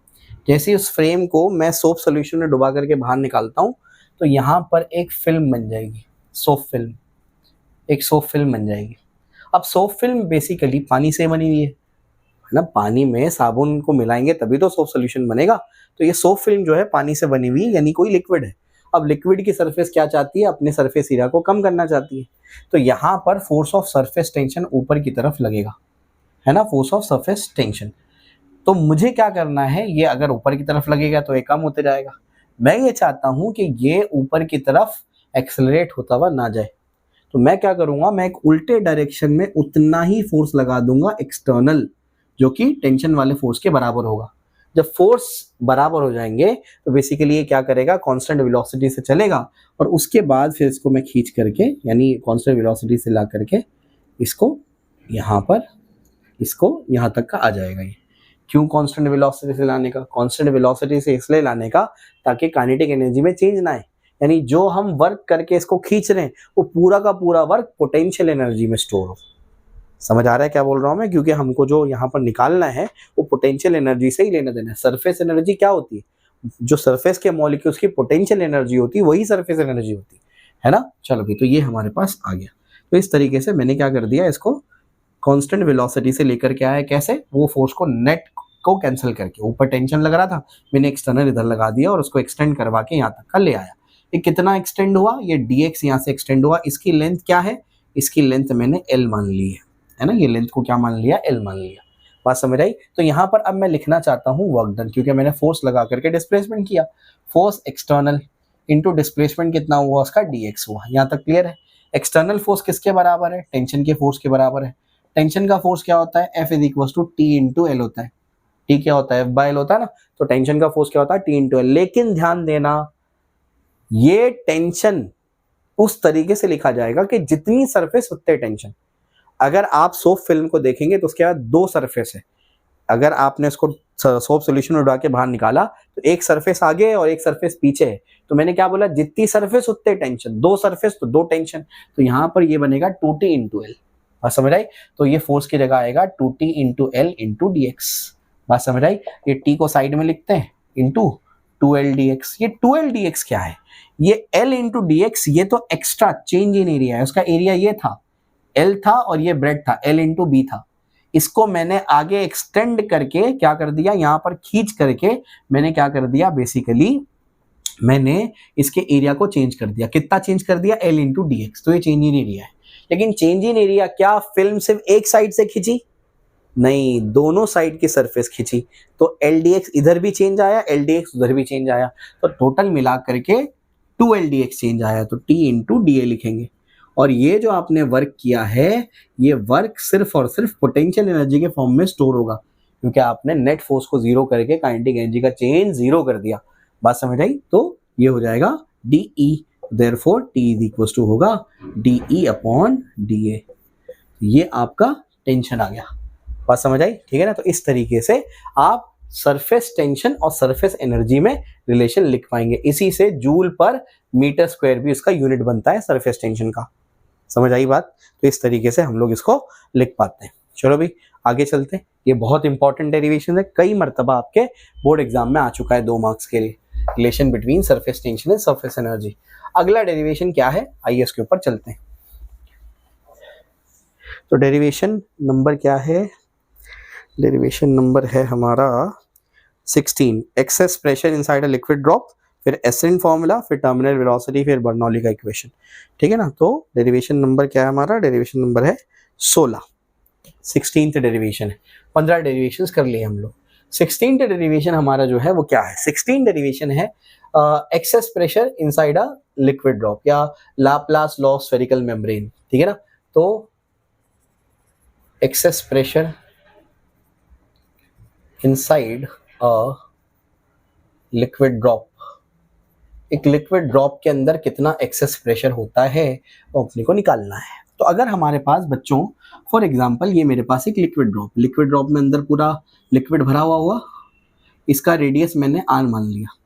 जैसे ही उस फ्रेम को मैं सोप सॉल्यूशन में डुबा करके बाहर निकालता हूँ तो यहाँ पर एक फिल्म बन जाएगी, सोप फिल्म, एक सोप फिल्म बन जाएगी। अब सॉफ्ट फिल्म बेसिकली पानी से बनी हुई है ना, पानी में साबुन को मिलाएंगे तभी तो सॉफ्ट सोल्यूशन बनेगा। तो ये सॉफ्ट फिल्म जो है पानी से बनी हुई है, यानी कोई लिक्विड है। अब लिक्विड की सरफेस क्या चाहती है, अपने सरफेस एरिया को कम करना चाहती है। तो यहाँ पर फोर्स ऑफ सरफेस टेंशन ऊपर की तरफ लगेगा, है ना, फोर्स ऑफ सरफेस टेंशन। तो मुझे क्या करना है, ये अगर ऊपर की तरफ लगेगा तो ये कम होते जाएगा। मैं ये चाहता हूं कि ये ऊपर की तरफ एक्सेलरेट होता हुआ ना जाए, तो मैं क्या करूंगा, मैं एक उल्टे डायरेक्शन में उतना ही फोर्स लगा दूंगा एक्सटर्नल, जो कि टेंशन वाले फोर्स के बराबर होगा। जब फोर्स बराबर हो जाएंगे तो बेसिकली ये क्या करेगा, कांस्टेंट वेलोसिटी से चलेगा और उसके बाद फिर इसको मैं खींच करके, यानी कांस्टेंट वेलोसिटी से ला करके इसको यहाँ पर, इसको यहाँ तक का आ जाएगा। ये क्यों कांस्टेंट वेलोसिटी से लाने का, कांस्टेंट वेलोसिटी से इसलिए लाने का ताकि काइनेटिक एनर्जी में चेंज ना आए, यानी जो हम वर्क करके इसको खींच रहे हैं वो पूरा का पूरा वर्क पोटेंशियल एनर्जी में स्टोर हो। समझ आ रहा है क्या बोल रहा हूं मैं, क्योंकि हमको जो यहाँ पर निकालना है वो पोटेंशियल एनर्जी से ही लेना देना है। सरफेस एनर्जी क्या होती है, जो सरफेस के मॉलिक्यूल्स की पोटेंशियल एनर्जी होती है वही सरफेस एनर्जी होती है ना। चलो भाई, तो ये हमारे पास आ गया। तो इस तरीके से मैंने क्या कर दिया, इसको कांस्टेंट वेलोसिटी से लेकर के आया, कैसे, वो फोर्स को नेट को कैंसिल करके, ऊपर टेंशन लग रहा था मैंने एक्सटर्नल इधर लगा दिया और उसको एक्सटेंड करवा के यहाँ तक का ले आया। ये कितना एक्सटेंड हुआ, ये dx यहाँ से एक्सटेंड हुआ। इसकी लेंथ क्या है, इसकी लेंथ मैंने l मान ली है ना, ये लेंथ को क्या मान लिया, l मान लिया। बात समझ आई। तो यहाँ पर अब मैं लिखना चाहता हूँ वर्क डन, क्योंकि मैंने फोर्स लगा करके डिस्प्लेसमेंट किया। फोर्स एक्सटर्नल इंटू डिस्प्लेसमेंट कितना हुआ उसका, dx हुआ। यहाँ तक क्लियर है। एक्सटर्नल फोर्स किसके बराबर है, टेंशन के फोर्स के बराबर है। टेंशन का फोर्स क्या होता है, F is equal to T into L होता है। टी क्या होता है, F बाय एल होता है ना। तो टेंशन का फोर्स क्या होता है, टी इंटू एल। लेकिन ध्यान देना, ये टेंशन उस तरीके से लिखा जाएगा कि जितनी सरफेस उतने टेंशन। अगर आप सॉफ्ट फिल्म को देखेंगे तो उसके बाद दो सरफेस है। अगर आपने उसको सॉफ्ट सॉल्यूशन उड़ा के बाहर निकाला तो एक सरफेस आगे और एक सरफेस पीछे है। तो मैंने क्या बोला, जितनी सरफेस उतने टेंशन, दो सरफेस तो दो टेंशन। तो यहाँ पर ये बनेगा 2t इंटू एल। बात समझ आई। तो ये फोर्स की जगह आएगा 2t into L into D x. बात समझ आई। ये t को साइड में लिखते हैं इंटू 2l dx। ये 2l dx क्या है, ये l इंटू डी एक्स, ये तो एक्स्ट्रा चेंज इन एरिया है। उसका एरिया ये था, l था और ये ब्रेड था, l इंटू बी था। इसको मैंने आगे एक्सटेंड करके क्या कर दिया, यहाँ पर खींच करके मैंने क्या कर दिया, बेसिकली मैंने इसके एरिया को चेंज कर दिया। कितना चेंज कर दिया, l इंटू डी एक्स। तो ये चेंज इन एरिया है। लेकिन चेंज इन एरिया क्या फिल्म सिर्फ एक साइड से खींची, नहीं, दोनों साइड की सरफेस खींची। तो एल डी एक्स इधर भी चेंज आया, एल डी एक्स उधर भी चेंज आया। तो टोटल मिला करके 2l dx चेंज आया। तो t इंटू डी ए लिखेंगे। और ये जो आपने वर्क किया है, ये वर्क सिर्फ और सिर्फ पोटेंशियल एनर्जी के फॉर्म में स्टोर होगा, क्योंकि आपने नेट फोर्स को जीरो करके काइनेटिक एनर्जी का चेंज जीरो कर दिया। बात समझ आई। तो ये हो जाएगा dE, therefore t is equal to होगा dE अपॉन dA। ये आपका टेंशन आ गया। बात समझ आई, ठीक है ना। तो इस तरीके से आप सरफेस टेंशन और सरफेस एनर्जी में रिलेशन लिख पाएंगे। इसी से जूल पर मीटर स्क्वायर भी इसका यूनिट बनता है सरफेस टेंशन का। समझ आई बात। तो इस तरीके से हम लोग इसको लिख पाते हैं। चलो भाई आगे चलते हैं। ये बहुत इंपॉर्टेंट डेरिवेशन है, कई मर्तबा आपके बोर्ड एग्जाम में आ चुका है 2 मार्क्स के लिए। Relation between surface tension and surface energy. अगला डेरिवेशन क्या है, आइए इसके ऊपर चलते हैं। तो डेरिवेशन नंबर क्या है, डेरिवेशन नंबर है हमारा 16। Access pressure inside a liquid drop, फिर एसेंट फॉर्मूला, फिर टर्मिनल वेलोसिटी, फिर बर्नौली का इक्वेशन। ठीक है ना। तो डेरिवेशन नंबर क्या है हमारा, डेरिवेशन नंबर है 16। 16th डेरिवेशन है। 15 डेरिवेशंस कर लिए हम लोग। 16th डेरिवेशन हमारा जो है वो क्या है, 16 डेरिवेशन है excess pressure inside a liquid drop या Laplace law of spherical membrane. ठीक है ना। तो excess pressure inside a liquid drop, एक लिक्विड ड्रॉप के अंदर कितना एक्सेस प्रेशर होता है वो अपने को निकालना है। तो अगर हमारे पास बच्चों फॉर एग्जांपल ये मेरे पास एक लिक्विड ड्रॉप में अंदर पूरा लिक्विड भरा हुआ, इसका रेडियस मैंने r मान लिया।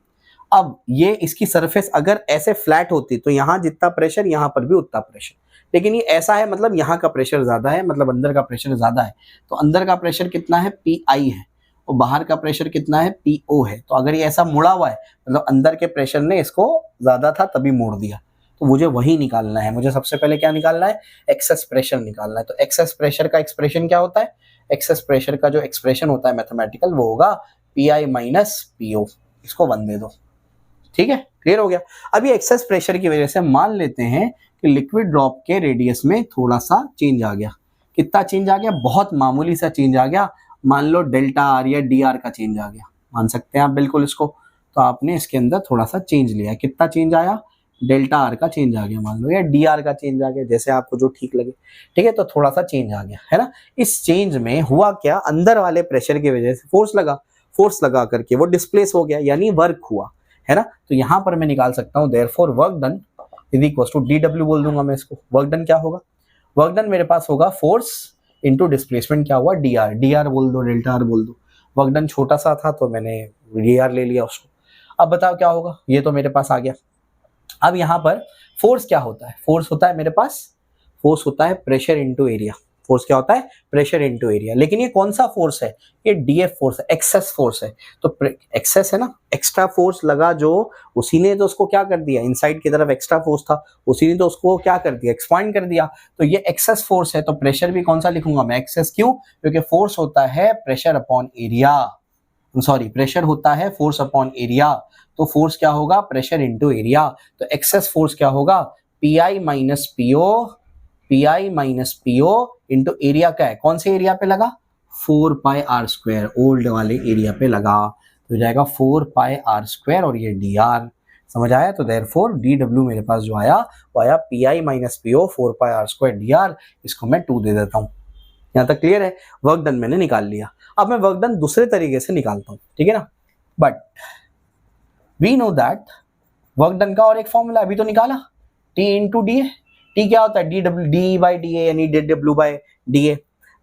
अब ये इसकी सरफेस अगर ऐसे फ्लैट होती तो यहाँ जितना प्रेशर यहाँ पर भी उतना प्रेशर, लेकिन ये ऐसा है मतलब यहाँ का प्रेशर ज्यादा है, मतलब अंदर का प्रेशर ज्यादा है। तो अंदर का प्रेशर कितना है, PI है, और बाहर का प्रेशर कितना है, PO है। तो अगर ये ऐसा मुड़ा हुआ है मतलब अंदर के प्रेशर ने इसको ज्यादा था तभी मोड़ दिया, तो मुझे वही निकालना है। मुझे सबसे पहले क्या निकालना है, एक्सेस प्रेशर निकालना है। तो एक्सेस प्रेशर का एक्सप्रेशन क्या होता है, एक्सेस प्रेशर का जो एक्सप्रेशन होता है मैथमेटिकल वो होगा पी माइनस पीओ, इसको 1 दे दो, ठीक है, क्लियर हो गया। अभी एक्सेस प्रेशर की वजह से मान लेते हैं कि लिक्विड ड्रॉप के रेडियस में थोड़ा सा चेंज आ गया। कितना चेंज आ गया, बहुत मामूली सा चेंज आ गया, मान लो डेल्टा आर या डी आर का चेंज आ गया, मान सकते हैं आप बिल्कुल इसको। तो आपने इसके अंदर थोड़ा सा चेंज लिया, कितना चेंज आया, डेल्टा आर का चेंज आ गया मान लो, या डी आर का चेंज आ गया, जैसे आपको जो ठीक लगे, ठीक है। तो थोड़ा सा चेंज आ गया है ना। इस चेंज में हुआ क्या, अंदर वाले प्रेशर की वजह से फोर्स लगा करके वो डिस्प्लेस हो गया, यानी वर्क हुआ, है ना। तो यहां पर मैं निकाल सकता हूं therefore work done is equal to d W बोल दूंगा मैं इसको। वर्क डन क्या होगा, वर्क डन मेरे पास होगा फोर्स इंटू डिस्प्लेसमेंट क्या हुआ, डी आर बोल दो, डेल्टा आर बोल दो। वर्क डन छोटा सा था तो मैंने डी आर ले लिया उसको। अब बताओ क्या होगा, ये तो मेरे पास आ गया। अब यहाँ पर फोर्स क्या होता है, फोर्स होता है मेरे पास, फोर्स होता है प्रेशर इंटू एरिया। फोर्स क्या होता है, प्रेशर इंटू एरिया। लेकिन ये कौन सा फोर्स है, ये डीएफ फोर्स है, एक्सेस फोर्स है। तो एक्सेस है ना, एक्स्ट्रा फोर्स लगा जो, उसी ने तो उसको क्या कर दिया, इनसाइड की तरफ एक्स्ट्रा फोर्स था, उसी ने तो उसको क्या कर दिया, एक्सपांड कर दिया। तो ये एक्सेस फोर्स है। तो प्रेशर भी कौन सा लिखूंगा मैं, एक्सेस। क्यों, क्योंकि फोर्स होता है pressure upon area, sorry pressure होता है फोर्स अपॉन एरिया। तो फोर्स क्या होगा, प्रेशर इंटू एरिया। तो एक्सेस फोर्स क्या होगा, P minus PO into area का है, कौन से एरिया पे लगा, 4 पाई आर स्क्वायर, ओल्ड वाले एरिया पे लगा। तो जाएगा 4 पाई आर स्क्वायर और ये डी आर, समझ आया। तो देयरफॉर डी डब्ल्यू मेरे पास जो आया वो आया P minus PO 4 pi are square d r. इसको मैं 2 दे देता हूँ। यहाँ तक क्लियर है, वर्क डन मैंने निकाल लिया। अब मैं वर्क डन दूसरे तरीके से निकालता हूँ, ठीक है ना। But we know that work done का और एक फॉर्मूला अभी तो निकाला, T into D A. T क्या होता है, D W D by D A, यानी D W by D A.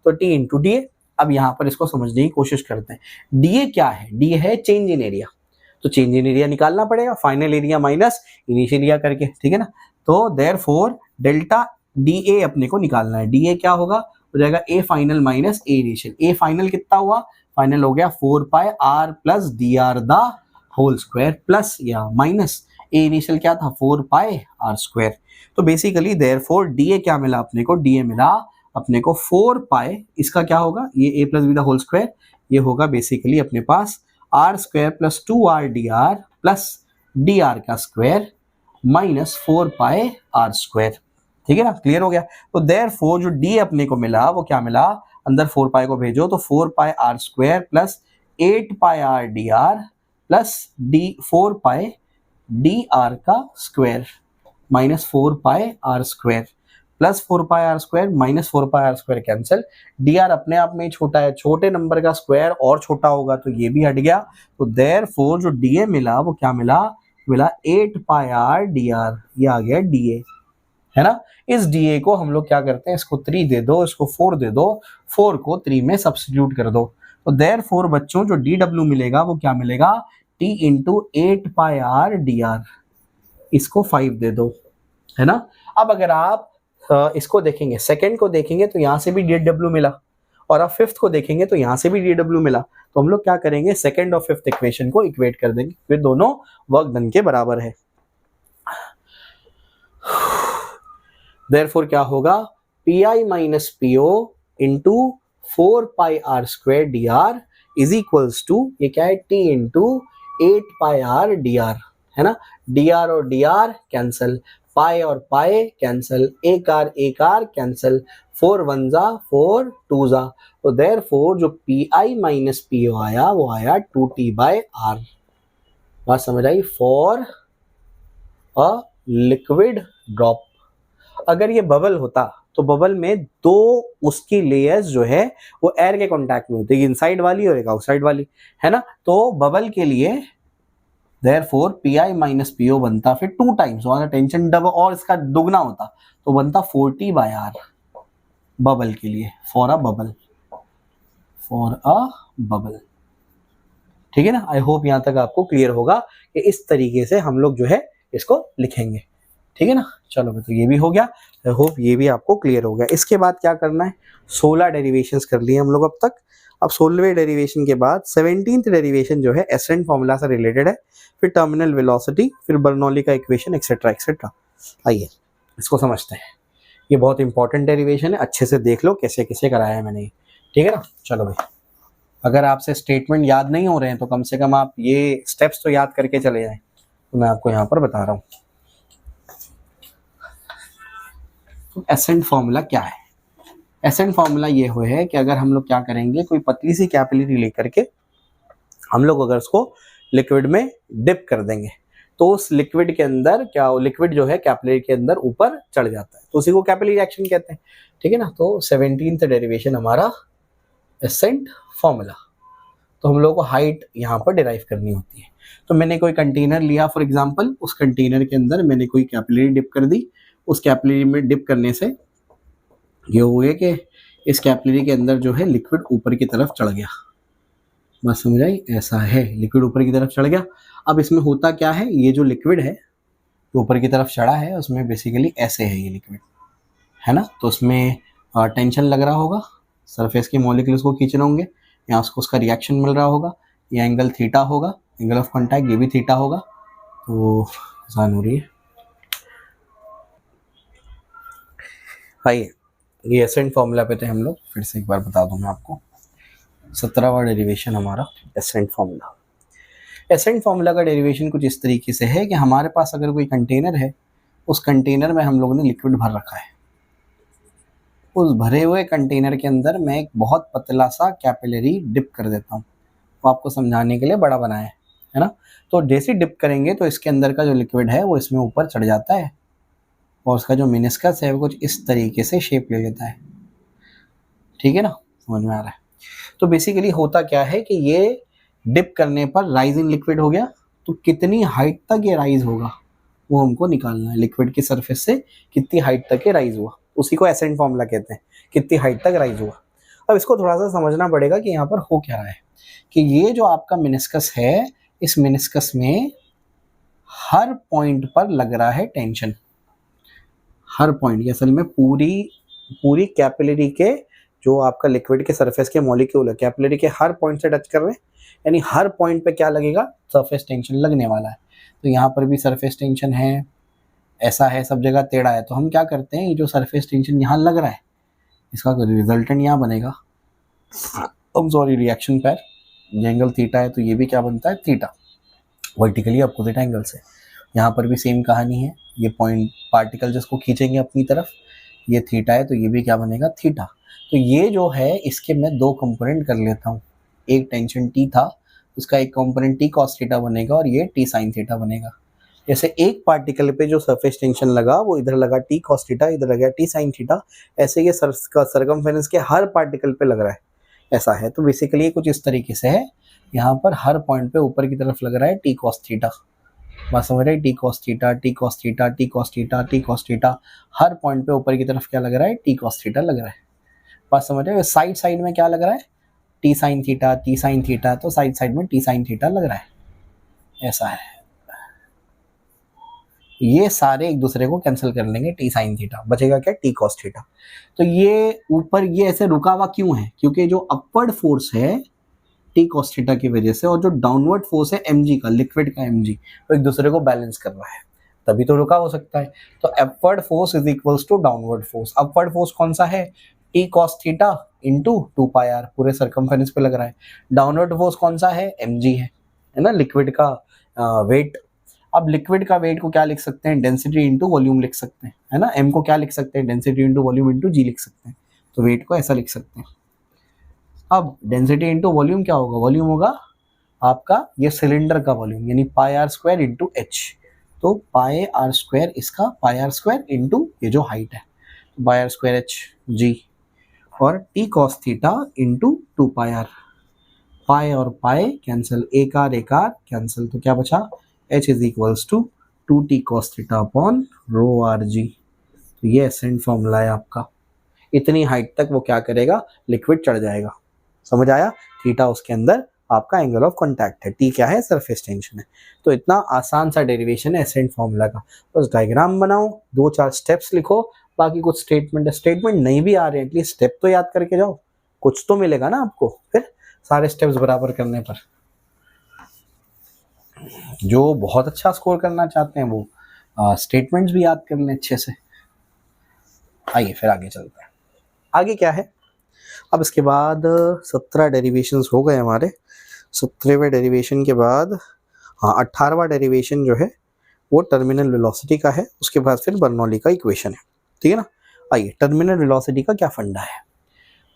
तो टी इंटू डी ए। अब यहाँ पर इसको समझने की कोशिश करते हैं। डी ए क्या है, डी है चेंज इन एरिया। तो चेंज इन एरिया निकालना पड़ेगा, final area minus initial area करके, ठीक है ना। तो देयरफॉर डेल्टा डी ए अपने को निकालना है। डी ए क्या होगा, हो जाएगा A final minus A initial. A final कितना हुआ, फाइनल हो गया 4 pi R plus D R the whole square plus या माइनस ए इनिशियल क्या था, 4 पाई आर स्क्वायर। तो बेसिकली देयरफॉर डी ए क्या मिला अपने को, डी ए मिला अपने को 4 पाई, इसका क्या होगा, ये A plus B the whole square, ये होगा बेसिकली अपने पास R square plus 2 R D R plus D R का square minus 4 pi are square, ठीक है ना, क्लियर हो गया। तो देयरफॉर जो डी अपने को मिला वो क्या मिला, अंदर 4 पाई को भेजो तो 4 pi are square plus 8 pi R D R plus D 4 pi D R का square minus 4 pi are square plus 4 pi are square minus 4 pi are square cancel. D R अपने आप में ही छोटा है, छोटे नंबर का स्क्वायर और छोटा होगा तो ये भी हट गया। तो देयरफॉर जो डी ए मिला वो क्या मिला, 8 पाई आर डी आर, ये आ गया डी ए, है ना। इस डी ए को हम लोग क्या करते हैं, इसको 3 दे दो, इसको 4 दे दो, 4 को 3 में सब्स्टिट्यूट कर दो। तो देयरफॉर बच्चों जो डी डब्ल्यू मिलेगा वो क्या मिलेगा, T into 8 pi R D r, इसको 5 दे दो, है ना। अब अगर आप इसको देखेंगे, सेकंड को देखेंगे तो यहाँ से भी डी डब्ल्यू मिला, और अब फिफ्थ को देखेंगे तो यहाँ से भी डी डब्ल्यू मिला। तो हम लोग क्या करेंगे, सेकंड और फिफ्थ इक्वेशन को इक्वेट कर देंगे, फिर दोनों वर्क डन के बराबर है। देयरफॉर क्या होगा, P I minus PO into 4 pi are square d r is equals to, ये क्या है, T into 8 pi R D r, है ना। डी आर और डी आर कैंसल, पाई और पाई कैंसल, एक आर कैंसल, 4 1 जा 4 2 जा। तो देयरफॉर जो पी आई माइनस पीओ आया वो आया 2t बाय आर। बात समझ आई, फॉर अ लिक्विड ड्रॉप। अगर ये बबल होता तो बबल में 2 उसकी लेयर्स जो है वो एयर के कांटेक्ट में होती है, इनसाइड वाली और एक आउटसाइड वाली, है ना। तो बबल के लिए therefore P I minus PO बनता फिर 2 टाइम्स, और टेंशन डबल और इसका दुगना होता तो बनता 40 बाय आर बबल के लिए, फॉर अ बबल, ठीक है ना। आई होप यहां तक आपको क्लियर होगा कि इस तरीके से हम लोग जो है इसको लिखेंगे, ठीक है ना। चलो तो ये भी हो गया, आई होप ये भी आपको क्लियर हो गया। इसके बाद क्या करना है, 16 डेरिवेशंस कर लिए हम लोग अब तक। अब 16वें डेरिवेशन के बाद 17th डेरिवेशन जो है एसेंट फॉर्मूला से रिलेटेड है, फिर टर्मिनल वेलोसिटी, फिर बर्नौली का इक्वेशन एक्सेट्रा एक्सेट्रा। आइए इसको समझते हैं। ये बहुत इंपॉर्टेंट डेरिवेशन है, अच्छे से देख लो कैसे कैसे कराया है मैंने ये, ठीक है ना। चलो भाई, अगर आपसे स्टेटमेंट याद नहीं हो रहे हैं तो कम से कम आप ये स्टेप्स तो याद करके चले जाएं। तो मैं आपको यहाँ पर बता रहा हूँ एसेंट फॉर्मूला क्या है। एसेंट फॉर्मूला ये हो है कि अगर हम लोग क्या करेंगे, कोई पतली सी कैपिलरी लेकर के हम लोग अगर उसको लिक्विड में डिप कर देंगे तो उस लिक्विड के अंदर क्या, लिक्विड जो है कैपिलरी के अंदर ऊपर चढ़ जाता है, तो उसी को कैपिलरी रिएक्शन कहते हैं, ठीक है ना। तो 17th डेरिवेशन हमारा एसेंट फॉर्मूला। तो हम लोग को हाइट यहाँ पर डिराइव करनी होती है। तो मैंने कोई कंटेनर लिया फॉर एग्जांपल, उस कंटेनर के अंदर मैंने कोई कैपिलरी डिप कर दी। उस कैपिलरी में डिप करने से ये हुए कि इस कैपिलरी के अंदर जो है लिक्विड ऊपर की तरफ चढ़ गया। बात समझ आई? ऐसा है, लिक्विड ऊपर की तरफ चढ़ गया। अब इसमें होता क्या है, ये जो लिक्विड है जो ऊपर की तरफ चढ़ा है उसमें बेसिकली ऐसे है ये लिक्विड, है ना। तो उसमें टेंशन लग रहा होगा, सरफेस के मॉलिक्यूल्स को खींच रहे होंगे, यहाँ उसको उसका रिएक्शन मिल रहा होगा, ये एंगल थीटा होगा, एंगल ऑफ कॉन्टैक्ट ये भी थीटा होगा। तो आसान हो रही है। आइए ये एसेंट फॉर्मूला पे थे हम लोग, फिर से एक बार बता दूं मैं आपको। 17वां डेरिवेशन हमारा एसेंट फॉर्मूला। एसेंट फॉर्मूला का डेरिवेशन कुछ इस तरीके से है कि हमारे पास अगर कोई कंटेनर है, उस कंटेनर में हम लोगों ने लिक्विड भर रखा है। उस भरे हुए कंटेनर के अंदर मैं एक बहुत पतला सा कैपिलरी डिप कर देता हूँ, वो आपको समझाने के लिए बड़ा बनाया है ना। तो जैसे डिप करेंगे तो इसके अंदर का जो लिक्विड है वो इसमें ऊपर चढ़ जाता है और उसका जो मिनिस्कस है वो कुछ इस तरीके से शेप ले लेता है, ठीक है ना, समझ में आ रहा है। तो बेसिकली होता क्या है कि ये डिप करने पर राइज इन लिक्विड हो गया, तो कितनी हाइट तक ये राइज होगा वो हमको निकालना है। लिक्विड की सरफेस से कितनी हाइट तक ये राइज हुआ, उसी को एसेंट फॉर्मूला कहते हैं, कितनी हाइट तक राइज हुआ। अब इसको थोड़ा सा समझना पड़ेगा कि यहाँ पर हो क्या रहा है कि ये जो आपका मिनिस्कस है, इस मिनिस्कस में हर पॉइंट पर लग रहा है टेंशन। हर पॉइंट, असल में पूरी कैपिलरी के जो आपका लिक्विड के सरफेस के मॉलिक्यूल है, कैपिलरी के हर पॉइंट से टच कर रहे हैं, यानी हर पॉइंट पे क्या लगेगा, सरफेस टेंशन लगने वाला है। तो यहाँ पर भी सरफेस टेंशन है, ऐसा है, सब जगह टेढ़ा है। तो हम क्या करते हैं, ये जो सरफेस टेंशन यहाँ लग रहा है इसका रिजल्टेंट यहाँ बनेगा, रिएक्शन पैर, ये एंगल थीटा है तो ये भी क्या बनता है, थीटा, वर्टिकली अपोजिट एंगल से। यहाँ पर भी सेम कहानी है, ये पॉइंट पार्टिकल जिसको खींचेंगे अपनी तरफ, ये थीटा है तो ये भी क्या बनेगा, थीटा। तो ये जो है इसके मैं दो कंपोनेंट कर लेता हूँ, एक टेंशन टी था, उसका एक कंपोनेंट टी कॉस थीटा बनेगा और ये टी साइन थीटा बनेगा। जैसे एक पार्टिकल पे जो सरफेस टेंशन लगा वो इधर लगा टी कॉस थीटा, इधर लगा टी साइन थीटा, ऐसे ये सरकमफेरेंस के हर पार्टिकल पे लग रहा है, ऐसा है। तो बेसिकली कुछ इस तरीके से है, यहाँ पर हर पॉइंट पे ऊपर की तरफ लग रहा है टी कॉस थीटा। बात समझ रहे, T cos theta, T cos theta, T cos theta, T cos theta, हर पॉइंट पे ऊपर की तरफ क्या लग रहा है, टी कॉस थीटा लग रहा है। बात समझ रहे, साइड साइड में क्या लग रहा है, T sine theta, T sine theta, तो साइड साइड में टी साइन थीटा लग रहा है, ऐसा है। ये सारे एक दूसरे को कैंसिल कर लेंगे, टी साइन थीटा बचेगा क्या, टी कॉस थीटा। तो ये ऊपर ये ऐसे रुका हुआ क्यों है, क्योंकि जो अपवर्ड फोर्स है टी कॉस थीटा की वजह से और जो डाउनवर्ड फोर्स है mg का, लिक्विड का mg, वो एक दूसरे को बैलेंस कर रहा है, तभी तो रुका हो सकता है। तो upward force is equals to downward force. Upward force कौन सा है, T cos theta into 2πr, पूरे सरकमफेरेंस पे लग रहा है। डाउनवर्ड फोर्स कौन सा है, mg है ना, लिक्विड का वेट। अब लिक्विड का वेट को क्या लिख सकते हैं, डेंसिटी इंटू वॉल्यूम लिख सकते हैं, है ना। m को क्या लिख सकते हैं, density into volume into g लिख सकते हैं, तो वेट को ऐसा लिख सकते हैं। अब डेंसिटी इंटू वॉल्यूम क्या होगा, वॉल्यूम होगा आपका ये सिलेंडर का वॉल्यूम, यानी पाई आर स्क्वायर इंटू एच। तो पाई आर स्क्वायर इसका पाई आर स्क्वायर इंटू ये जो हाइट है, pi are square h g, और T cos theta into 2πr। Pi और पाई कैंसिल, एक आर कैंसिल, तो क्या बचा, h is equals to 2t cos theta upon rho r g. तो ये एसेंट फॉर्मूला है आपका। इतनी हाइट तक वो क्या करेगा, लिक्विड चढ़ जाएगा, समझ आया। थीटा उसके अंदर आपका एंगल ऑफ कांटेक्ट है, टी क्या है, सरफेस टेंशन है। तो इतना आसान सा डेरिवेशन है एसेंट फॉर्मूला का। बस डायग्राम बनाओ, 2-4 स्टेप्स लिखो, बाकी कुछ स्टेटमेंट नहीं भी आ रहे हैं एटलीस्ट स्टेप तो याद करके जाओ, कुछ तो मिलेगा ना आपको फिर सारे स्टेप्स बराबर करने पर। जो बहुत अच्छा स्कोर करना चाहते हैं वो स्टेटमेंट्स भी याद कर लें अच्छे से। आइए फिर आगे चलते हैं। आगे क्या है, अब इसके बाद 17 डेरिवेशंस हो गए हमारे। 17वें डेरिवेशन के बाद 18वां डेरिवेशन जो है वो टर्मिनल वेलोसिटी का है। उसके बाद फिर बर्नौली का इक्वेशन है, ठीक है ना। आइए टर्मिनल वेलोसिटी का क्या फंडा है।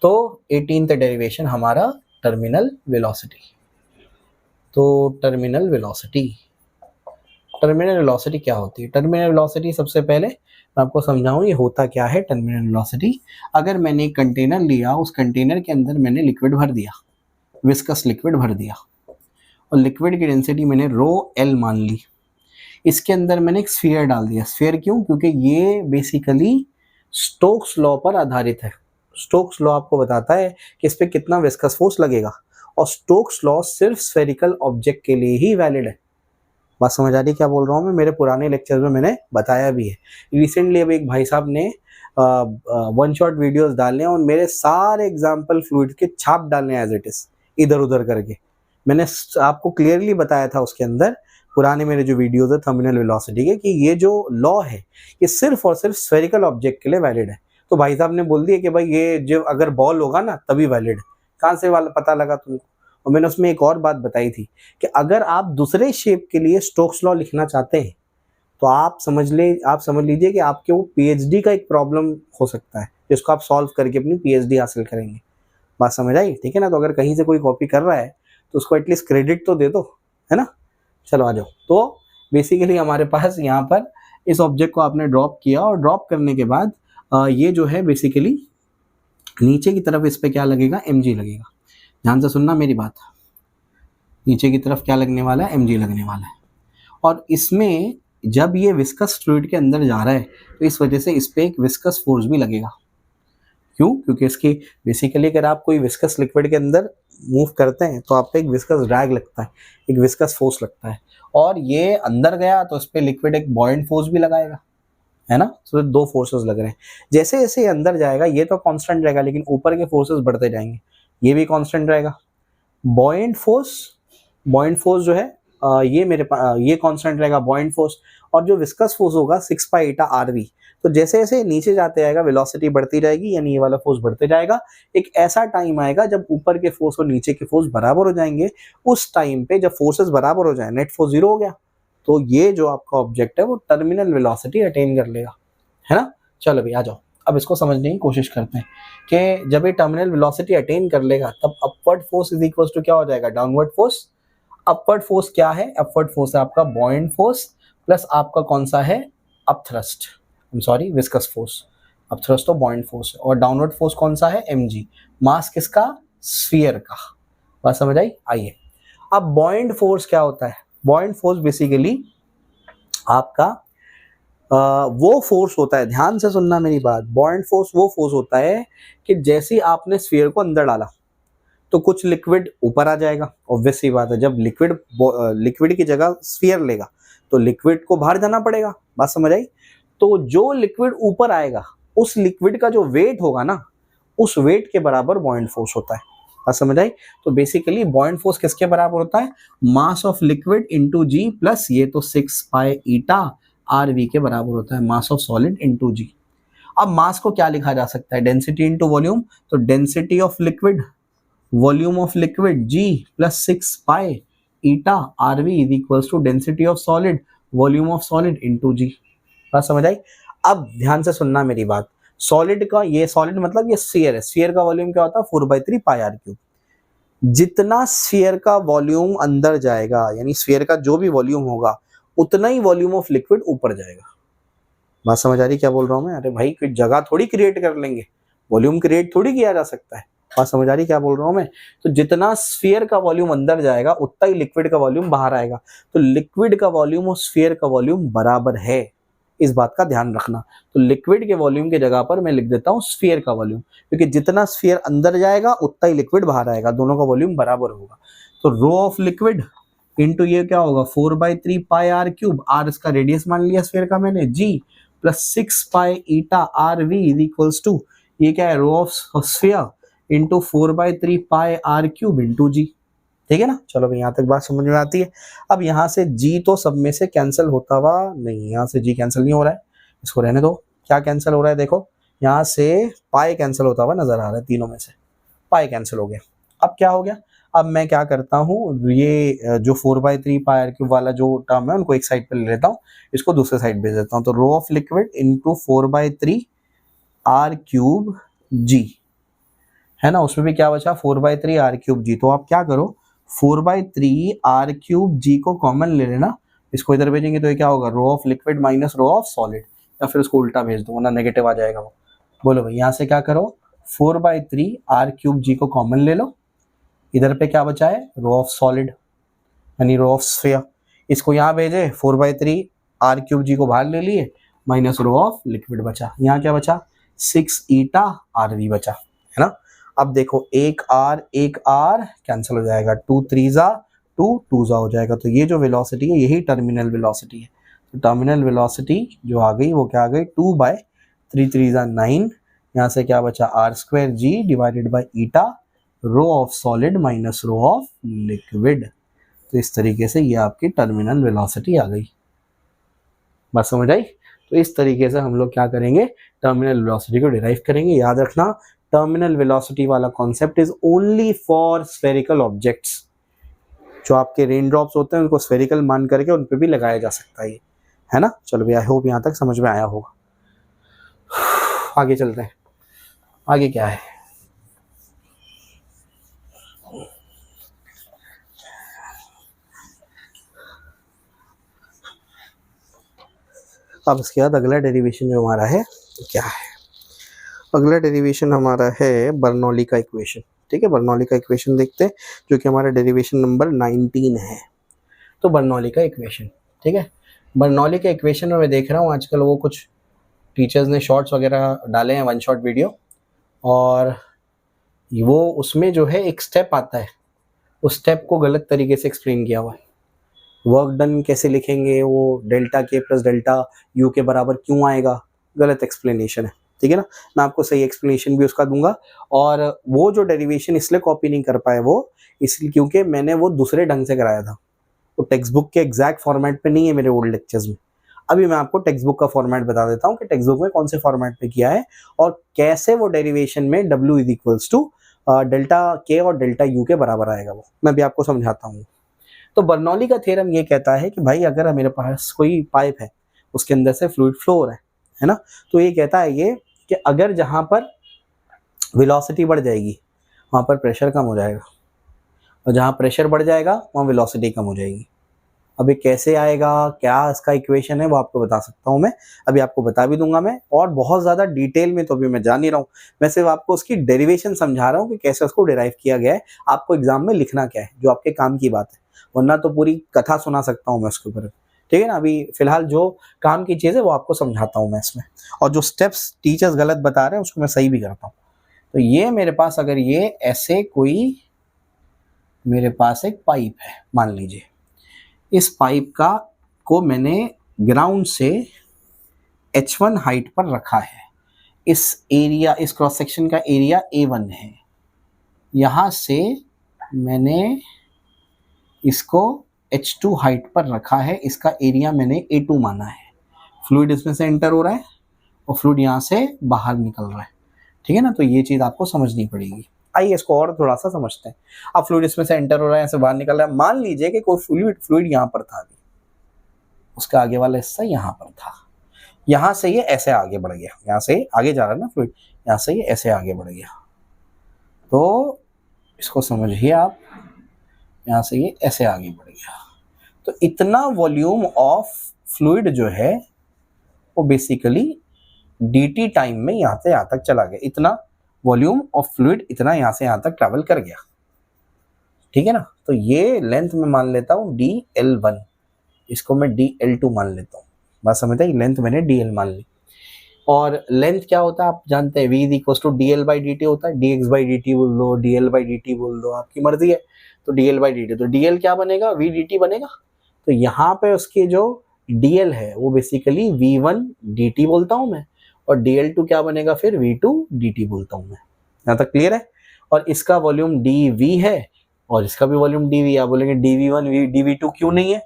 तो 18th डेरिवेशन हमारा टर्मिनल वेलोसिटी। तो टर्मिनल वेलोसिटी क्या होती है। टर्मिनल वेलोसिटी सबसे पहले मैं आपको समझाऊं ये होता क्या है। टर्मिनल वेलोसिटी, अगर मैंने एक कंटेनर लिया, उस कंटेनर के अंदर मैंने लिक्विड भर दिया, विस्कस लिक्विड भर दिया, और लिक्विड की डेंसिटी मैंने रो एल मान ली। इसके अंदर मैंने एक स्फीयर डाल दिया। स्फीयर क्यों? क्योंकि ये बेसिकली स्टोक्स लॉ पर आधारित है। स्टोक्स लॉ आपको बताता है कि इस पर कितना विस्कस फोर्स लगेगा, और स्टोक्स लॉ सिर्फ स्फेरिकल ऑब्जेक्ट के लिए ही वैलिड है। बात समझ आ रही क्या बोल रहा हूँ मैं? मेरे पुराने लेक्चर में मैंने बताया भी है। रिसेंटली अब एक भाई साहब ने वन शॉट वीडियोस डालने और मेरे सारे एग्जाम्पल फ्लूइड के छाप डालने एज इट इज, इधर उधर करके। मैंने आपको क्लियरली बताया था उसके अंदर, पुराने मेरे जो वीडियोस है टर्मिनल वेलोसिटी के, कि ये जो लॉ है ये सिर्फ और सिर्फ स्फेरिकल ऑब्जेक्ट के लिए वैलिड है। तो भाई साहब ने बोल दिया कि भाई ये जो अगर बॉल होगा ना तभी वैलिड है। कहाँ से वाला पता लगा तुमको? और मैंने उसमें एक और बात बताई थी कि अगर आप दूसरे शेप के लिए स्टोक्स लॉ लिखना चाहते हैं तो आप समझ लीजिए कि आपके वो पीएचडी का एक प्रॉब्लम हो सकता है, जिसको आप सॉल्व करके अपनी पीएचडी हासिल करेंगे। बात समझ आई, ठीक है ना। तो अगर कहीं से कोई कॉपी कर रहा है तो उसको एटलीस्ट क्रेडिट तो दे दो, है ना। चलो आ जाओ। तो बेसिकली हमारे पास यहाँ पर इस ऑब्जेक्ट को आपने ड्रॉप किया, और ड्रॉप करने के बाद ये जो है बेसिकली नीचे की तरफ इस पर क्या लगेगा? mg लगेगा। ध्यान से सुनना मेरी बात। नीचे की तरफ क्या लगने वाला है? mg लगने वाला है। और इसमें जब ये विस्कस फ्लूइड के अंदर जा रहा है तो इस वजह से इस पे एक विस्कस फोर्स भी लगेगा। क्यों? क्योंकि इसकी बेसिकली अगर आप कोई विस्कस लिक्विड के अंदर मूव करते हैं तो आप पे एक विस्कस ड्रैग लगता है, एक विस्कस फोर्स लगता है। और ये अंदर गया तो इस पे लिक्विड एक बॉयंट फोर्स भी लगाएगा, है ना। तो दो फोर्सेस लग रहे हैं। जैसे जैसे ये अंदर जाएगा ये तो कांस्टेंट रहेगा, लेकिन ऊपर के फोर्सेस बढ़ते जाएंगे। ये भी कांस्टेंट रहेगा। बॉयंट फोर्स जो है ये मेरे पास ये कांस्टेंट रहेगा, बॉयंट फोर्स। और जो विस्कस फोर्स होगा 6 पाई ईटा आरवी। तो जैसे जैसे नीचे जाते जाएगा वेलोसिटी बढ़ती रहेगी, यानी ये वाला फोर्स बढ़ते जाएगा। एक ऐसा टाइम आएगा जब ऊपर के फोर्स और नीचे के फोर्स बराबर हो जाएंगे। उस टाइम पे जब फोर्सेस बराबर हो जाए, नेट फोर्स 0 हो गया, तो ये जो आपका ऑब्जेक्ट है वो टर्मिनल वेलोसिटी अटेन कर लेगा, है ना। चलो भाई आ जाओ, अब इसको समझने की कोशिश करते हैं कि जब ये टर्मिनल वेलोसिटी अटेन कर लेगा तब upward force is equal to क्या हो जाएगा? Downward force. अपवर्ड फोर्स क्या है? अपवर्ड फोर्स है आपका बॉयंट फोर्स प्लस आपका कौन सा है? Upthrust, viscous force. अपथ्रस्ट तो बॉयंट फोर्स है। और डाउनवर्ड फोर्स कौन सा है? mg। मास किसका? स्फीयर का। बात समझ आई? आइए अब बॉयंट फोर्स क्या होता है? बॉयंट फोर्स बेसिकली आपका वो फोर्स होता है, ध्यान से सुनना मेरी बात। बॉयंट फोर्स वो फोर्स होता है कि जैसे आपने स्फीयर को अंदर डाला तो कुछ लिक्विड ऊपर आ जाएगा। ऑब्वियस सी बात है, जब लिक्विड की जगह स्फीयर लेगा तो लिक्विड को बाहर जाना पड़ेगा। बात समझ आई? तो जो लिक्विड ऊपर आएगा उस लिक्विड का जो वेट होगा ना, उस वेट के बराबर बॉयंट फोर्स होता है। बात समझ आई? तो बेसिकली बॉयंट फोर्स किसके बराबर होता है? Mass of liquid into g plus ये तो 6 पाई ईटा आर वी के बराबर होता है, mass of solid into G. अब मास को क्या लिखा जा सकता है? Density into volume. तो density of liquid, volume of liquid G plus 6 pi eta R V is equals to density of solid, volume of solid into G. बात समझ आई? अब ध्यान से सुनना मेरी बात। सॉलिड का, ये सॉलिड मतलब ये स्फीयर है। स्फीयर का वॉल्यूम क्या होता है? 4/3 पाई आर क्यूब। जितना स्फीयर का वॉल्यूम अंदर जाएगा, यानी स्फीयर का जो भी वॉल्यूम होगा, उतना ही वॉल्यूम ऑफ लिक्विड ऊपर जाएगा। बात समझ आ रही क्या बोल रहा हूं मैं? अरे भाई कोई जगह थोड़ी क्रिएट कर लेंगे, वॉल्यूम क्रिएट थोड़ी किया जा सकता है। बात समझ आ रही क्या बोल रहा हूं मैं? तो जितना स्फीयर का वॉल्यूम अंदर जाएगा उतना ही लिक्विड का वॉल्यूम बाहर आएगा। तो लिक्विड का वॉल्यूम और स्फीयर का वॉल्यूम बराबर है, इस बात का ध्यान रखना। तो लिक्विड के वॉल्यूम की जगह पर मैं लिख देता हूँ स्फीयर का वॉल्यूम, क्योंकि जितना स्फीयर अंदर जाएगा उतना ही लिक्विड बाहर आएगा, दोनों का वॉल्यूम बराबर होगा। तो रो ऑफ लिक्विड इंटू ये क्या होगा? 4/3 पाई आर क्यूब। आर इसका रेडियस मान लिया स्फीयर का मैंने, G plus 6 pi eta R V is equals to ये क्या है? Rho of sphere into 4/3 pi R cube into G. ठीक है ना। चलो भाई यहाँ तक बात समझ में आती है। अब यहाँ से जी तो सब में से कैंसिल होता हुआ नहीं, यहाँ से जी कैंसिल नहीं हो रहा है, इसको रहने दो। क्या कैंसिल हो रहा है देखो, यहाँ से पाई कैंसिल होता हुआ नजर आ रहा है, तीनों में से पाई कैंसिल हो गया। अब क्या हो गया, अब मैं क्या करता हूँ, ये जो 4/3 पाई आर क्यूब वाला जो टर्म है उनको एक साइड पे ले लेता हूँ, इसको दूसरे साइड भेज देता हूँ। तो rho of liquid into 4/3 R cube G, है ना, उसमें भी क्या बचा 4/3 आर क्यूब जी। तो आप क्या करो, 4/3 आर क्यूब जी को कॉमन ले लेना, इसको इधर भेजेंगे तो ये क्या होगा, rho of liquid minus rho of solid, या फिर उसको उल्टा भेज दो वरना नेगेटिव आ जाएगा वो। बोलो भाई यहाँ से क्या करो, 4/3 आर क्यूब जी को कॉमन ले लो, इधर पे क्या बचा है, रो ऑफ सॉलिड यानी रो ऑफ स्फीयर, इसको यहाँ भेजे, 4/3 आर क्यूब जी को बाहर ले लिए, माइनस रो ऑफ लिक्विड बचा। यहाँ क्या बचा, 6 ईटा आर वी बचा, है ना। अब देखो एक आर कैंसिल हो जाएगा, 2 3 2 2 हो जाएगा। तो ये जो वेलोसिटी है यही टर्मिनल वेलोसिटी है। तो टर्मिनल वेलोसिटी जो आ गई वो क्या आ गई, 2/3 3 9, यहाँ से क्या बचा r square g divided by eta rho of solid minus rho of liquid. तो इस तरीके से ये आपकी टर्मिनल वेलोसिटी आ गई, बात समझ आई। तो इस तरीके से हम लोग क्या करेंगे, टर्मिनल वेलोसिटी को डिराइव करेंगे। याद रखना टर्मिनल वेलोसिटी वाला concept is only for spherical objects, जो आपके रेन ड्रॉप्स होते हैं उनको स्फेरिकल मान करके उन पे भी लगाया जा सकता है ना। चलो भैया आई होप यहाँ तक समझ में आया होगा। आगे चलते हैं, आगे क्या है, अब इसके बाद अगला डेरिवेशन जो हमारा है तो क्या है, अगला डेरिवेशन हमारा है बर्नौली का इक्वेशन। ठीक है, बर्नौली का इक्वेशन देखते हैं जो कि हमारा डेरिवेशन नंबर 19 है। तो बर्नौली का इक्वेशन, ठीक है, बर्नौली के इक्वेशन में मैं देख रहा हूँ आजकल वो कुछ टीचर्स ने शॉर्ट्स वगैरह डाले हैं, 1 शॉट वीडियो, और वो उसमें जो है एक स्टेप आता है, उस स्टेप को गलत तरीके से एक्सप्लेन किया हुआ है। वर्क डन कैसे लिखेंगे, वो डेल्टा के प्लस डेल्टा यू के बराबर क्यों आएगा, गलत एक्सप्लेनेशन है। ठीक है ना, मैं आपको सही एक्सप्लेनेशन भी उसका दूंगा। और वो जो डेरिवेशन इसलिए कॉपी नहीं कर पाए वो इसलिए क्योंकि मैंने वो दूसरे ढंग से कराया था, वो टेक्स्ट बुक के एग्जैक्ट फॉर्मेट पे नहीं है मेरे ओल्ड लेक्चर्स में। अभी मैं आपको टेक्स्ट बुक का फॉर्मेट बता देता हूँ कि टेक्स्ट बुक में कौन से फॉर्मेट पे किया है और कैसे वो डेरिवेशन में W is equals to delta K और डेल्टा यू के बराबर आएगा, वो मैं भी आपको समझाता हूँ। तो बर्नौली का थ्योरम ये कहता है कि भाई अगर मेरे पास कोई पाइप है उसके अंदर से फ्लूइड फ्लो हो रहा है ना, तो ये कहता है ये कि अगर जहाँ पर वेलोसिटी बढ़ जाएगी वहाँ पर प्रेशर कम हो जाएगा, और जहाँ प्रेशर बढ़ जाएगा वहाँ वेलोसिटी कम हो जाएगी। अब ये कैसे आएगा, क्या इसका इक्वेशन है, वो आपको बता सकता हूँ मैं, अभी आपको बता भी दूंगा मैं, और बहुत ज़्यादा डिटेल में तो अभी मैं जान नहीं रहा हूँ, मैं सिर्फ आपको उसकी डेरिवेशन समझा रहा हूँ कि कैसे उसको डिराइव किया गया है, आपको एग्जाम में लिखना क्या है, जो आपके काम की बात है, वरना तो पूरी कथा सुना सकता हूँ मैं उसके ऊपर। ठीक है ना, अभी फिलहाल जो काम की चीज़ है वो आपको समझाता हूँ मैं इसमें, और जो स्टेप्स टीचर्स गलत बता रहे हैं उसको मैं सही भी करता हूँ। तो ये मेरे पास अगर ये ऐसे कोई मेरे पास एक पाइप है, मान लीजिए इस पाइप का को मैंने ग्राउंड से H1 हाइट पर रखा है, इस एरिया, इस क्रॉस सेक्शन का एरिया A1 है, यहाँ से मैंने इसको H2 हाइट पर रखा है, इसका एरिया मैंने A2 माना है। फ्लूइड इसमें से एंटर हो रहा है और फ्लूइड यहाँ से बाहर निकल रहा है। ठीक है ना, तो ये चीज़ आपको समझनी पड़ेगी। आइए इसको और थोड़ा सा समझते हैं। अब फ्लूइड इसमें से एंटर हो रहा है, यहाँ से बाहर निकल रहा है, मान लीजिए कि कोई फ्लूइड यहाँ पर था, अभी उसका आगे वाला हिस्सा यहाँ पर था, यहाँ से ये ऐसे आगे बढ़ गया, यहाँ से आगे जा रहा है ना फ्लूइड, यहाँ से ये ऐसे आगे बढ़ गया, तो इसको समझिए आप, यहाँ से ये ऐसे आगे बढ़ गया, तो इतना वॉल्यूम ऑफ फ्लूइड जो है वो बेसिकली dt टाइम में यहाँ से यहाँ तक चला गया, इतना वॉल्यूम ऑफ फ्लूइड इतना यहाँ से यहाँ तक ट्रैवल कर गया। ठीक है ना, तो ये लेंथ में मान लेता हूँ dl1, इसको मैं dl2 मान लेता हूँ, बात समझते हैं, लेंथ मैंने dl मान ली। और लेंथ क्या होता है आप जानते हैं, v is equal to dl/dt होता है, dx/dt बोल दो, dl/dt बोल दो, आपकी मर्जी है। तो dl/dt, तो dl क्या बनेगा, v dt बनेगा। तो यहाँ पे उसके जो dl है वो बेसिकली v1 dt बोलता हूँ मैं, और dl2 क्या बनेगा फिर v2 dt बोलता हूँ मैं। यहाँ तक क्लियर है। और इसका वॉल्यूम dv है और इसका भी वॉल्यूम dv। आप बोलेंगे dv1 dv2 क्यों नहीं है?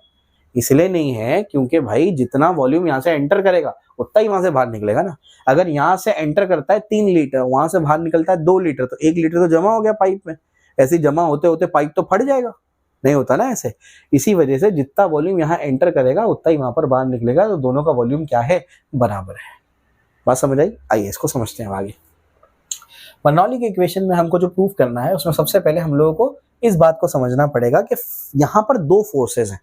इसलिए नहीं है क्योंकि भाई जितना वॉल्यूम यहाँ से एंटर करेगा उतना ही वहां से बाहर निकलेगा ना। अगर यहाँ से एंटर करता है 3 लीटर, वहां से बाहर निकलता है 2 लीटर, तो 1 लीटर तो जमा हो गया पाइप में। ऐसे जमा होते होते पाइप तो फट जाएगा, नहीं होता ना ऐसे। इसी वजह से जितना वॉल्यूम यहाँ एंटर करेगा उतना ही वहां पर बाहर निकलेगा, तो दोनों का वॉल्यूम क्या है? बराबर है। बात समझ आई? आइए इसको समझते हैं आगे। बर्नौली के इक्वेशन में हमको जो प्रूव करना है उसमें सबसे पहले हम लोगों को इस बात को समझना पड़ेगा कि यहाँ पर 2 फोर्सेस हैं।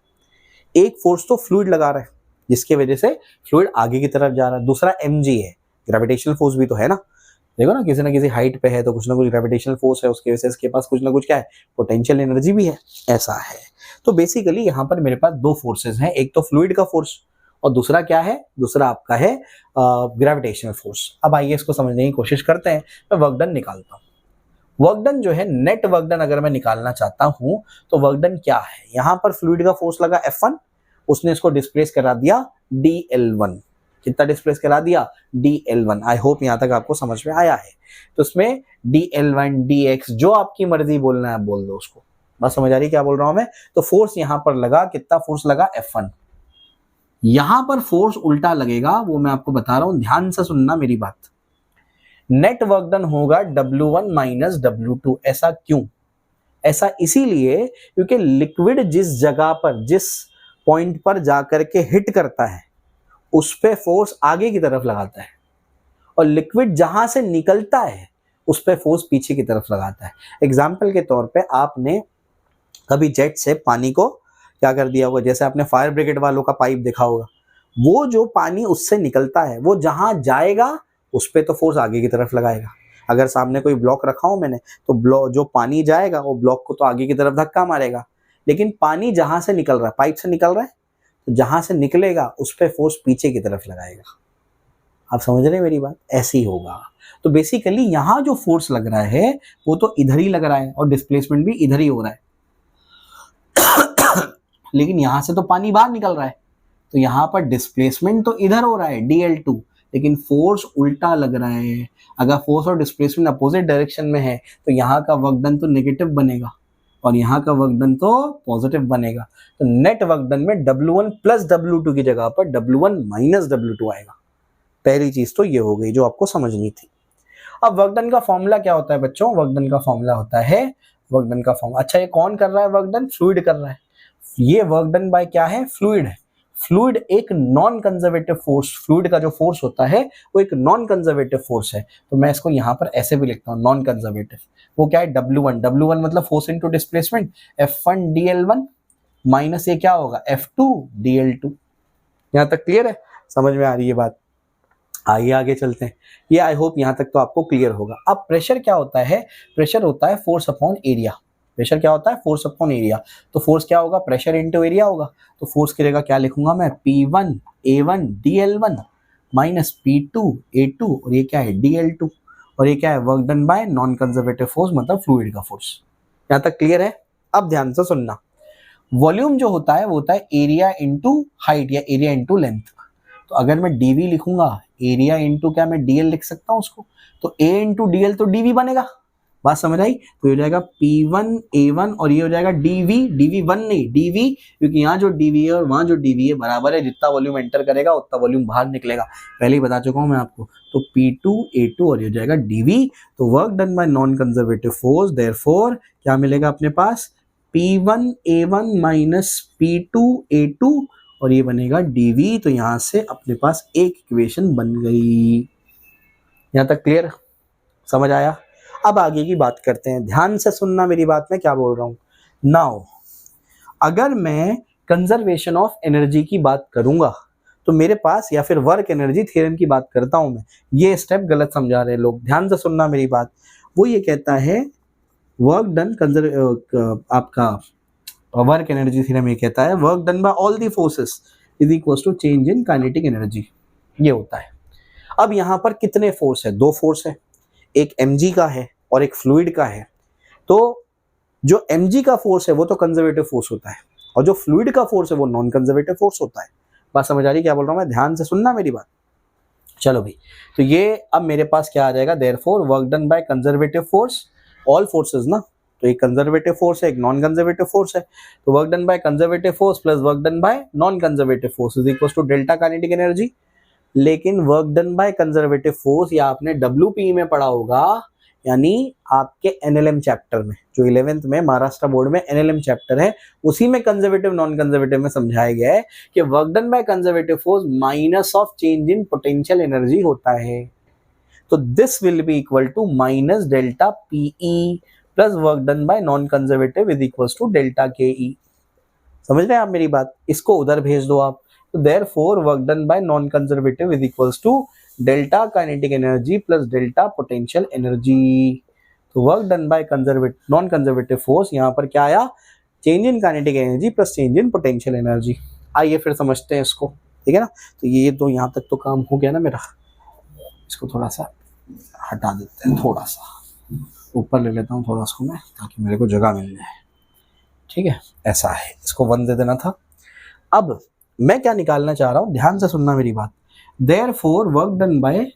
एक फोर्स तो फ्लूइड लगा रहा है जिसकी वजह से फ्लूइड आगे की तरफ जा रहा है, दूसरा mg है, ग्रेविटेशनल फोर्स भी तो है ना। देखो ना किसी हाइट पे है तो कुछ ना कुछ ग्रेविटेशनल फोर्स है, उसकी वजह से इसके पास कुछ ना कुछ क्या है? पोटेंशियल एनर्जी भी है, ऐसा है। तो बेसिकली यहाँ पर मेरे पास 2 फोर्सेस हैं, एक तो फ्लूइड का फोर्स और दूसरा क्या है? दूसरा आपका है ग्रेविटेशनल फोर्स। अब आइए इसको समझने की कोशिश करते हैं। मैं वर्क डन निकालता हूँ। वर्क डन जो है, नेट वर्क डन अगर मैं निकालना चाहता हूं तो वर्क डन क्या है? यहां पर फ्लूइड का फोर्स लगा F1, उसने इसको डिस्प्लेस करा दिया dl1। कितना डिस्प्लेस करा दिया? dl1। आई होप यहां तक आपको समझ में आया है। तो इसमें dl1 dx जो आपकी मर्जी बोलना है बोल दो उसको। बस समझ आ रही क्या बोल रहा हूं मैं? तो फोर्स यहां पर लगा, कितना फोर्स लगा? F1। यहां पर फोर्स उल्टा लगेगा, वो मैं आपको बता रहा हूं, ध्यान से सुनना मेरी बात। नेट वर्क डन होगा W1 माइनस W2। ऐसा क्यों? ऐसा इसीलिए क्योंकि लिक्विड जिस जगह पर, जिस पॉइंट पर जाकर के हिट करता है उस पे फोर्स आगे की तरफ लगाता है, और लिक्विड जहां से निकलता है उस पे फोर्स पीछे की तरफ लगाता है। एग्जाम्पल के तौर पे आपने कभी जेट से पानी को क्या कर दिया होगा? जैसे आपने फायर ब्रिगेड वालों का पाइप देखा होगा, वो जो पानी उससे निकलता है वो जहां जाएगा उस पे तो फोर्स आगे की तरफ लगाएगा। अगर सामने कोई ब्लॉक रखा हो मैंने, तो ब्लॉक जो पानी जाएगा वो ब्लॉक को तो आगे की तरफ धक्का मारेगा, लेकिन पानी जहां से निकल रहा है, पाइप से निकल रहा है, तो जहां से निकलेगा उस पे फोर्स पीछे की तरफ लगाएगा। आप समझ रहे हैं मेरी बात? ऐसे ही होगा। तो बेसिकली यहां जो फोर्स लग रहा है वो तो इधर ही लग रहा है और डिस्प्लेसमेंट भी इधर ही हो रहा है लेकिन यहां से तो पानी बाहर निकल रहा है, तो यहां पर डिस्प्लेसमेंट तो इधर हो रहा है dl2, लेकिन फोर्स उल्टा लग रहा है। अगर फोर्स और डिस्प्लेसमेंट अपोजिट डायरेक्शन में है तो यहाँ का वर्क डन तो नेगेटिव बनेगा और यहाँ का वर्क डन तो पॉजिटिव बनेगा। तो नेट वर्क डन में W1 प्लस W2 की जगह पर W1 माइनस W2 आएगा। पहली चीज तो ये हो गई जो आपको समझनी थी। अब वर्क डन का फॉर्मूला क्या होता है बच्चों? वर्क डन का फॉर्मूला होता है, वर्क डन का फॉर्मूला, अच्छा ये कौन कर रहा है वर्क डन? फ्लूइड कर रहा है। ये वर्क डन बाय क्या है? फ्लूइड है। फ्लूइड एक नॉन कंजर्वेटिव फोर्स, फ्लूइड का जो फोर्स होता है वो एक नॉन कंजर्वेटिव फोर्स है। तो मैं इसको यहाँ पर ऐसे भी लिखता हूँ, नॉन कंजर्वेटिव। वो क्या है? W1 मतलब force into displacement, F1 dl1 minus ये क्या होगा? F2 dl2। यहाँ तक क्लियर है? समझ में आ रही है बात? आइए आगे चलते हैं। ये आई होप यहाँ तक तो आपको क्लियर होगा। अब प्रेशर क्या होता है? प्रेशर होता है फोर्स अपॉन एरिया। प्रेशर क्या होता है? Force upon area. तो फोर्स क्या होगा? प्रेशर इनटू एरिया होगा। तो फोर्स की जगह क्या लिखूंगा मैं? P1 A1 dl1 minus P2 A2, और ये क्या है? dl2, और ये क्या है? Work done by non conservative force, मतलब फ्लूइड का फोर्स। यहाँ तक क्लियर है? अब ध्यान से सुनना। वॉल्यूम जो होता है वो होता है एरिया इंटू हाइट या एरिया इंटू लेंथ। तो अगर मैं dv लिखूंगा, एरिया इंटू क्या मैं dl लिख सकता हूँ उसको, तो a इंटू dl तो dv बनेगा। बात समझ आई? तो ये हो जाएगा P1 A1 और ये हो जाएगा dv1 नहीं dv, क्योंकि यहाँ जो dv है और वहां जो dv है बराबर है। जितना वॉल्यूम एंटर करेगा उतना वॉल्यूम बाहर निकलेगा, पहले ही बता चुका हूं मैं आपको। तो P2 A2 और ये हो जाएगा dv। तो work done by non conservative force, therefore क्या मिलेगा अपने पास? P1 A1 minus P2 A2 और ये बनेगा dv। तो यहां से अपने पास एक इक्वेशन बन गई। यहां तक क्लियर? समझ आया? अब आगे की बात करते हैं। ध्यान से सुनना मेरी बात, में क्या बोल रहा हूं। नाउ अगर मैं कंजर्वेशन ऑफ एनर्जी की बात करूंगा तो मेरे पास, या फिर वर्क एनर्जी थ्योरम की बात करता हूं मैं, ये स्टेप गलत समझा रहे हैं लोग। ध्यान से सुनना मेरी बात। वो ये कहता है वर्क डन आपका वर्क एनर्जी थ्योरम ये कहता है work done by all the forces is equal to change in kinetic energy. ये होता है। अब यहां पर कितने फोर्स है? 2 फोर्स है, एक mg का है और एक फ्लूइड का है। तो जो mg का फोर्स है वो तो कंजर्वेटिव फोर्स होता है, और जो फ्लूइड का फोर्स है वो नॉन कंजर्वेटिव फोर्स होता है। बात समझ आ रही क्या बोल रहा हूं मैं? ध्यान से सुनना मेरी बात। चलो भाई, तो ये अब मेरे पास क्या आ जाएगा? Therefore work done by conservative force, all forces ना, तो एक कंजर्वेटिव फोर्स है, एक नॉन कंजर्वेटिव फोर्स है, तो work done by conservative force plus work done by non conservative force is equal to delta kinetic energy. लेकिन work done by conservative force या आपने WPE में पढ़ा होगा, यानी आपके NLM चैप्टर में, जो 11th में महाराष्ट्र बोर्ड में NLM चैप्टर है, उसी में कंजर्वेटिव नॉन कंजर्वेटिव में समझाया गया है कि work done by conservative force minus of change in potential energy होता है। तो this will be equal to minus delta PE plus work done by non conservative is equal to delta KE। समझ रहे हैं आप मेरी बात? इसको उधर भेज दो आप। तो therefore work done by non conservative is equal to delta kinetic energy plus delta potential energy. तो work done by conservative non conservative force यहाँ पर क्या आया? Change in kinetic energy plus change in potential energy. आइए फिर समझते हैं इसको, ठीक है ना। तो ये तो यहाँ तक तो काम हो गया ना मेरा, इसको थोड़ा सा हटा देते हैं, थोड़ा सा ऊपर ले लेता हूँ थोड़ा इसको मैं, ताकि मेरे को जगह मिल जाए, ठीक है। ऐसा है, इसको 1 दे देना था। अब मैं क्या निकालना चाह रहा हूं, ध्यान से सुनना मेरी बात। Therefore work done by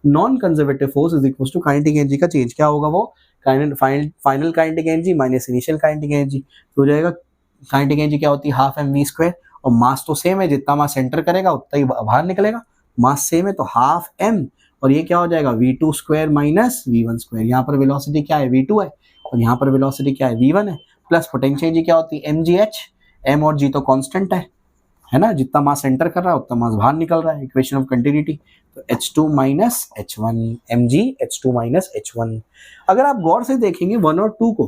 non conservative force is equal to kinetic energy का चेंज क्या होगा, वो final kinetic energy minus initial kinetic energy हो जाएगा। काइनेटिक एनर्जी क्या होती है? हाफ mv², और मास तो सेम है, जितना मास सेंटर करेगा उतना ही बाहर निकलेगा। मास सेम है तो हाफ m, और ये क्या हो जाएगा? v2² minus v1²। यहाँ पर वेलोसिटी क्या है? v2 है, और यहाँ पर वेलोसिटी क्या है? v1 है। प्लस पोटेंशियल एनर्जी क्या होती है? mgh, m और g तो कांस्टेंट है ना, जितना मास एंटर कर रहा है उतना मास बाहर निकल रहा है, इक्वेशन ऑफ कंटिन्यूटी। तो H2 minus H1 mg H2 minus H1। अगर आप गौर से देखेंगे 1 और 2 को,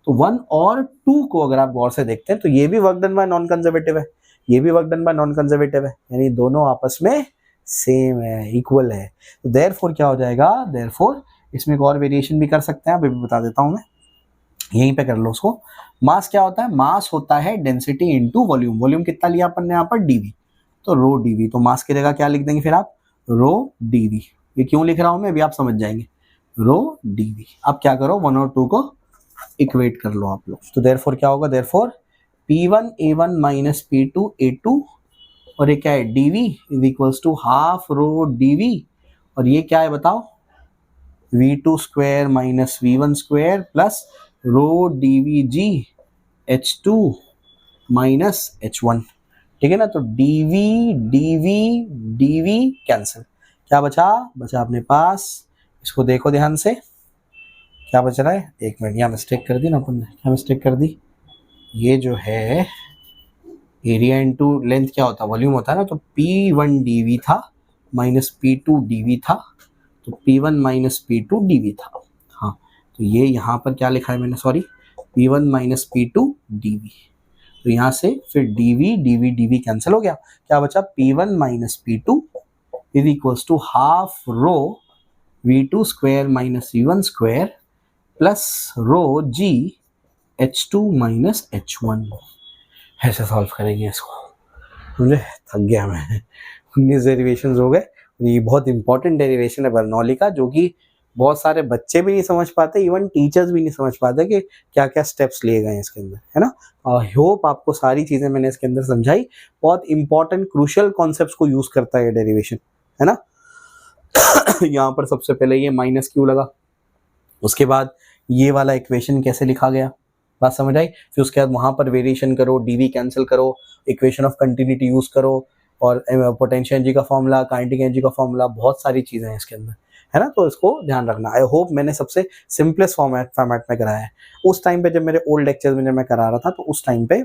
तो 1 और 2 को अगर आप गौर से देखते हैं तो ये भी work done by non conservative है, ये भी work done by non conservative है, यानी दोनों आपस में सेम है, इक्वल है। तो देयरफॉर क्या हो जाएगा? देयरफॉर इसमें एक और वेरिएशन भी कर सकते हैं, अभी बता देता हूं मैं, यहीं पे कर लो उसको। मास क्या होता है? मास होता है डेंसिटी इनटू वॉल्यूम। वॉल्यूम कितना लिया अपन ने यहाँ पर? dv, तो रो dv। तो मास की जगह क्या लिख देंगे फिर आप? रो dv। ये क्यों लिख रहा हूं मैं, अभी आप समझ जाएंगे। रो dv। अब क्या करो, 1 और 2 को इक्वेट कर लो आप लोग। तो देयरफॉर क्या होगा? Therefore P1 A1 minus P2 A2, और ये क्या है? dv is equals to half rho dv, और ये क्या है बताओ? v2² minus v1² plus rho dvg H2 minus H1, ठीक है ना। तो dv dv dv कैंसिल, क्या बचा? बचा अपने पास, इसको देखो ध्यान से, क्या बच रहा है? एक मिनट, यहाँ मिस्टेक कर दी ना अपन ने, क्या मिस्टेक कर दी? ये जो है एरिया इनटू लेंथ क्या होता है? वॉल्यूम होता है ना। तो P1 dv था माइनस P2 dv था, तो P1 माइनस P2 dv था। हाँ, तो ये यहाँ पर क्या लिखा है मैंने, sorry, P1 minus P2 dv। तो यहाँ से फिर dv dv dv कैंसिल हो गया, क्या बचा? P1 minus P2 is equals to half rho v2² minus v1² plus rho g H2 minus H1। ऐसे सॉल्व करेंगे इसको, मुझे थक गया मैं, 19 डेरिवेशंस हो गए। ये बहुत इंपॉर्टेंट डेरिवेशन है बर्नौली का, जो कि बहुत सारे बच्चे भी नहीं समझ पाते, इवन टीचर्स भी नहीं समझ पाते कि क्या क्या स्टेप्स लिए गए हैं इसके अंदर, है ना। आई होप आपको सारी चीज़ें मैंने इसके अंदर समझाई। बहुत इंपॉर्टेंट क्रूशियल कॉन्सेप्ट्स को यूज़ करता है ये डेरिवेशन, है ना। यहाँ पर सबसे पहले ये माइनस क्यू लगा, उसके बाद ये वाला इक्वेशन कैसे लिखा गया, बात समझ आई। फिर उसके बाद वहाँ पर वेरिएशन करो, डीवी कैंसिल करो, इक्वेशन ऑफ कंटिन्यूटी यूज़ करो, और पोटेंशियल एनर्जी का फॉर्मूला, काइनेटिक एनर्जी का फॉर्मूला, बहुत सारी चीज़ें हैं इसके अंदर, है ना। तो इसको ध्यान रखना। आई होप मैंने सबसे सिंपलेस्ट फॉर्मेट में कराया है। उस टाइम पे जब मेरे ओल्ड लेक्चर्स में जब मैं करा रहा था, तो उस टाइम पे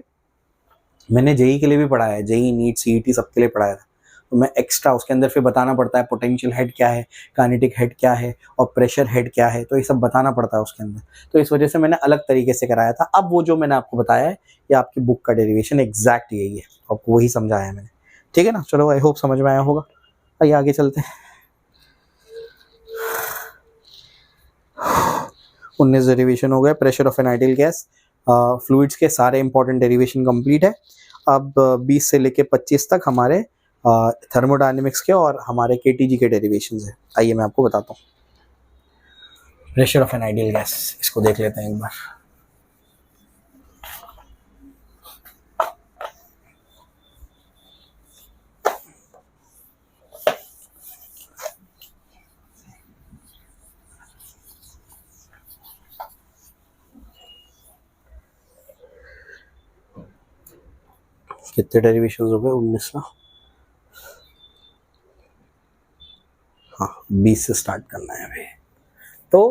मैंने जेई के लिए भी पढ़ाया है, जेई नीट सीईटी सबके लिए पढ़ाया था। तो मैं एक्स्ट्रा उसके अंदर फिर बताना पड़ता है पोटेंशियल हेड क्या है, काइनेटिक हेड क्या है, और प्रेशर हेड क्या है, तो ये सब बताना पड़ता है उसके अंदर। तो इस वजह से मैंने अलग तरीके से कराया था। अब वो जो मैंने आपको बताया है, ये आपकी बुक का डेरिवेशन एग्जैक्ट यही है, आपको वही समझाया है मैंने, ठीक है ना। चलो, आई होप समझ में आया होगा। आइए आगे चलते हैं। 19 डेरिवेशन हो गए। Pressure of an ideal gas, fluids के सारे इंपॉर्टेंट डेरिवेशन कंप्लीट है। अब 20 से लेके 25 तक हमारे थर्मोडायनेमिक्स के और हमारे केटीजी के डेरिवेशंस है। आइए मैं आपको बताता हूँ। Pressure of an ideal gas, इसको देख लेते हैं एक बार। कितने डेरिवेशन हो गए? 19 ना। हाँ 20 से स्टार्ट करना है अभी। तो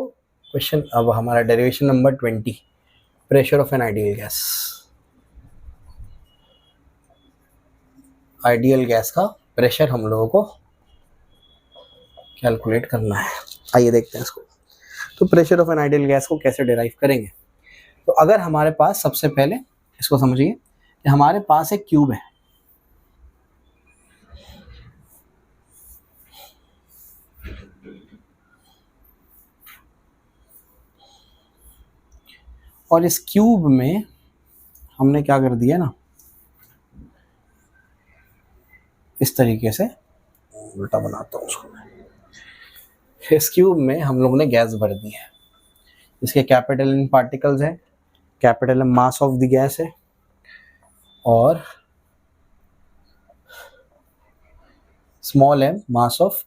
क्वेश्चन अब हमारा derivation number 20, pressure of an ideal gas. Ideal gas का प्रेशर हम लोगों को कैलकुलेट करना है। आइए देखते हैं इसको। तो pressure of an ideal gas को कैसे डिराइव करेंगे? तो अगर हमारे पास, सबसे पहले इसको समझिए कि हमारे पास एक क्यूब है, और इस क्यूब में हमने क्या कर दिया ना, इस तरीके से उल्टा बनाता हूँ उसको। इस क्यूब में हम लोग ने गैस भर दी है, इसके कैपिटल एन पार्टिकल्स है, capital M mass of the gas है, और small m mass of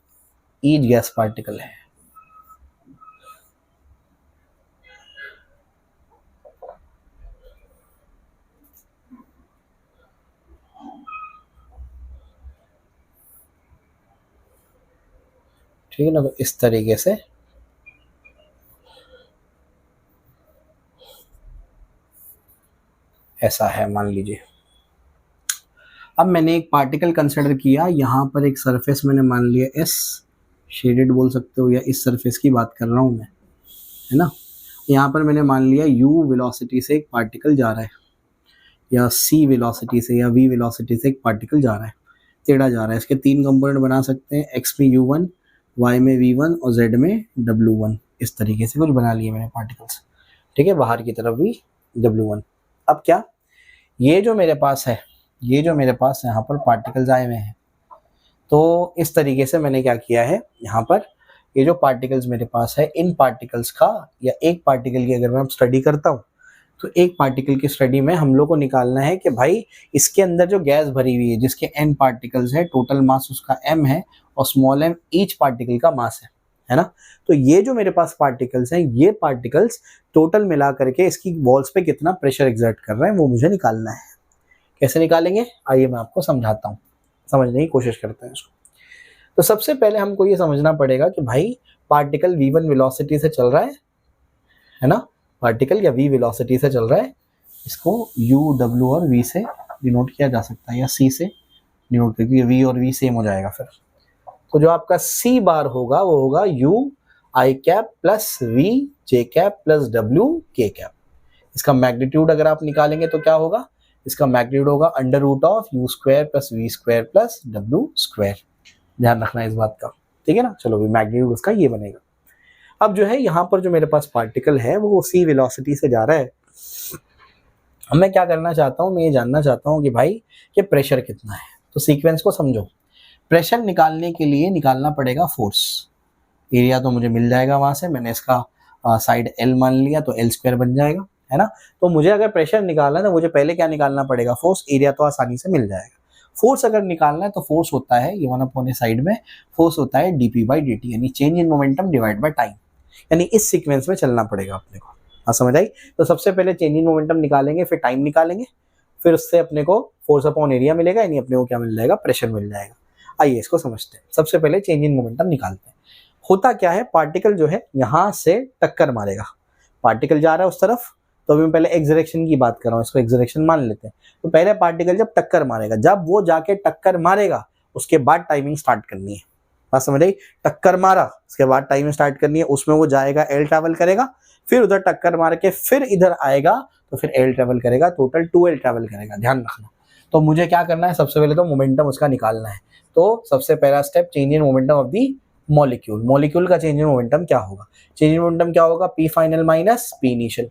each gas particle है। ठीक है ना? तो इस तरीके से ऐसा है, मान लीजिए। अब मैंने एक पार्टिकल कंसिडर किया, यहाँ पर एक सरफेस मैंने मान लिया एस, शेडेड बोल सकते हो, या इस सरफेस की बात कर रहा हूँ मैं, है ना। यहाँ पर मैंने मान लिया u वेलोसिटी से एक पार्टिकल जा रहा है, या c वेलोसिटी से या v वेलोसिटी से एक पार्टिकल जा रहा है, टेढ़ा जा रहा है। इसके 3 कंपोनेंट बना सकते हैं, x में u1, y में v1 और z में w1। इस तरीके से कुछ बना लिए मैंने पार्टिकल्स, ठीक है, बाहर की तरफ भी w1। अब क्या, ये जो मेरे पास है, ये जो मेरे पास यहाँ पर पार्टिकल्स आए हुए हैं, तो इस तरीके से मैंने क्या किया है, यहाँ पर ये जो पार्टिकल्स मेरे पास है, इन पार्टिकल्स का, या एक पार्टिकल की अगर मैं स्टडी करता हूँ, तो एक पार्टिकल की स्टडी में हम लोग को निकालना है कि भाई इसके अंदर जो गैस भरी हुई है, जिसके n पार्टिकल्स है, टोटल मास उसका m है, और स्मॉल m ईच पार्टिकल का मास है ना। तो ये जो मेरे पास पार्टिकल्स हैं, ये पार्टिकल्स टोटल मिला करके इसकी वॉल्स पे कितना प्रेशर एग्जर्ट कर रहे हैं, वो मुझे निकालना है। कैसे निकालेंगे, आइए मैं आपको समझाता हूँ, समझने की कोशिश करते हैं इसको। तो सबसे पहले हमको ये समझना पड़ेगा कि भाई पार्टिकल v1 वेलोसिटी से चल रहा है ना, पार्टिकल या v वेलोसिटी से चल रहा है, इसको u, w और v से डिनोट किया जा सकता है, या c से डिनोट, क्योंकि v और v सेम हो जाएगा फिर। तो जो आपका c बार होगा वो होगा u i cap plus v j cap plus w k cap. इसका मैग्नीट्यूड अगर आप निकालेंगे तो क्या होगा, इसका मैग्नीट्यूड होगा under root of u square plus v square plus w square. ध्यान रखना इस बात का, ठीक है ना। चलो भी मैग्नीट्यूड उसका ये बनेगा। अब जो है यहाँ पर जो मेरे पास पार्टिकल है वो c वेलोसिटी से जा रहा है। अब मैं क्या करना चाहता हूँ, मैं ये जानना चाहता हूँ कि भाई ये प्रेशर कितना है। तो सीक्वेंस को समझो, प्रेशर निकालने के लिए निकालना पड़ेगा फोर्स। एरिया तो मुझे मिल जाएगा वहां से, मैंने इसका साइड L मान लिया, तो L स्क्वायर बन जाएगा, है ना। तो मुझे अगर प्रेशर निकालना है तो मुझे पहले क्या निकालना पड़ेगा, फोर्स। एरिया तो आसानी से मिल जाएगा। फोर्स अगर निकालना है तो फोर्स होता है, ये 1/, साइड में फोर्स होता है dp/dt, यानी change in momentum divide by time. यानी इस सीक्वेंस में चलना पड़ेगा अपने को। हाँ समझ आई। तो सबसे पहले चेंज इन मोमेंटम निकालेंगे, फिर टाइम निकालेंगे, फिर उससे अपने को फोर्स अपॉन एरिया मिलेगा, यानी अपने को क्या मिल जाएगा, प्रेशर मिल जाएगा। आइए इसको समझते हैं। सबसे पहले चेंज इन मोमेंटम निकालते हैं। होता क्या है, पार्टिकल जो है यहाँ से टक्कर मारेगा, पार्टिकल जा रहा है उस तरफ, तो अभी मैं पहले एक्स डायरेक्शन की बात कर रहा हूँ, इसको एक्स डायरेक्शन मान लेते हैं। तो पहले पार्टिकल जब टक्कर मारेगा, जब वो जाके टक्कर मारेगा उसके बाद टाइमिंग स्टार्ट करनी है। बात समझ आई। टक्कर मारा, उसके बाद टाइमिंग स्टार्ट करनी है, उसमें वो जाएगा, एल ट्रैवल करेगा, फिर उधर टक्कर मार के फिर इधर आएगा, तो फिर एल ट्रैवल करेगा, टोटल 2L ट्रैवल करेगा। ध्यान रखना। तो मुझे क्या करना है, सबसे पहले तो मोमेंटम उसका निकालना है। तो सबसे पहला step, change in momentum of the molecule. Molecule का चेंज इन मोमेंटम क्या होगा, चेंज इन मोमेंटम क्या होगा, P final minus P initial.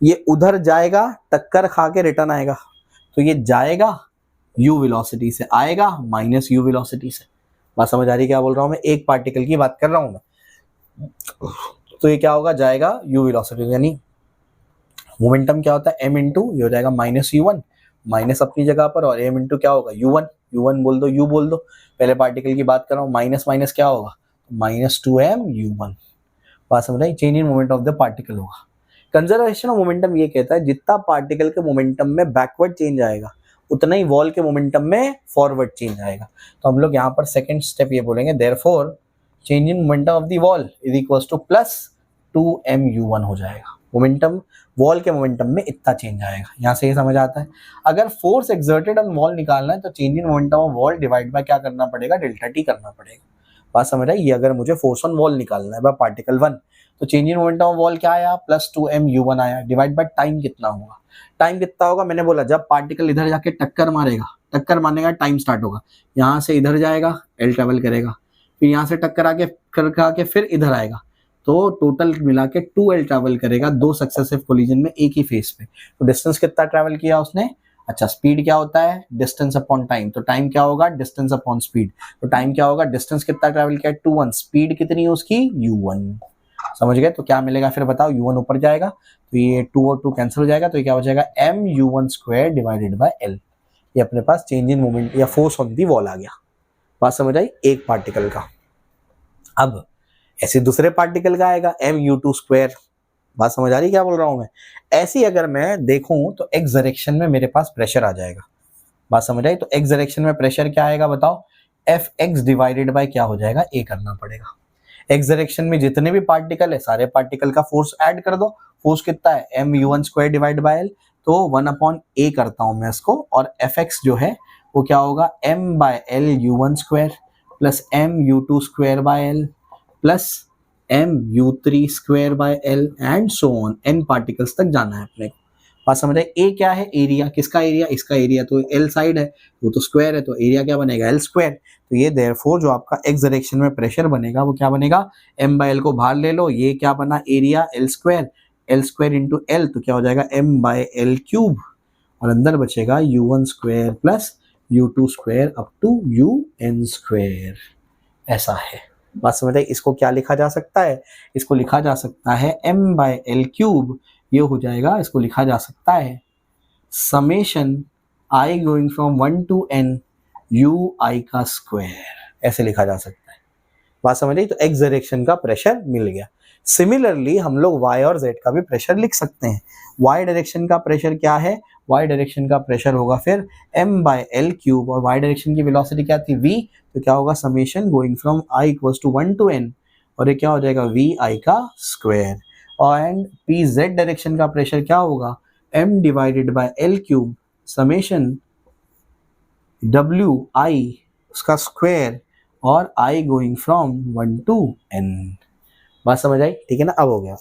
ये उधर जाएगा, टक्कर खा के रिटर्न आएगा, तो ये जाएगा u वेलोसिटी से, आएगा माइनस u वेलोसिटी से। बात समझ आ रही क्या बोल रहा हूं मैं, एक पार्टिकल की बात कर रहा हूं मैं। तो ये क्या होगा, जाएगा u वेलोसिटी, यानी मोमेंटम क्या होता है, m इंटू, ये हो जाएगा माइनस u1, माइनस अपनी जगह पर, और m इंटू क्या होगा, u1, u1 बोल दो, u बोल दो, पहले पार्टिकल की बात कर रहा हूँ, माइनस माइनस क्या होगा, माइनस 2m u1। बात समझ आई। Change in moment of the particle होगा। कंजर्वेशन ऑफ मोमेंटम ये कहता है जितना पार्टिकल के मोमेंटम में बैकवर्ड चेंज आएगा उतना ही वॉल के मोमेंटम में फॉरवर्ड चेंज आएगा। तो हम लोग यहाँ पर सेकंड स्टेप ये बोलेंगे, therefore change in momentum of the wall is equals two plus 2mu1 हो जाएगा। मोमेंटम वॉल के मोमेंटम में इतना चेंज आएगा, यहाँ से ये समझ आता है। अगर फोर्स एक्सर्टेड ऑन वॉल निकालना है तो change in momentum of wall divide by क्या करना पड़ेगा, डेल्टा टी करना पड़ेगा। बात समझ आई? ये अगर मुझे फोर्स ऑन वॉल निकालना है बाय पार्टिकल 1 तो change in momentum of wall क्या आया, प्लस 2mu1 आया, डिवाइड बाय टाइम कितना होगा। टाइम कितना होगा, मैंने बोला जब पार्टिकल इधर जाके टक्कर मारेगा, टक्कर मारने का टाइम स्टार्ट होगा, यहाँ से इधर जाएगा, एल ट्रेवल करेगा, फिर यहाँ से टक्कर आके फिर इधर आएगा, तो टोटल मिला के 2l ट्रैवल करेगा 2 सक्सेसिव कोलिजन में एक ही फेस पे। तो डिस्टेंस कितना ट्रैवल किया उसने, अच्छा स्पीड क्या होता है, डिस्टेंस अपॉन टाइम, तो टाइम क्या होगा, डिस्टेंस अपॉन स्पीड, तो टाइम क्या होगा, डिस्टेंस कितना ट्रैवल किया 2 1, स्पीड कितनी है उसकी u1। समझ गए? तो क्या मिलेगा फिर बताओ, u1 ऊपर जाएगा तो ये 2 और 2 कैंसिल हो जाएगा, तो ये क्या हो जाएगा mu1 square divided by l। ये अपने पास चेंज इन मोमेंट या फोर्स ऑन दी वॉल आ गया। बात समझ आई? एक पार्टिकल का। अब ऐसे दूसरे पार्टिकल का आएगा mu2 स्क्वायर। बात समझ आ रही क्या बोल रहा हूं मैं? ऐसी अगर मैं देखूं तो एक्स डायरेक्शन में मेरे पास प्रेशर आ जाएगा। बात समझ आई? तो एक्स डायरेक्शन में प्रेशर क्या आएगा बताओ, Fx डिवाइडेड बाय क्या हो जाएगा, a करना पड़ेगा। एक्स डायरेक्शन में जितने भी पार्टिकल है सारे पार्टिकल का फोर्स ऐड कर दो। फोर्स कितना है, mu1 square divide by l, तो 1/a करता हूं मैं इसको, और Fx जो है वो क्या होगा, m/l u1 square plus mu2 square by l plus mu3 square by l and so on, n particles तक जाना है अपने को। बात समझ रहे? ए क्या है, एरिया, किसका एरिया, इसका एरिया, तो l साइड है वो तो स्क्वायर है, तो एरिया क्या बनेगा, l स्क्वायर। तो ये देयरफॉर जो आपका एक्स डायरेक्शन में प्रेशर बनेगा वो क्या बनेगा, m/l को बाहर ले लो, ये क्या बना area l square into l, तो क्या हो जाएगा m/l क्यूब, और अंदर बचेगा u1 square plus u2 square up to un square. ऐसा है। बात समझ आई? इसको क्या लिखा जा सकता है, इसको लिखा जा सकता है m/l क्यूब, ये हो जाएगा, इसको लिखा जा सकता है summation i going from 1 to n ui का स्क्वायर, ऐसे लिखा जा सकता है। बात समझ आई? तो एक्स डायरेक्शन का प्रेशर मिल गया। सिमिलरली हम लोग y और z का भी प्रेशर लिख सकते हैं। y डायरेक्शन का प्रेशर क्या है, y डायरेक्शन का प्रेशर होगा फिर m/l क्यूब, और y डायरेक्शन की वेलोसिटी क्या थी v, तो क्या होगा summation going from i equals to 1 to n, और ये क्या हो जाएगा vi का स्क्वायर। और एंड pz डायरेक्शन का प्रेशर क्या होगा, m divided by l cube summation wi उसका स्क्वायर, और i going from 1 to n। बात समझ आई? ठीक है ना? अब हो गया,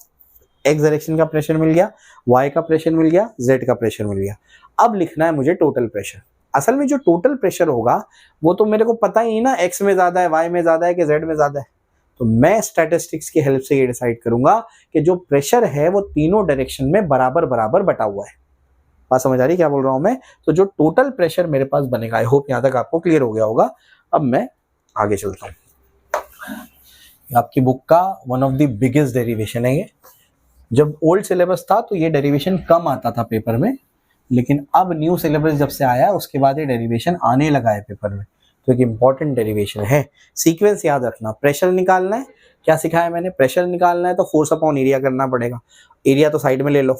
एक्स डायरेक्शन का प्रेशर मिल गया, y का प्रेशर मिल गया, z का प्रेशर मिल गया। अब लिखना है मुझे टोटल प्रेशर। असल में जो टोटल प्रेशर होगा वो तो मेरे को पता ही नहीं ना, x में ज्यादा है, y में ज्यादा है कि z में ज्यादा है। तो मैं स्टैटिस्टिक्स की हेल्प से ये डिसाइड करूंगा कि जो प्रेशर है वो तीनों डायरेक्शन में बराबर बराबर बटा हुआ है। बात समझ आ रही क्या बोल रहा हूं मैं? तो जो टोटल प्रेशर मेरे पास बनेगा, आई होप यहां तक आपको क्लियर हो गया होगा। अब मैं आगे चलता हूं। आपकी बुक का one of the biggest derivation है ये। जब ओल्ड सिलेबस था तो ये डेरिवेशन कम आता था पेपर में, लेकिन अब न्यू सिलेबस जब से आया उसके बाद ये डेरिवेशन आने लगा है पेपर में, तो एक इंपॉर्टेंट डेरिवेशन है। सीक्वेंस याद रखना, प्रेशर निकालना है, क्या सिखाया मैंने, प्रेशर निकालना है तो फोर्स अपॉन एरिया करना पड़ेगा। एरिया तो साइड में ले लो,